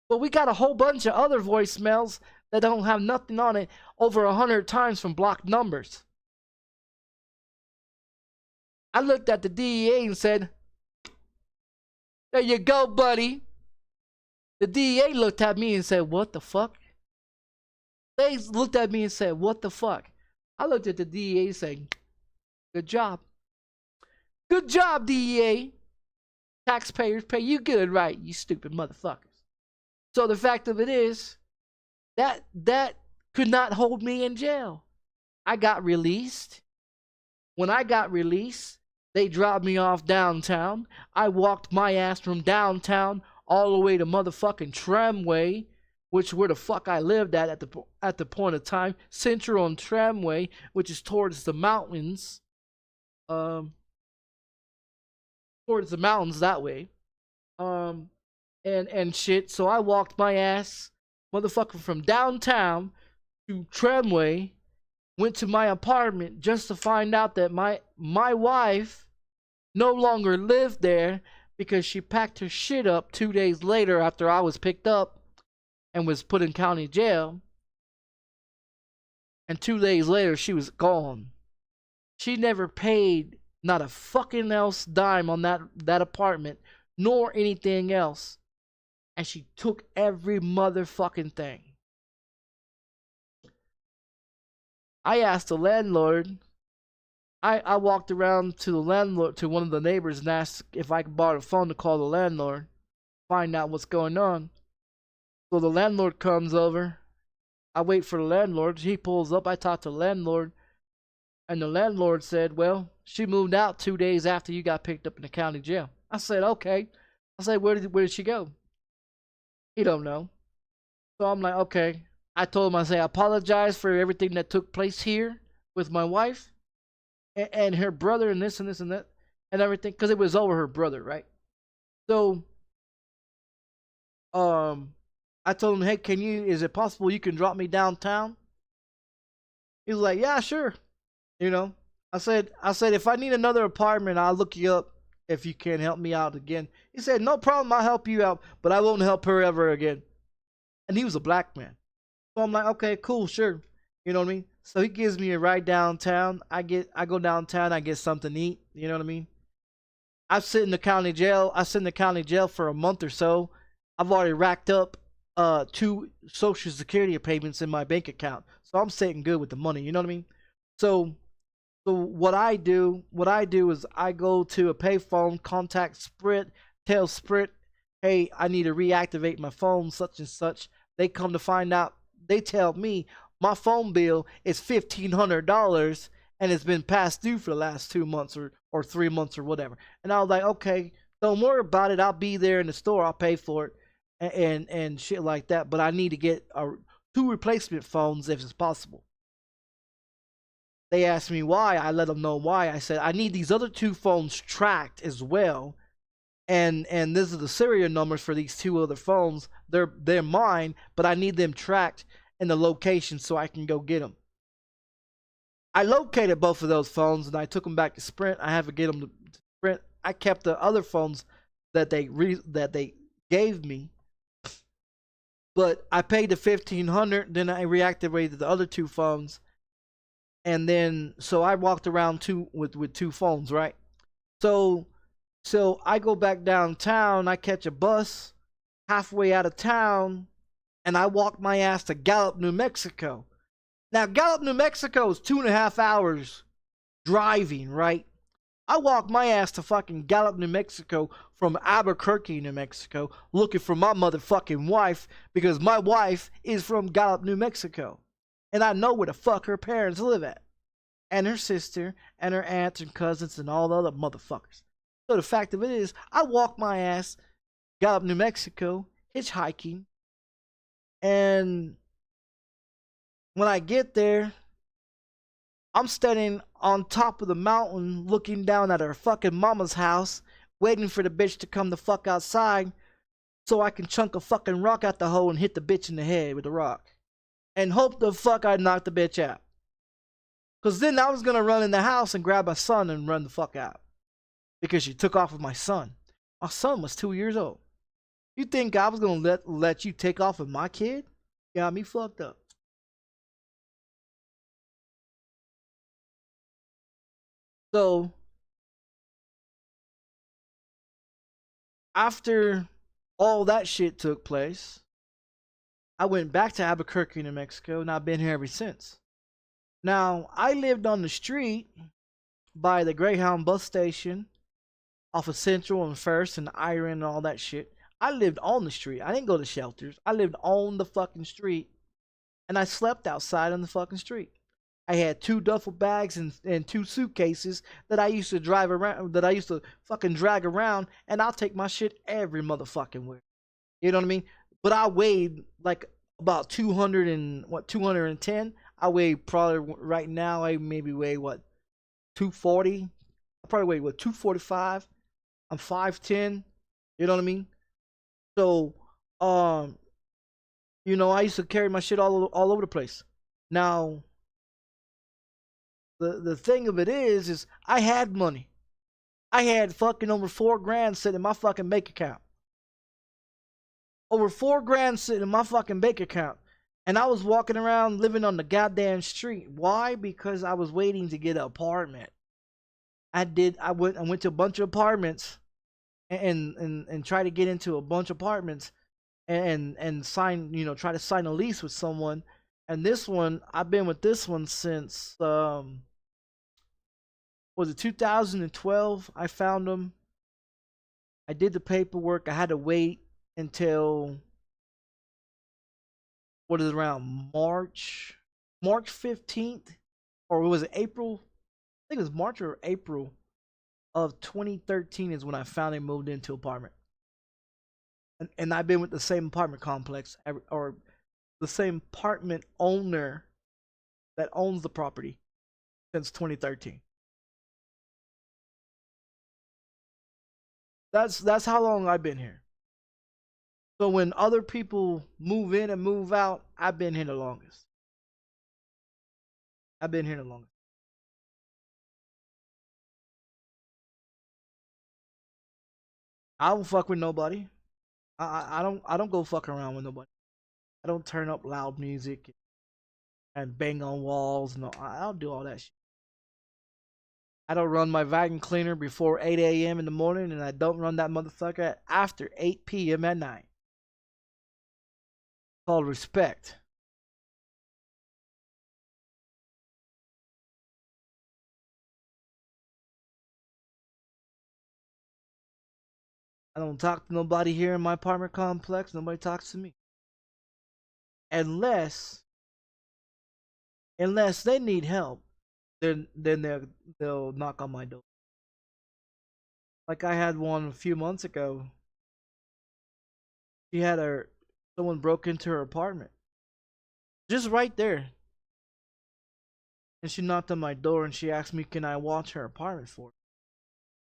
But we got a whole bunch of other voicemails that don't have nothing on it over 100 times from blocked numbers. I looked at the DEA and said, there you go, buddy. The DEA looked at me and said, what the fuck? They looked at me and said, what the fuck? I looked at the DEA saying, good job. Good job, DEA. Taxpayers pay you good, right, you stupid motherfuckers. So the fact of it is, that could not hold me in jail. I got released. When I got released, they dropped me off downtown. I walked my ass from downtown all the way to motherfucking Tramway, which where the fuck I lived at the point of time. Central and Tramway, which is towards the mountains. Towards the mountains that way. And shit. So I walked my ass, motherfucker, from downtown to Tramway, went to my apartment just to find out that my wife no longer lived there because she packed her shit up 2 days later after I was picked up and was put in county jail. And 2 days later, she was gone. She never paid not a fucking else dime on that apartment, nor anything else. And she took every motherfucking thing. I asked the landlord. I walked around to the landlord, to one of the neighbors, and asked if I could borrow a phone to call the landlord, find out what's going on. So the landlord comes over. I wait for the landlord. He pulls up. I talk to the landlord. And the landlord said, well, she moved out 2 days after you got picked up in the county jail. I said, okay. I said, where did she go? He don't know. So I'm like, okay. I told him, I say, I apologize for everything that took place here with my wife and her brother and this and this and that and everything, because it was over her brother, right? So, I told him, hey, is it possible you can drop me downtown? He was like, yeah, sure. You know, I said, if I need another apartment, I'll look you up if you can help me out again. He said, no problem, I'll help you out, but I won't help her ever again. And he was a black man. So I'm like, okay, cool, sure. You know what I mean? So he gives me a ride downtown. I go downtown, I get something to eat. You know what I mean? I sit in the county jail. I sit in the county jail for a month or so. I've already racked up 2 Social Security payments in my bank account. So I'm sitting good with the money. You know what I mean? So what I do is I go to a payphone, contact Sprint, tell Sprint, hey, I need to reactivate my phone, such and such. They come to find out, they tell me my phone bill is $1,500 and it's been past due for the last 2 months or 3 months or whatever. And I was like, okay, don't worry about it. I'll be there in the store. I'll pay for it and shit like that. But I need to get 2 replacement phones if it's possible. They asked me why. I let them know why. I said, I need these other 2 phones tracked as well. And this is the serial numbers for these 2 other phones. They're mine, but I need them tracked in the location so I can go get them. I located both of those phones and I took them back to Sprint. I have to get them to Sprint. I kept the other phones that they gave me, but I paid the $1,500. Then I reactivated the other 2 phones. And then, so I walked around with 2 phones, right? So I go back downtown, I catch a bus halfway out of town, and I walk my ass to Gallup, New Mexico. Now, Gallup, New Mexico is 2.5 hours driving, right? I walk my ass to fucking Gallup, New Mexico from Albuquerque, New Mexico, looking for my motherfucking wife, because my wife is from Gallup, New Mexico. And I know where the fuck her parents live at. And her sister, and her aunts and cousins, and all the other motherfuckers. So the fact of it is, I walk my ass, Gallup, New Mexico, hitchhiking. And when I get there, I'm standing on top of the mountain, looking down at her fucking mama's house, waiting for the bitch to come the fuck outside, so I can chunk a fucking rock out the hole and hit the bitch in the head with a rock. And hope the fuck I knock the bitch out. Because then I was going to run in the house and grab my son and run the fuck out. Because she took off with my son. My son was 2 years old. You think I was gonna let you take off with my kid? Got me fucked up. So after all that shit took place, I went back to Albuquerque, New Mexico, and I've been here ever since. Now, I lived on the street by the Greyhound bus station off of Central and First and Iron and all that shit. I lived on the street. I didn't go to shelters. I lived on the fucking street, and I slept outside on the fucking street. I had 2 duffel bags and 2 suitcases that I used to drive around, that I used to fucking drag around, and I'll take my shit every motherfucking where. You know what I mean? But I weighed like about 210. I weigh probably right now, I maybe weigh what, 240? I probably weigh what, 245? I'm 5'10. You know what I mean? So, you know, I used to carry my shit all over the place. Now, the thing of it is I had money. I had fucking over $4 sitting in my fucking bank account. Over $4 sitting in my fucking bank account. And I was walking around living on the goddamn street. Why? Because I was waiting to get an apartment. I went to a bunch of apartments and try to get into a bunch of apartments and sign, you know, try to sign a lease with someone. And this one, I've been with this one since was it 2012? I found them. I did the paperwork. I had to wait until what is it, around March 15th, or was it April? I think it was March or April of 2013 is when I finally moved into an apartment. And I've been with the same apartment complex, or the same apartment owner that owns the property since 2013. That's how long I've been here. So when other people move in and move out, I've been here the longest. I've been here the longest. I don't fuck with nobody. I don't go fuck around with nobody. I don't turn up loud music and bang on walls. No, I don't do all that shit. I don't run my vacuum cleaner before 8 a.m. in the morning, and I don't run that motherfucker after 8 p.m. at night. Called respect. I don't talk to nobody here in my apartment complex. Nobody talks to me. Unless they need help, then they'll knock on my door. Like I had one a few months ago. She had someone broke into her apartment. Just right there. And she knocked on my door and she asked me, can I watch her apartment for her?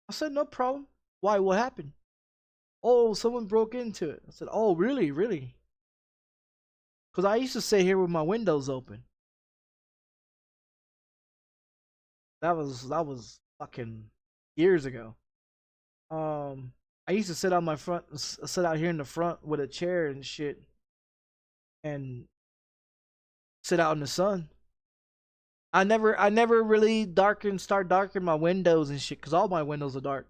I said, no problem. Why? What happened? Oh, someone broke into it. I said, oh, really? Really? Because I used to sit here with my windows open. That was fucking years ago. I used to sit out here in the front with a chair and shit, and sit out in the sun. I never really start darkening my windows and shit, cause all my windows are dark.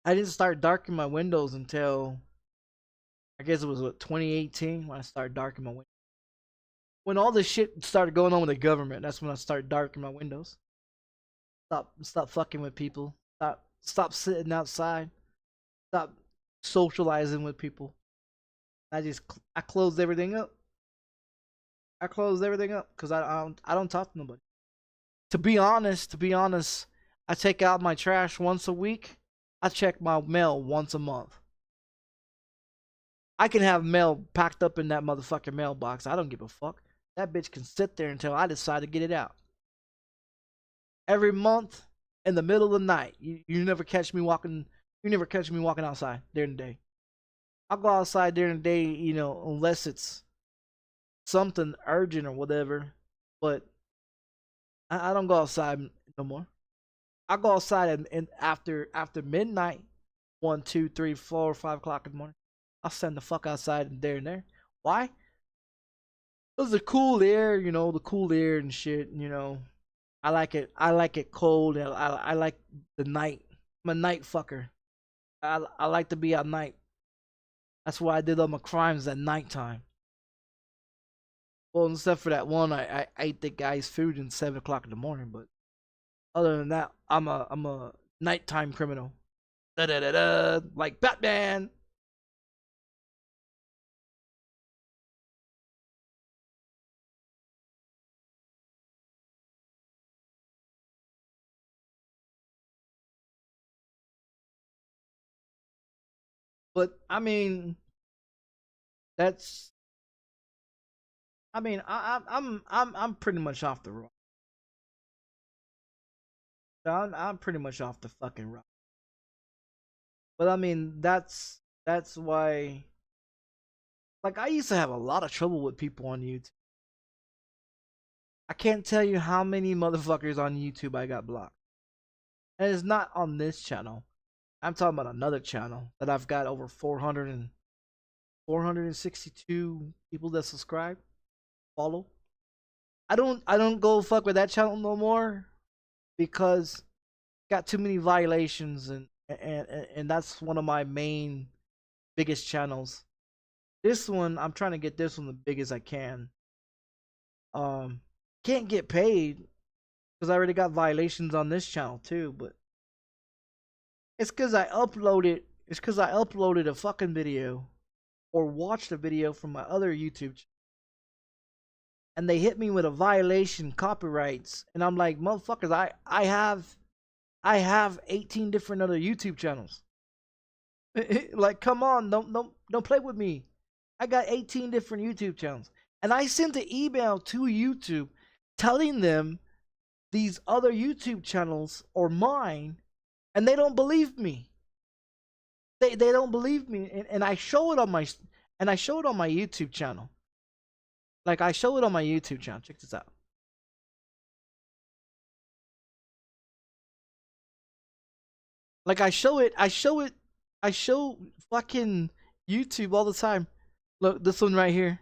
I didn't start darkening my windows until I guess it was what, 2018 when I started darkening my windows. When all this shit started going on with the government, that's when I started darkening my windows. Stop fucking with people. Stop sitting outside. Stop socializing with people. I closed everything up. I closed everything up because I don't talk to nobody. To be honest, I take out my trash once a week. I check my mail once a month. I can have mail packed up in that motherfucking mailbox. I don't give a fuck. That bitch can sit there until I decide to get it out. Every month in the middle of the night, you never catch me walking. You never catch me walking outside during the day. I'll go outside during the day, you know, unless it's something urgent or whatever. But I don't go outside no more. I go outside and after midnight 1, 2, 3, 4, 5 o'clock in the morning. I'll stand the fuck outside and there. Why? Because the cool air, you know, the cool air and shit, you know. I like it. I like it cold. And I like the night. I'm a night fucker. I like to be at night. That's why I did all my crimes at nighttime. Well, except for that one, I ate the guy's food at 7 o'clock in the morning. But other than that, I'm a nighttime criminal. Da da da da, like Batman. But I mean, that's. I mean, I'm pretty much off the road. I'm pretty much off the fucking road. But I mean, that's why. Like, I used to have a lot of trouble with people on YouTube. I can't tell you how many motherfuckers on YouTube I got blocked. And it's not on this channel. I'm talking about another channel that I've got over 462 people that subscribe, follow. I don't go fuck with that channel no more because got too many violations and that's one of my main biggest channels. This one, I'm trying to get this one the biggest I can. Can't get paid because I already got violations on this channel too, but it's because I uploaded a fucking video or watched a video from my other YouTube channel. And they hit me with a violation copyrights and I'm like, motherfuckers, I have 18 different other YouTube channels. Like, come on, don't play with me. I got 18 different YouTube channels. And I sent an email to YouTube telling them these other YouTube channels are mine, and they don't believe me. They don't believe me, and I show it on my YouTube channel. Like, I show it on my YouTube channel. Check this out. Like, I show fucking YouTube all the time. Look, this one right here.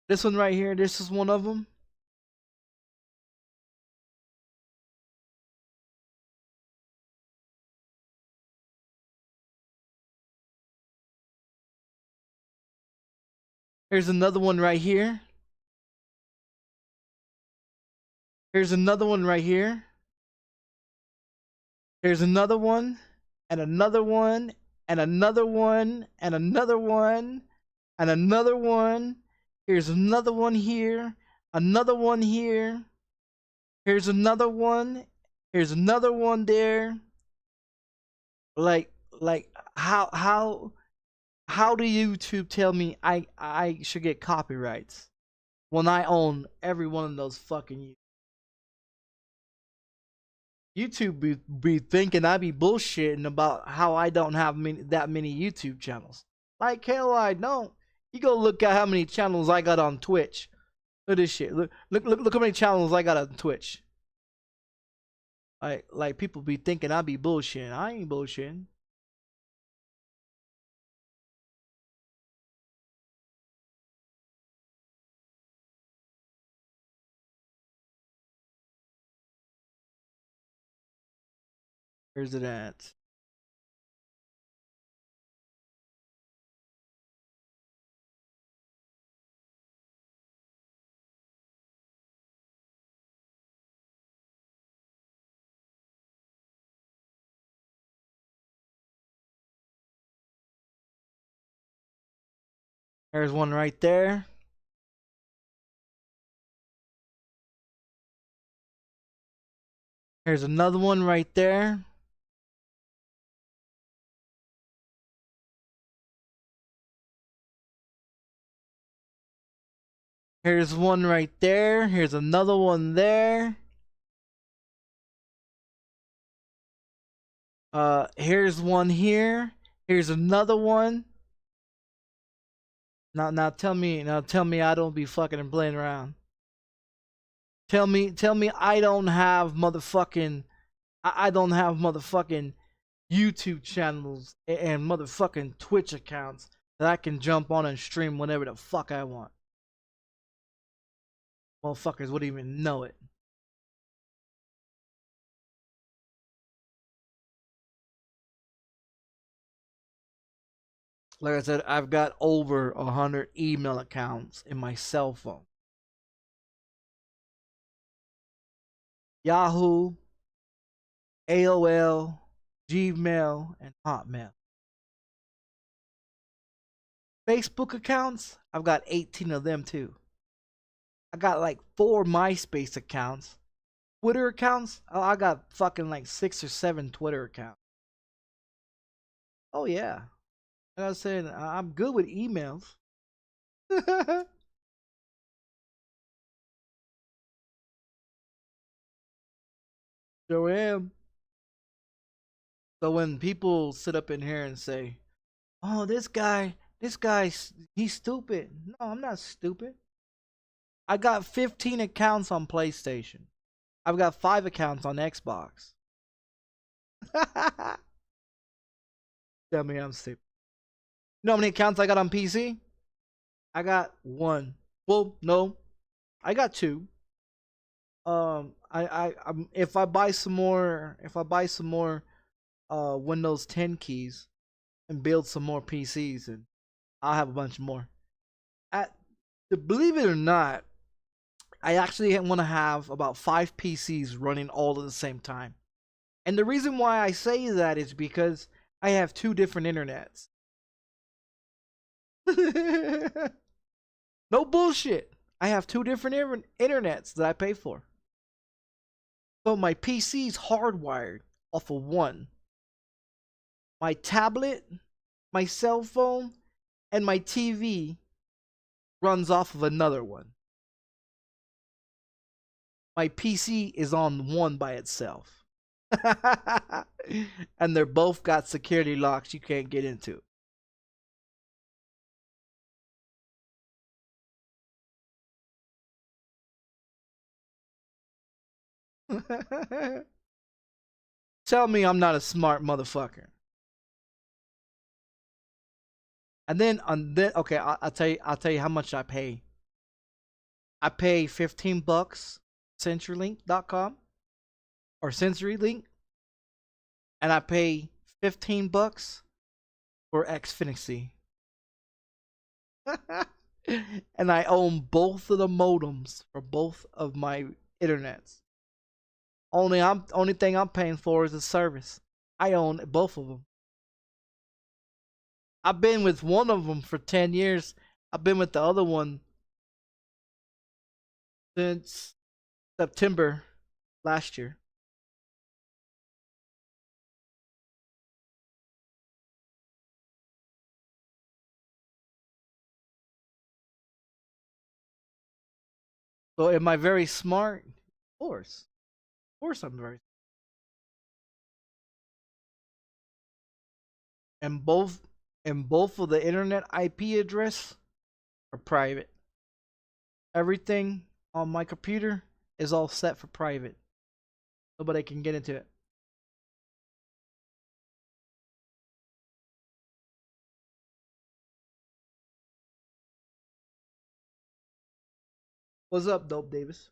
This one right here. This is one of them. Here's another one right here. Here's another one right here. Here's another one, and another one, and another one, and another one, and another one. Here's another one here, another one here. Here's another one. Here's another one there. Like how do YouTube tell me I should get copyrights when I own every one of those fucking YouTube be thinking I be bullshitting about how I don't have that many YouTube channels. Like, hell, I don't. You go look at how many channels I got on Twitch. Look at this shit. Look how many channels I got on Twitch. Like people be thinking I be bullshitting. I ain't bullshitting. Where's it at? There's one right there. Here's another one right there. Here's one right there. Here's another one there. Here's one here. Here's another one. Now tell me I don't be fucking and playing around. Tell me I don't have motherfucking I don't have motherfucking YouTube channels and motherfucking Twitch accounts that I can jump on and stream whenever the fuck I want. Motherfuckers wouldn't even know it. Like I said, I've got over 100 email accounts in my cell phone. Yahoo, AOL, Gmail, and Hotmail. Facebook accounts, I've got 18 of them too. I got like 4 MySpace accounts. Twitter accounts, I got fucking like 6 or 7 Twitter accounts. Oh yeah. Like I said, I'm good with emails. Sure am. So when people sit up in here and say, "Oh, this guy's he's stupid." No, I'm not stupid. I got 15 accounts on PlayStation. I've got 5 accounts on Xbox. Tell me I'm stupid. You know how many accounts I got on PC? I got 1. Well, no, I got 2. If I buy some more, Windows 10 keys and build some more PCs, and I'll have a bunch more. Believe it or not, I actually want to have about 5 PCs running all at the same time. And the reason why I say that is because I have 2 different internets. No bullshit. I have 2 different internets that I pay for. So my PC's hardwired off of one. My tablet, my cell phone, and my TV runs off of another one. My PC is on one by itself. And they're both got security locks you can't get into. Tell me I'm not a smart motherfucker. And then okay, I'll tell you how much I pay. I pay $15 CenturyLink.com or CenturyLink, and I pay $15 for Xfinity. And I own both of the modems for both of my internets. Only thing I'm paying for is the service. I own both of them. I've been with one of them for 10 years. I've been with the other one since September last year. So am I very smart? Of course. Of course I'm very. And both of the internet IP address are private. Everything on my computer is all set for private. Nobody can get into it. What's up, Dope Davis?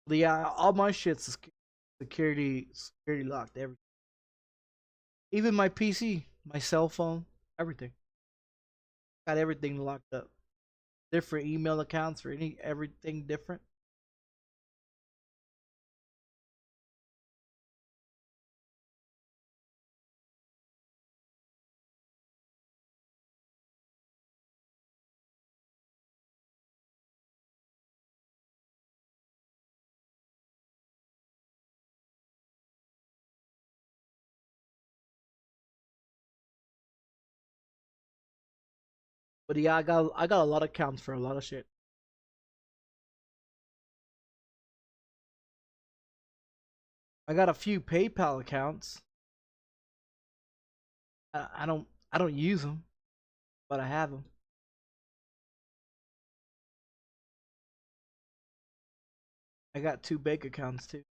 Yeah, all my shit's security locked. Everything, even my PC, my cell phone, everything. Got everything locked up. Different email accounts for everything different. But yeah, I got a lot of accounts for a lot of shit. I got a few PayPal accounts. I don't use them, but I have them. I got 2 bank accounts too.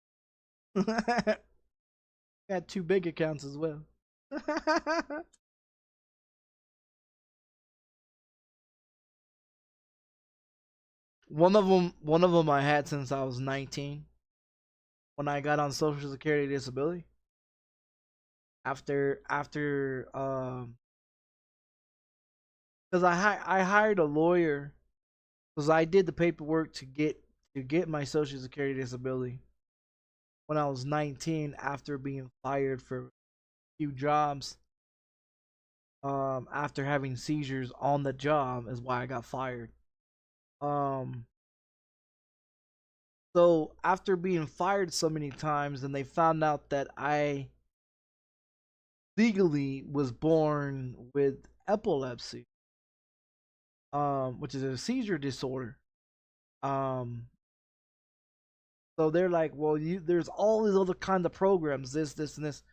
Got 2 bank accounts as well. One of them I had since I was 19 when I got on Social Security disability. After because I hired a lawyer because I did the paperwork to get my Social Security disability when I was 19 after being fired for a few jobs. After having seizures on the job is why I got fired. Um, so after being fired so many times, and they found out that I legally was born with epilepsy, which is a seizure disorder. Um, so they're like, well, there's all these other kind of programs, this, and this.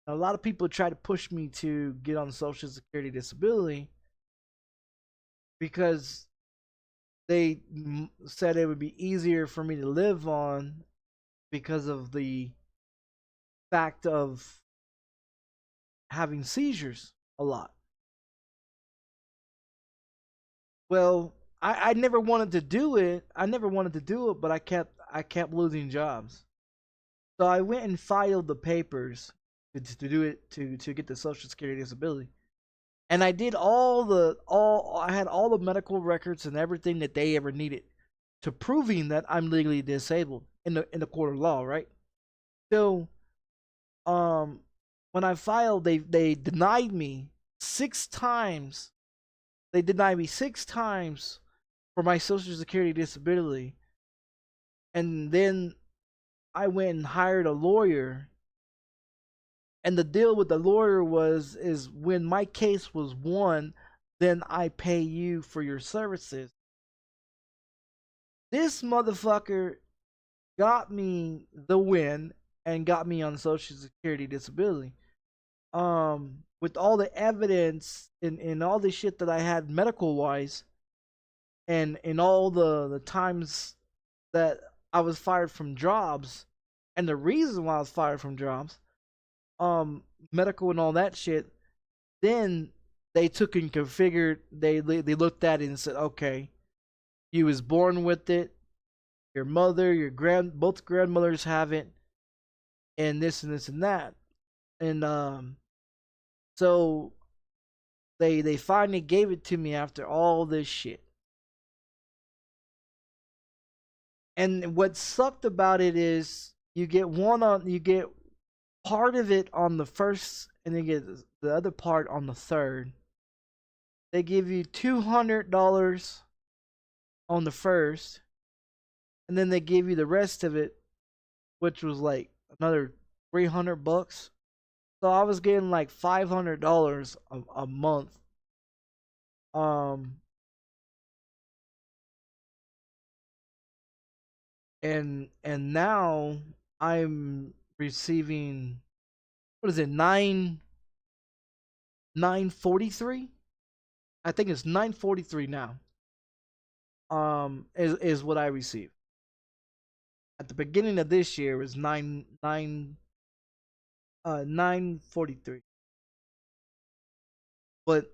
And a lot of people try to push me to get on Social Security disability because they said it would be easier for me to live on because of the fact of having seizures a lot. Well, I never wanted to do it. I never wanted to do it, but I kept losing jobs. So I went and filed the papers to do it to get the Social Security disability. And I did I had all the medical records and everything that they ever needed to proving that I'm legally disabled in the court of law, right? So um when I filed, they denied me 6 times. They denied me 6 times for my Social Security disability. And then I went and hired a lawyer. And the deal with the lawyer is when my case was won, then I pay you for your services. This motherfucker got me the win and got me on Social Security disability. With all the evidence and all the shit that I had medical wise, and in all the times that I was fired from jobs, and the reason why I was fired from jobs, medical and all that shit, then they took and configured. They looked at it and said, okay, you was born with it. Your mother, both grandmothers have it, and this and this and that, and so they finally gave it to me after all this shit. And what sucked about it is you get part of it on the first, and then get the other part on the third. They give you $200 on the first, and then they give you the rest of it, which was like another $300. So I was getting like $500 a month. Um, and now I'm receiving, what is it, 943? I think it's 943 now. Is what I receive. At the beginning of this year, it was 943. But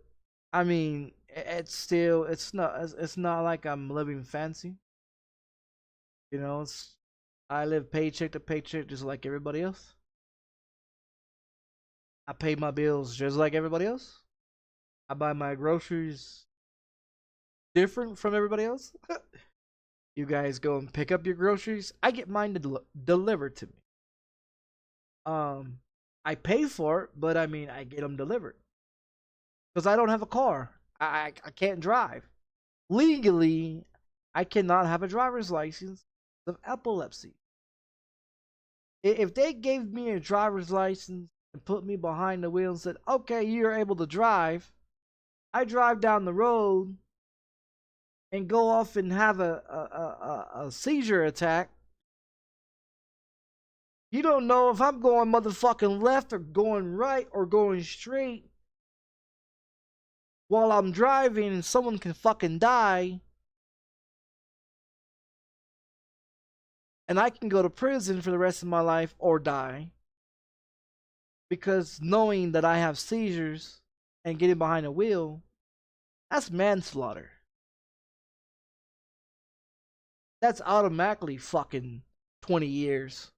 I mean, it's not like I'm living fancy. You know, I live paycheck to paycheck just like everybody else. I pay my bills just like everybody else. I buy my groceries different from everybody else. You guys go and pick up your groceries. I get mine delivered to me. Um, I pay for it, but I mean, I get them delivered because I don't have a car. I can't drive legally. I cannot have a driver's license of epilepsy. If they gave me a driver's license and put me behind the wheel and said, "Okay, you're able to drive," I drive down the road and go off and have a seizure attack. You don't know if I'm going motherfucking left or going right or going straight while I'm driving, and someone can fucking die. and I can go to prison for the rest of my life or die, because knowing that I have seizures and getting behind a wheel, that's manslaughter. That's automatically fucking 20 years.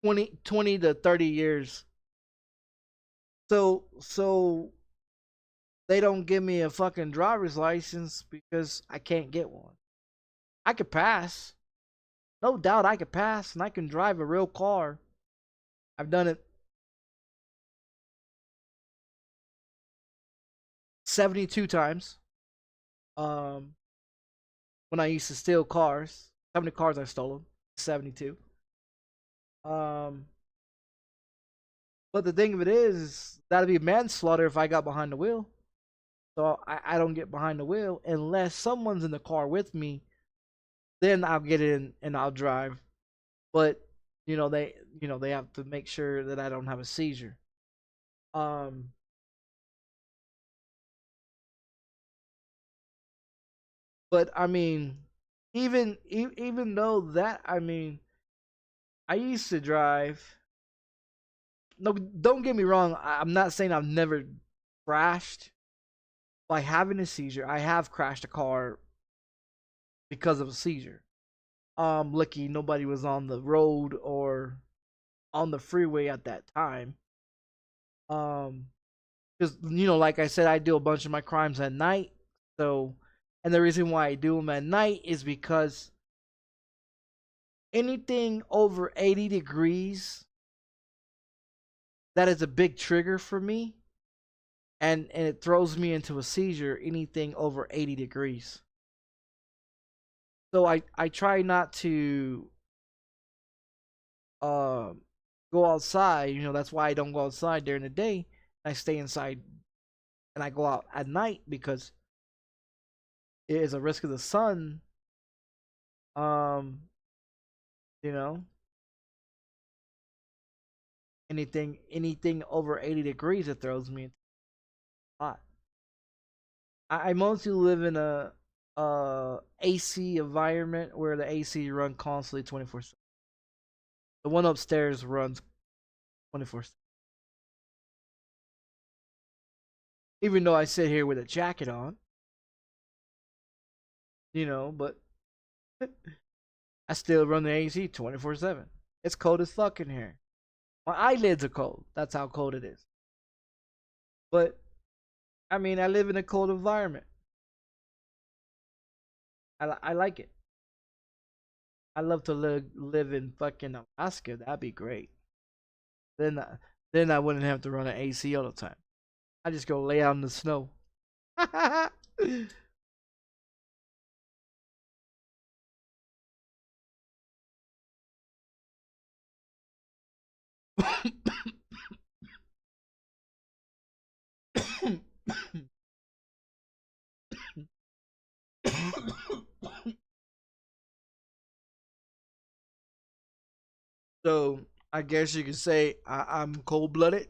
20 to 30 years. So they don't give me a fucking driver's license because I can't get one. I could pass. No doubt I could pass, and I can drive a real car. I've done it 72 times. Um, when I used to steal cars. How many cars I stole? 72. Um, but the thing of it is that'd be manslaughter if I got behind the wheel. So I don't get behind the wheel unless someone's in the car with me. Then I'll get in and I'll drive. But they have to make sure that I don't have a seizure. Um, but I mean, even though that, I mean, I used to drive. No, don't get me wrong. I'm not saying I've never crashed by having a seizure. I have crashed a car because of a seizure. Lucky nobody was on the road or on the freeway at that time. Because like I said, I do a bunch of my crimes at night. So, and the reason why I do them at night is because anything over 80 degrees, that is a big trigger for me, and it throws me into a seizure. Anything over 80 degrees. So I try not to go outside. That's why I don't go outside during the day. I stay inside and I go out at night because it is a risk of the sun. Um, you know, anything over 80 degrees, it throws me into a lot. I mostly live in a AC environment where the AC run constantly 24/7. The one upstairs runs 24/7. Even though I sit here with a jacket on, but I still run the AC 24/7. It's cold as fuck in here. My eyelids are cold. That's how cold it is. But I mean, I live in a cold environment. I like it. I love to live in fucking Alaska. That'd be great. Then I wouldn't have to run an AC all the time. I just go lay out in the snow. So I guess you could say I'm cold blooded.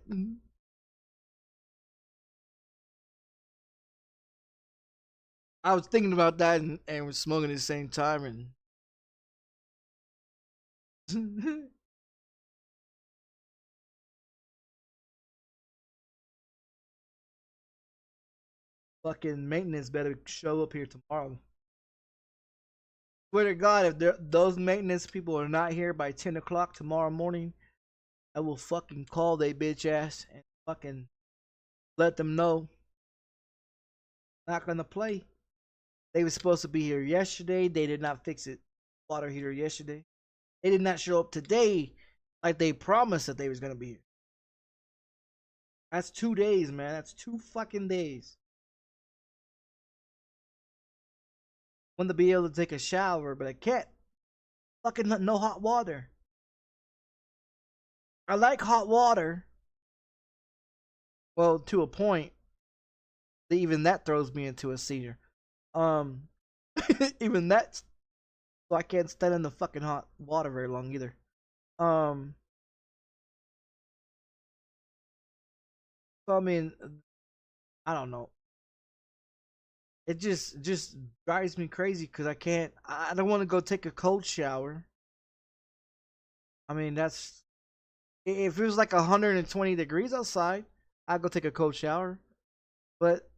I was thinking about that and was smoking at the same time and fucking maintenance better show up here tomorrow. Swear to God, if those maintenance people are not here by 10 o'clock tomorrow morning, I will fucking call they bitch ass and fucking let them know. Not gonna play. They were supposed to be here yesterday. They did not fix it. Water heater yesterday. They did not show up today like they promised that they was gonna be here. That's 2 days, man. That's 2 fucking days. Want to be able to take a shower, but I can't. Fucking no hot water. I like hot water. Well, to a point. Even that throws me into a seizure. Um, even that, so I can't stand in the fucking hot water very long either. Um, so I mean, I don't know. It just drives me crazy because I can't. I don't want to go take a cold shower I mean, that's if it was like 120 degrees outside, I'd go take a cold shower. But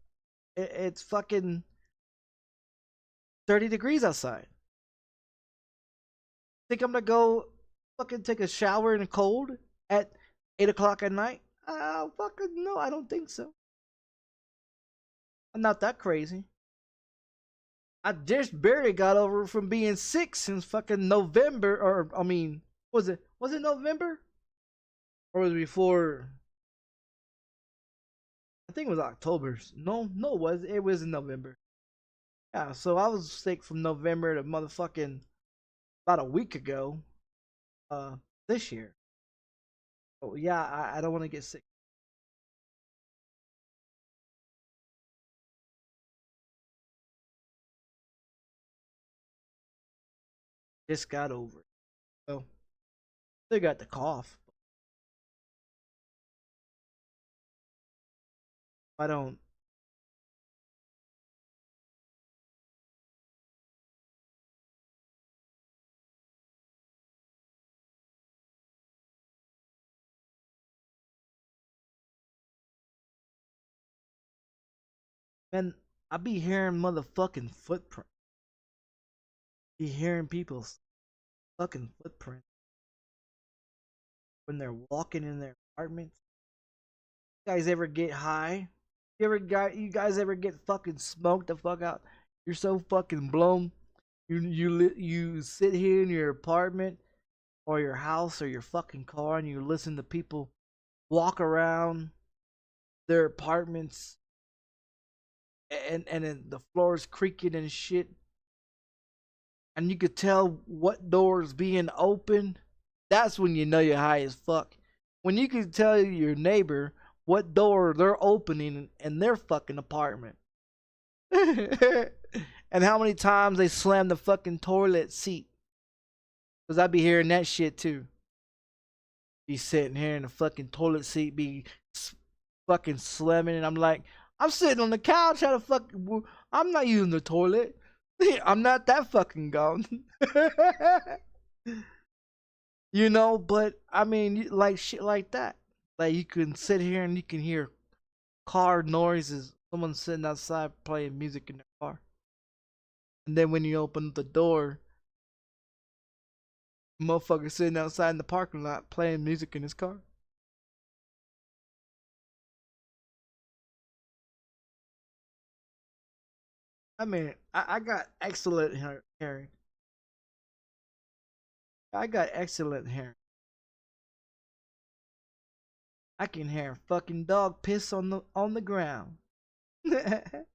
it's fucking 30 degrees outside. Think I'm gonna go fucking take a shower in the cold at 8 o'clock at night? Fucking no, I don't think so. I'm not that crazy. I just barely got over from being sick since fucking November, or I mean, was it November? Or was it before? I think it was October. No, it was in November. Yeah, so I was sick from November to motherfucking about a week ago. This year. Oh yeah, I don't want to get sick. Just got over it. So still got the cough. I don't. Man, I be hearing motherfucking footprint. Be hearing people's fucking footprint when they're walking in their apartments. You guys ever get high? You guys ever get fucking smoked the fuck out? You're so fucking blown. You sit here in your apartment or your house or your fucking car and you listen to people walk around their apartments and then the floor's creaking and shit, and you could tell what door's being open. That's when you know you're high as fuck. When you can tell your neighbor what door they're opening in their fucking apartment. And how many times they slam the fucking toilet seat. Cause I be hearing that shit too. Be sitting here in the fucking toilet seat, be fucking slamming, and I'm like, I'm sitting on the couch. How the fuck? I'm not using the toilet. I'm not that fucking gone. But I mean, like shit like that. Like you can sit here and you can hear car noises. Someone sitting outside playing music in the car. And then when you open the door, motherfucker sitting outside in the parking lot playing music in his car. I mean, I got excellent hearing. I got excellent hearing. I can hear fucking dog piss on the ground. No,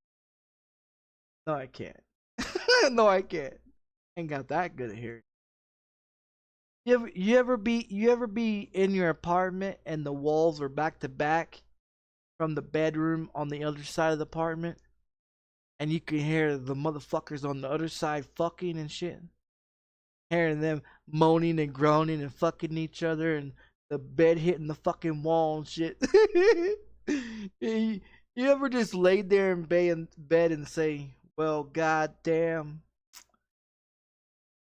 I can't. No, I can't. Ain't got that good at hearing. You ever be in your apartment and the walls are back to back from the bedroom on the other side of the apartment, and you can hear the motherfuckers on the other side fucking and shit, hearing them moaning and groaning and fucking each other, and the bed hitting the fucking wall and shit. You ever just laid there in bed and say, "Well, goddamn,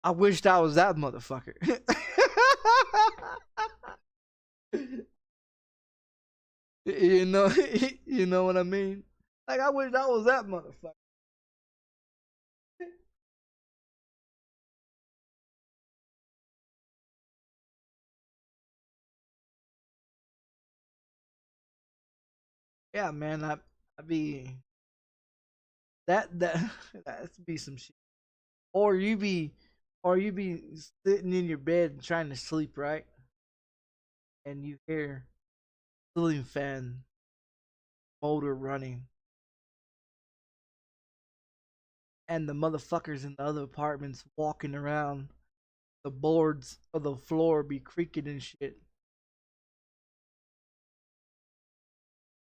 I wished I was that motherfucker." you know, you know what I mean? Like I wish I was that motherfucker. Yeah, man, I be that that's be some shit. Or you be sitting in your bed and trying to sleep, right? And you hear ceiling fan motor running, and the motherfuckers in the other apartments walking around, the boards of the floor be creaking and shit.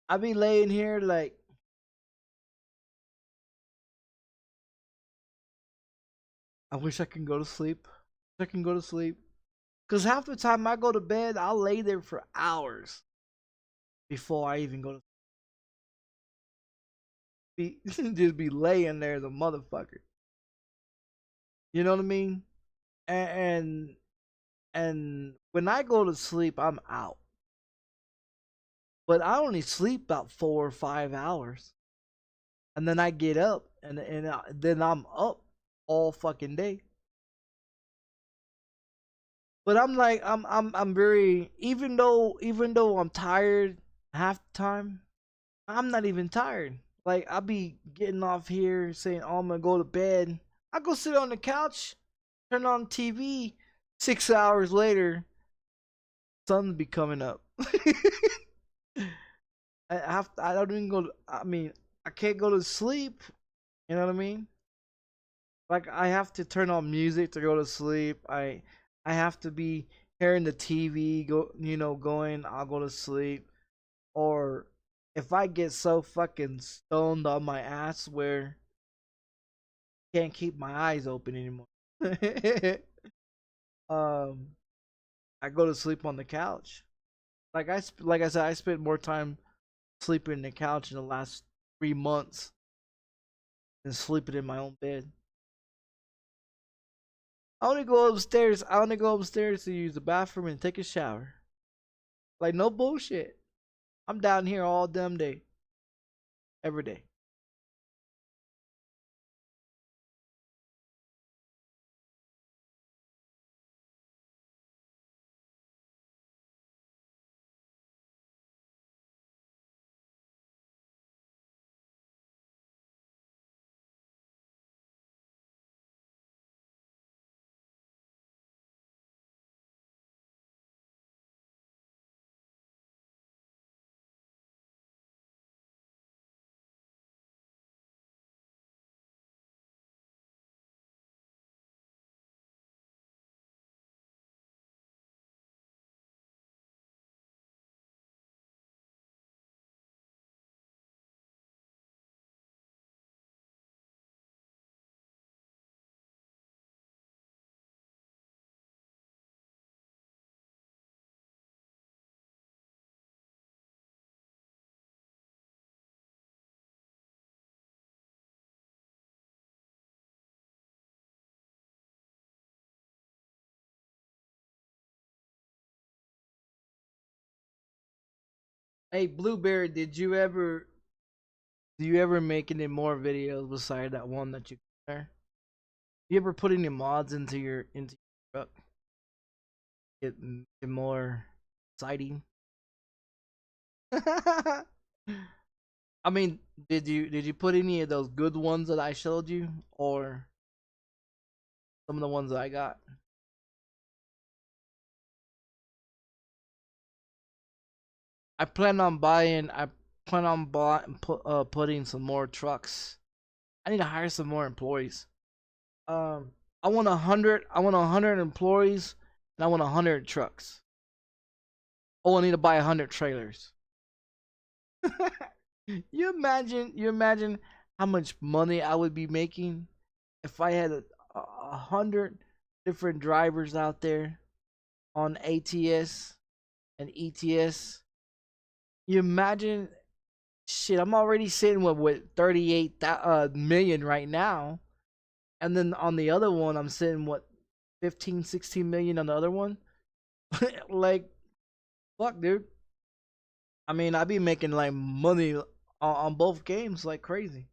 I be laying here like, I wish I can go to sleep. I can go to sleep. Cause half the time I go to bed, I'll lay there for hours before I even go to sleep. Just be laying there as a motherfucker. You know what I mean? And And when I go to sleep, I'm out. But I only sleep about 4 or 5 hours, and then I get up, and then I'm up all fucking day. But I'm like, I'm very, even though I'm tired half the time, I'm not even tired. Like, I'll be getting off here saying, "Oh, I'm gonna go to bed." I go sit on the couch, turn on TV. 6 hours later, sun's be coming up. I don't even go. I mean, I can't go to sleep. You know what I mean? Like, I have to turn on music to go to sleep. I have to be hearing the TV going. I'll go to sleep. Or if I get so fucking stoned on my ass where I can't keep my eyes open anymore, um, I go to sleep on the couch. Like I said, I spent more time sleeping in the couch in the last 3 months than sleeping in my own bed. I only go upstairs. I only go upstairs to use the bathroom and take a shower. Like, no bullshit. I'm down here all damn day, every day. Hey, Blueberry, do you ever make any more videos beside that one that you there? You ever put any mods into your truck? Get more exciting. I mean, did you put any of those good ones that I showed you, or some of the ones that I got? I plan on buying. I plan on putting some more trucks. I need to hire some more employees. I want 100. I want 100 employees, and I want 100 trucks. Oh, I need to buy 100 trailers. You imagine how much money I would be making if I had a hundred different drivers out there on ATS and ETS. You imagine, shit. I'm already sitting with 38 million right now, and then on the other one, I'm sitting what 15, 16 million on the other one. Like, fuck, dude. I mean, I be making like money on both games like crazy.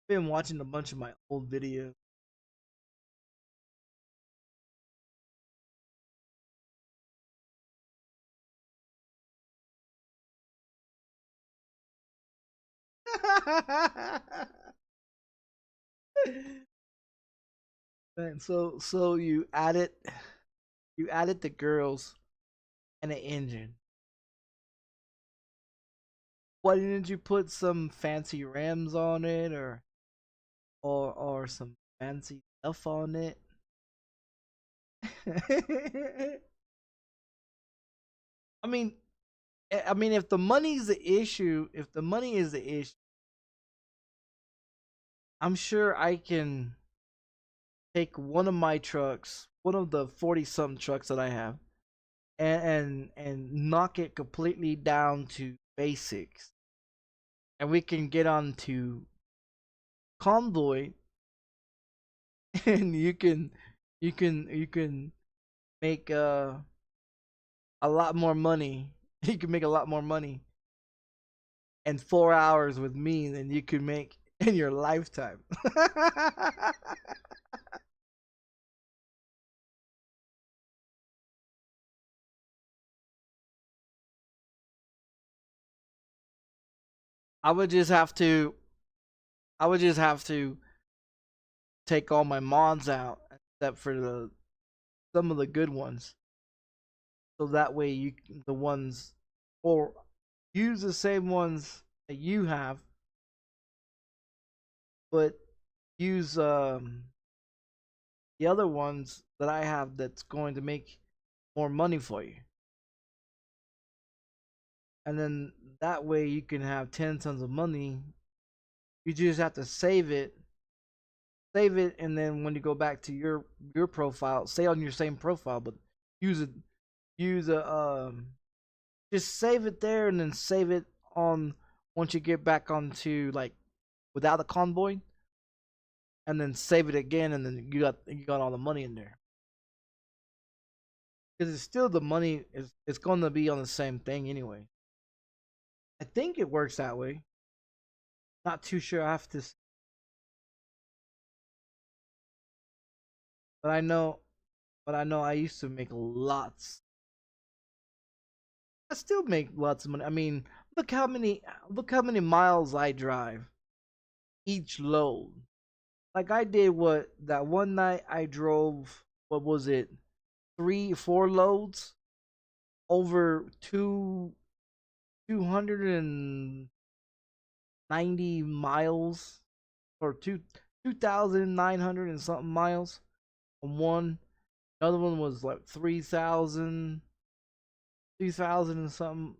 Been watching a bunch of my old videos. Man, so you added the girls and the engine. Why didn't you put some fancy rims on it, or some fancy stuff on it? I mean, if the money's the issue, if the money is the issue, I'm sure I can take one of my trucks, one of the 40 something trucks that I have, and knock it completely down to basics, and we can get on to convoy, and you can make a lot more money. You can make a lot more money in 4 hours with me than you could make in your lifetime. I would just have to I would just have to take all my mods out except for the some of the good ones. So that way you the ones or use the same ones that you have, but use the other ones that I have that's going to make more money for you. And then that way you can have 10 tons of money. You just have to save it, and then when you go back to your profile, stay on your same profile, but use it, use a just save it there, and then save it on once you get back onto like without a convoy, and then save it again, and then you got all the money in there. Because it's still the money is it's going to be on the same thing anyway. I think it works that way. Not too sure. I have to, but I know, I used to make lots. I still make lots of money. I mean, look how many miles I drive each load. Like I did what that one night I drove. What was it? 3 4 loads over 290 miles or 2,900 and something miles on one. Another one was like 3,000 and something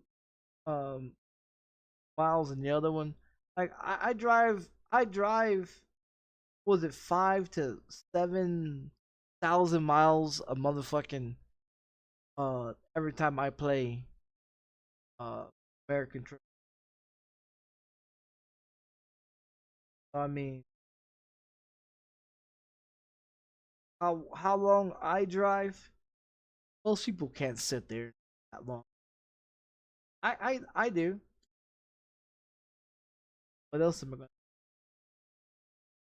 um miles in the other one. Like I drive was it 5 to 7,000 miles a motherfucking every time I play uh American Truck. I mean, how long I drive? Most people can't sit there that long. I do. What else am I gonna?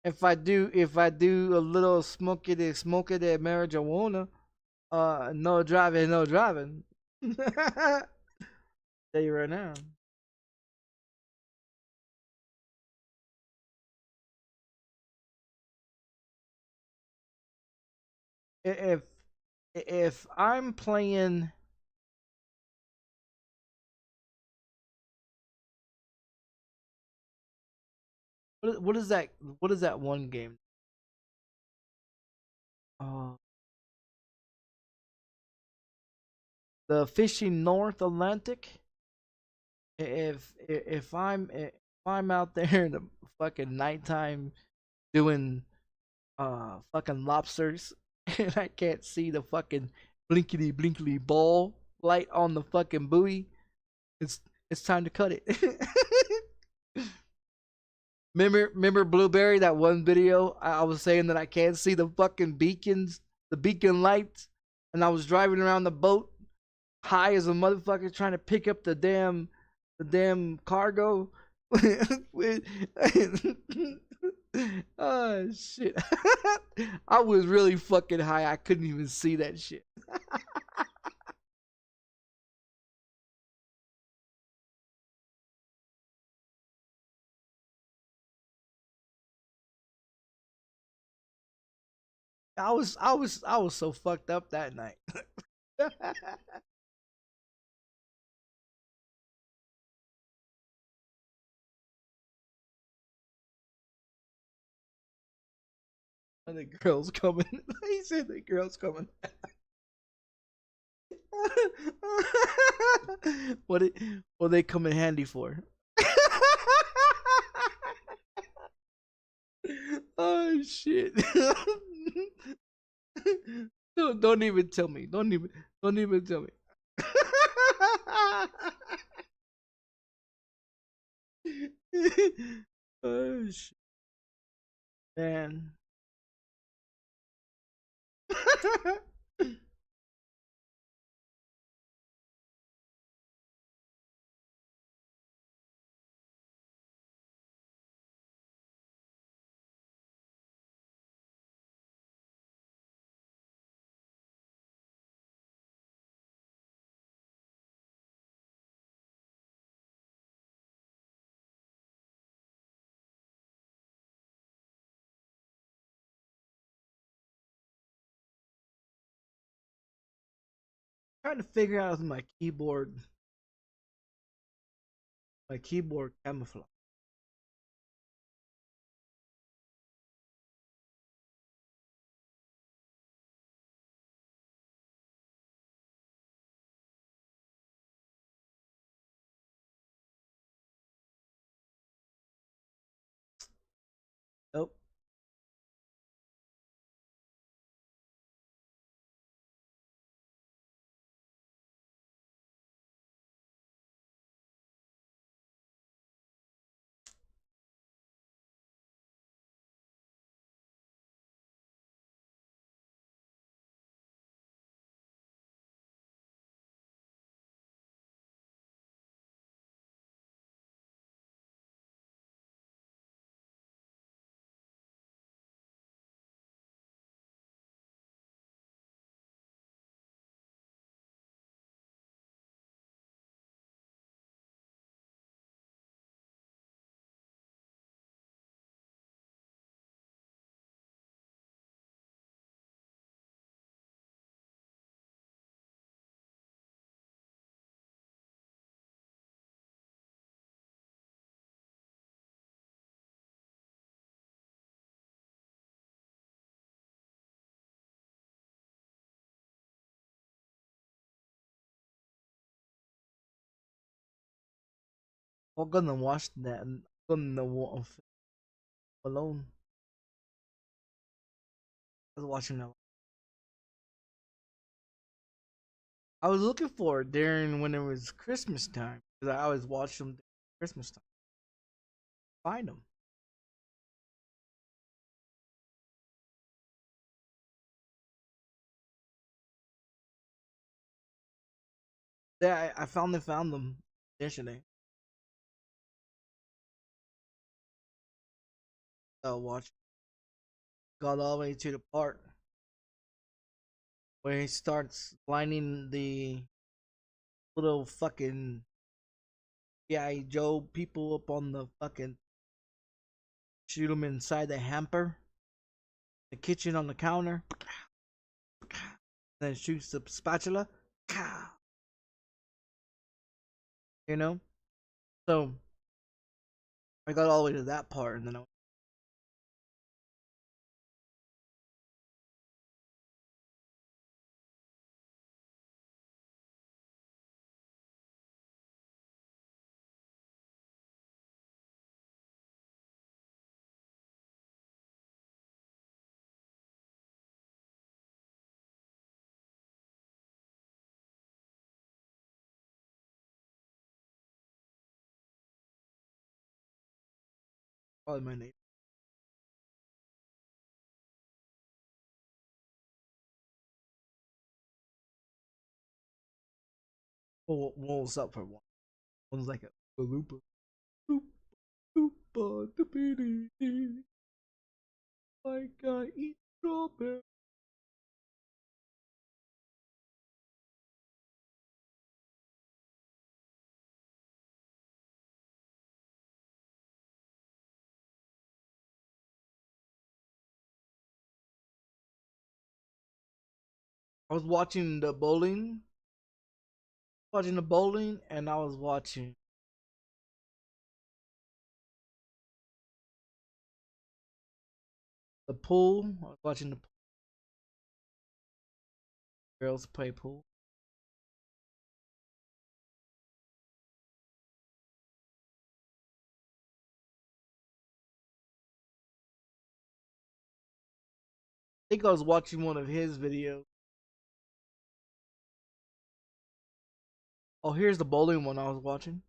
If I do a little smoky the marijuana, no driving, no driving. Tell you right now. If if I'm playing, what is that? What is that one game? Uh, the Fishing North Atlantic. If I'm out there in the fucking nighttime doing fucking lobsters and I can't see the fucking blinkety blinkety ball light on the fucking buoy, it's it's time to cut it. Remember Blueberry, that one video I was saying that I can't see the fucking beacons, the beacon lights, and I was driving around the boat high as a motherfucker trying to pick up the damn cargo. Oh shit. I was really fucking high. I couldn't even see that shit. I was so fucked up that night. And the girl's coming. He said the girl's coming. what it what they come in handy for? Oh shit. Don't even tell me. Don't even tell me. Oh shit. Man. Trying to figure out my keyboard camouflage. Nope. I'm gonna watch that. I'm gonna watch alone. I was watching that. I was looking for it during when it was Christmas time because I always watch them during Christmas time. Find them. Yeah, I finally found them yesterday. Watch. Got all the way to the part where he starts lining the little fucking G.I. Joe people up on the fucking shoot them inside the hamper, the kitchen on the counter, then shoots the spatula. You know? So I got all the way to that part and then probably my name. What was up for one? One's like a Baloopa. Loompa, the PD, like I eat strawberry. I was watching the bowling, and I was watching the pool. I was watching the girls play pool. I think I was watching one of his videos. Oh, here's the bowling one I was watching.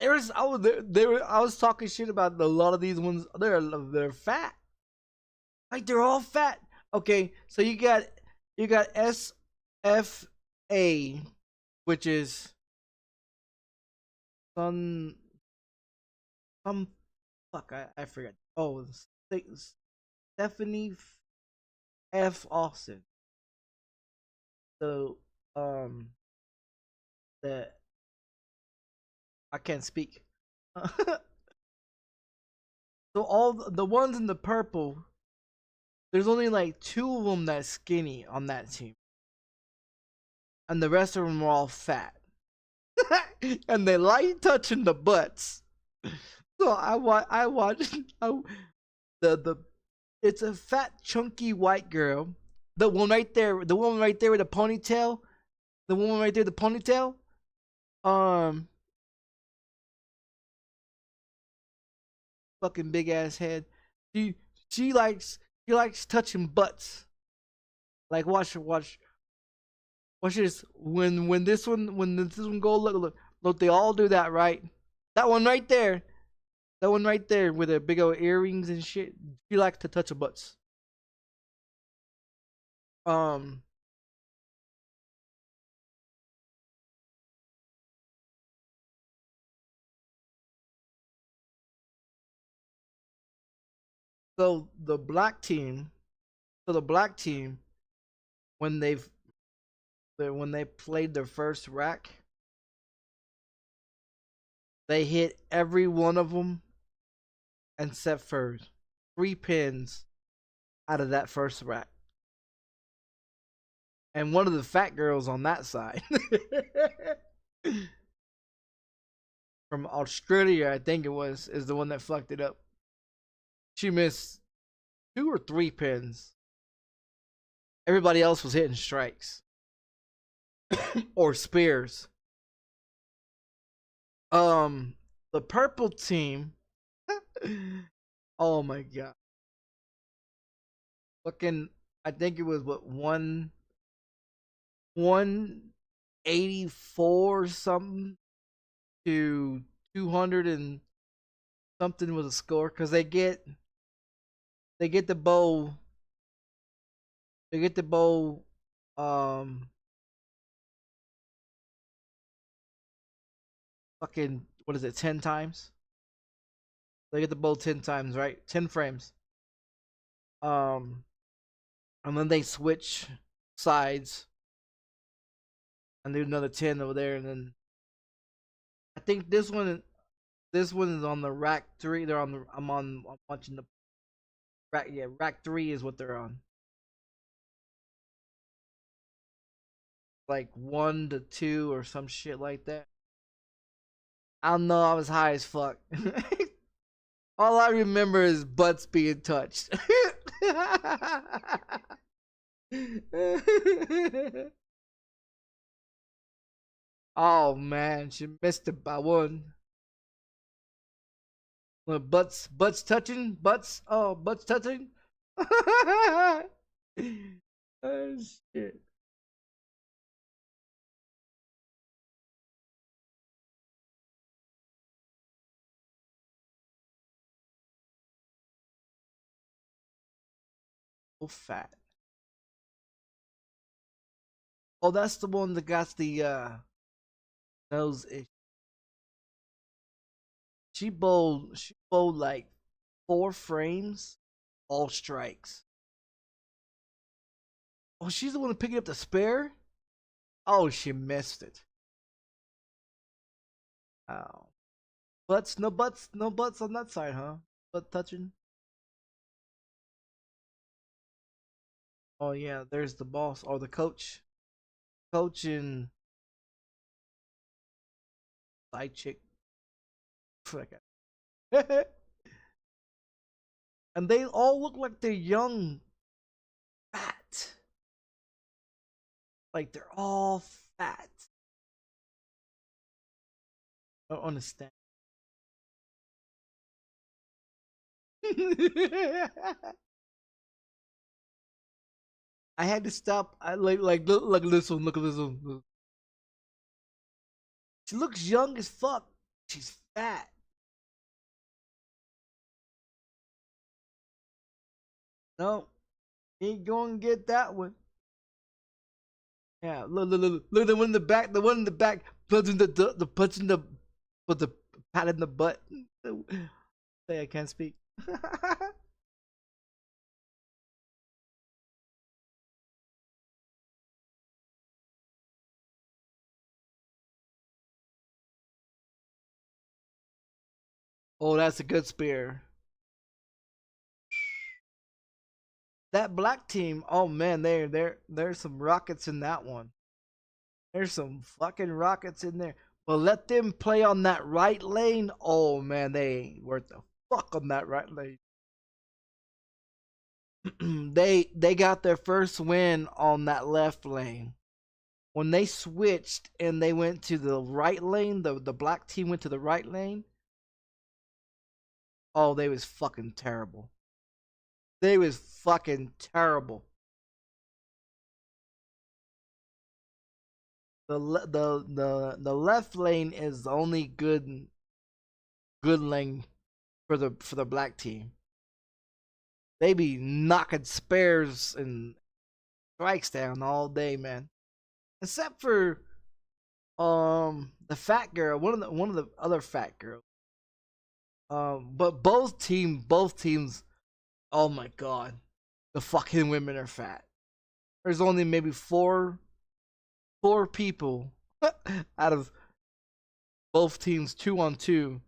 There was I was talking shit about a lot of these ones. They're fat. Like they're all fat. Okay, so you got SFA, which is some fuck I forget. Oh, Stephanie F. Austin. So the I can't speak. So all the ones in the purple, there's only like two of them that's skinny on that team, and the rest of them are all fat, and they like touching the butts. So I watched the it's a fat chunky white girl, the one right there, the woman right there with the ponytail, the woman right there with the ponytail, um, fucking big ass head. She she likes she likes touching butts. Like watch this. When this one go look, they all do that, right? That one right there. That one right there with the big old earrings and shit. She likes to touch her butts. Um so the black team when when they played their first rack, they hit every one of them except for 3 pins out of that first rack. And one of the fat girls on that side from Australia, I think it was, is the one that fucked it up. She missed 2 or 3 pins. Everybody else was hitting strikes or spears. The purple team. Oh my god. Fucking, I think it was what 184 something to 200 and something was a score because they get the bow they get the bow um fucking what is it 10 times. They get the bow 10 times, right? 10 frames. Um and then they switch sides and do another 10 over there, and then I think this one is on the rack 3. They're on the I'm watching the rack, yeah, rack 3 is what they're on. Like 1 to 2 or some shit like that. I don't know, I was high as fuck. All I remember is butts being touched. Oh man, she missed it by one. Butts touching, butts touching. Oh shit. So fat. Oh, that's the one that got the nose issue. She bowled like 4 frames, all strikes. Oh, she's the one picking up the spare? Oh, she missed it. Oh. No butts on that side, huh? Butt touching. Oh yeah, there's the boss or the coach. Coach and side chick. And they all look like they're young, fat. Like they're all fat. I don't understand. I had to stop. I look at this one. Look at this one. She looks young as fuck. She's fat. No, ain't gonna get that one. Yeah, look, the one in the back, the one in the back, punching the punching the, put the pat in the butt. Say I can't speak. Oh, that's a good spear. That black team, oh man, there's some rockets in that one. There's some fucking rockets in there. But let them play on that right lane. Oh man, they ain't worth the fuck on that right lane. They got their first win on that left lane. When they switched and they went to the right lane, the black team went to the right lane. Oh, they was fucking terrible. They was fucking terrible. The left lane is the only good lane for the black team. They be knocking spares and strikes down all day, man. Except for the fat girl, one of the other fat girls. But both teams, oh my god, the fucking women are fat. There's only maybe four people out of both teams 2-on-2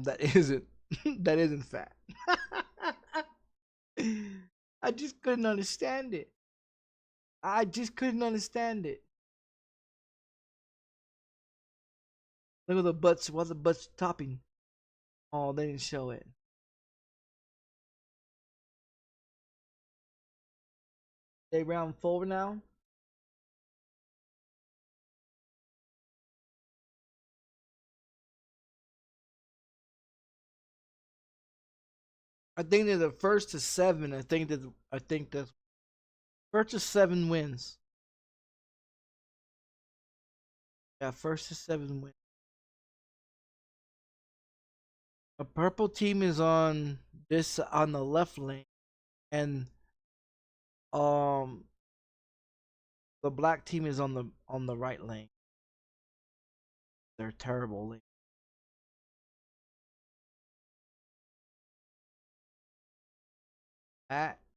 that isn't that isn't fat. I just couldn't understand it. I just couldn't understand it. Look at the butts. What's the butts topping? Oh, they didn't show it. They round 4 now. I think they're the first to 7. I think the first to 7 wins. Yeah, first to 7 wins. The purple team is on the left lane, and um the black team is on the right lane. They're terrible. At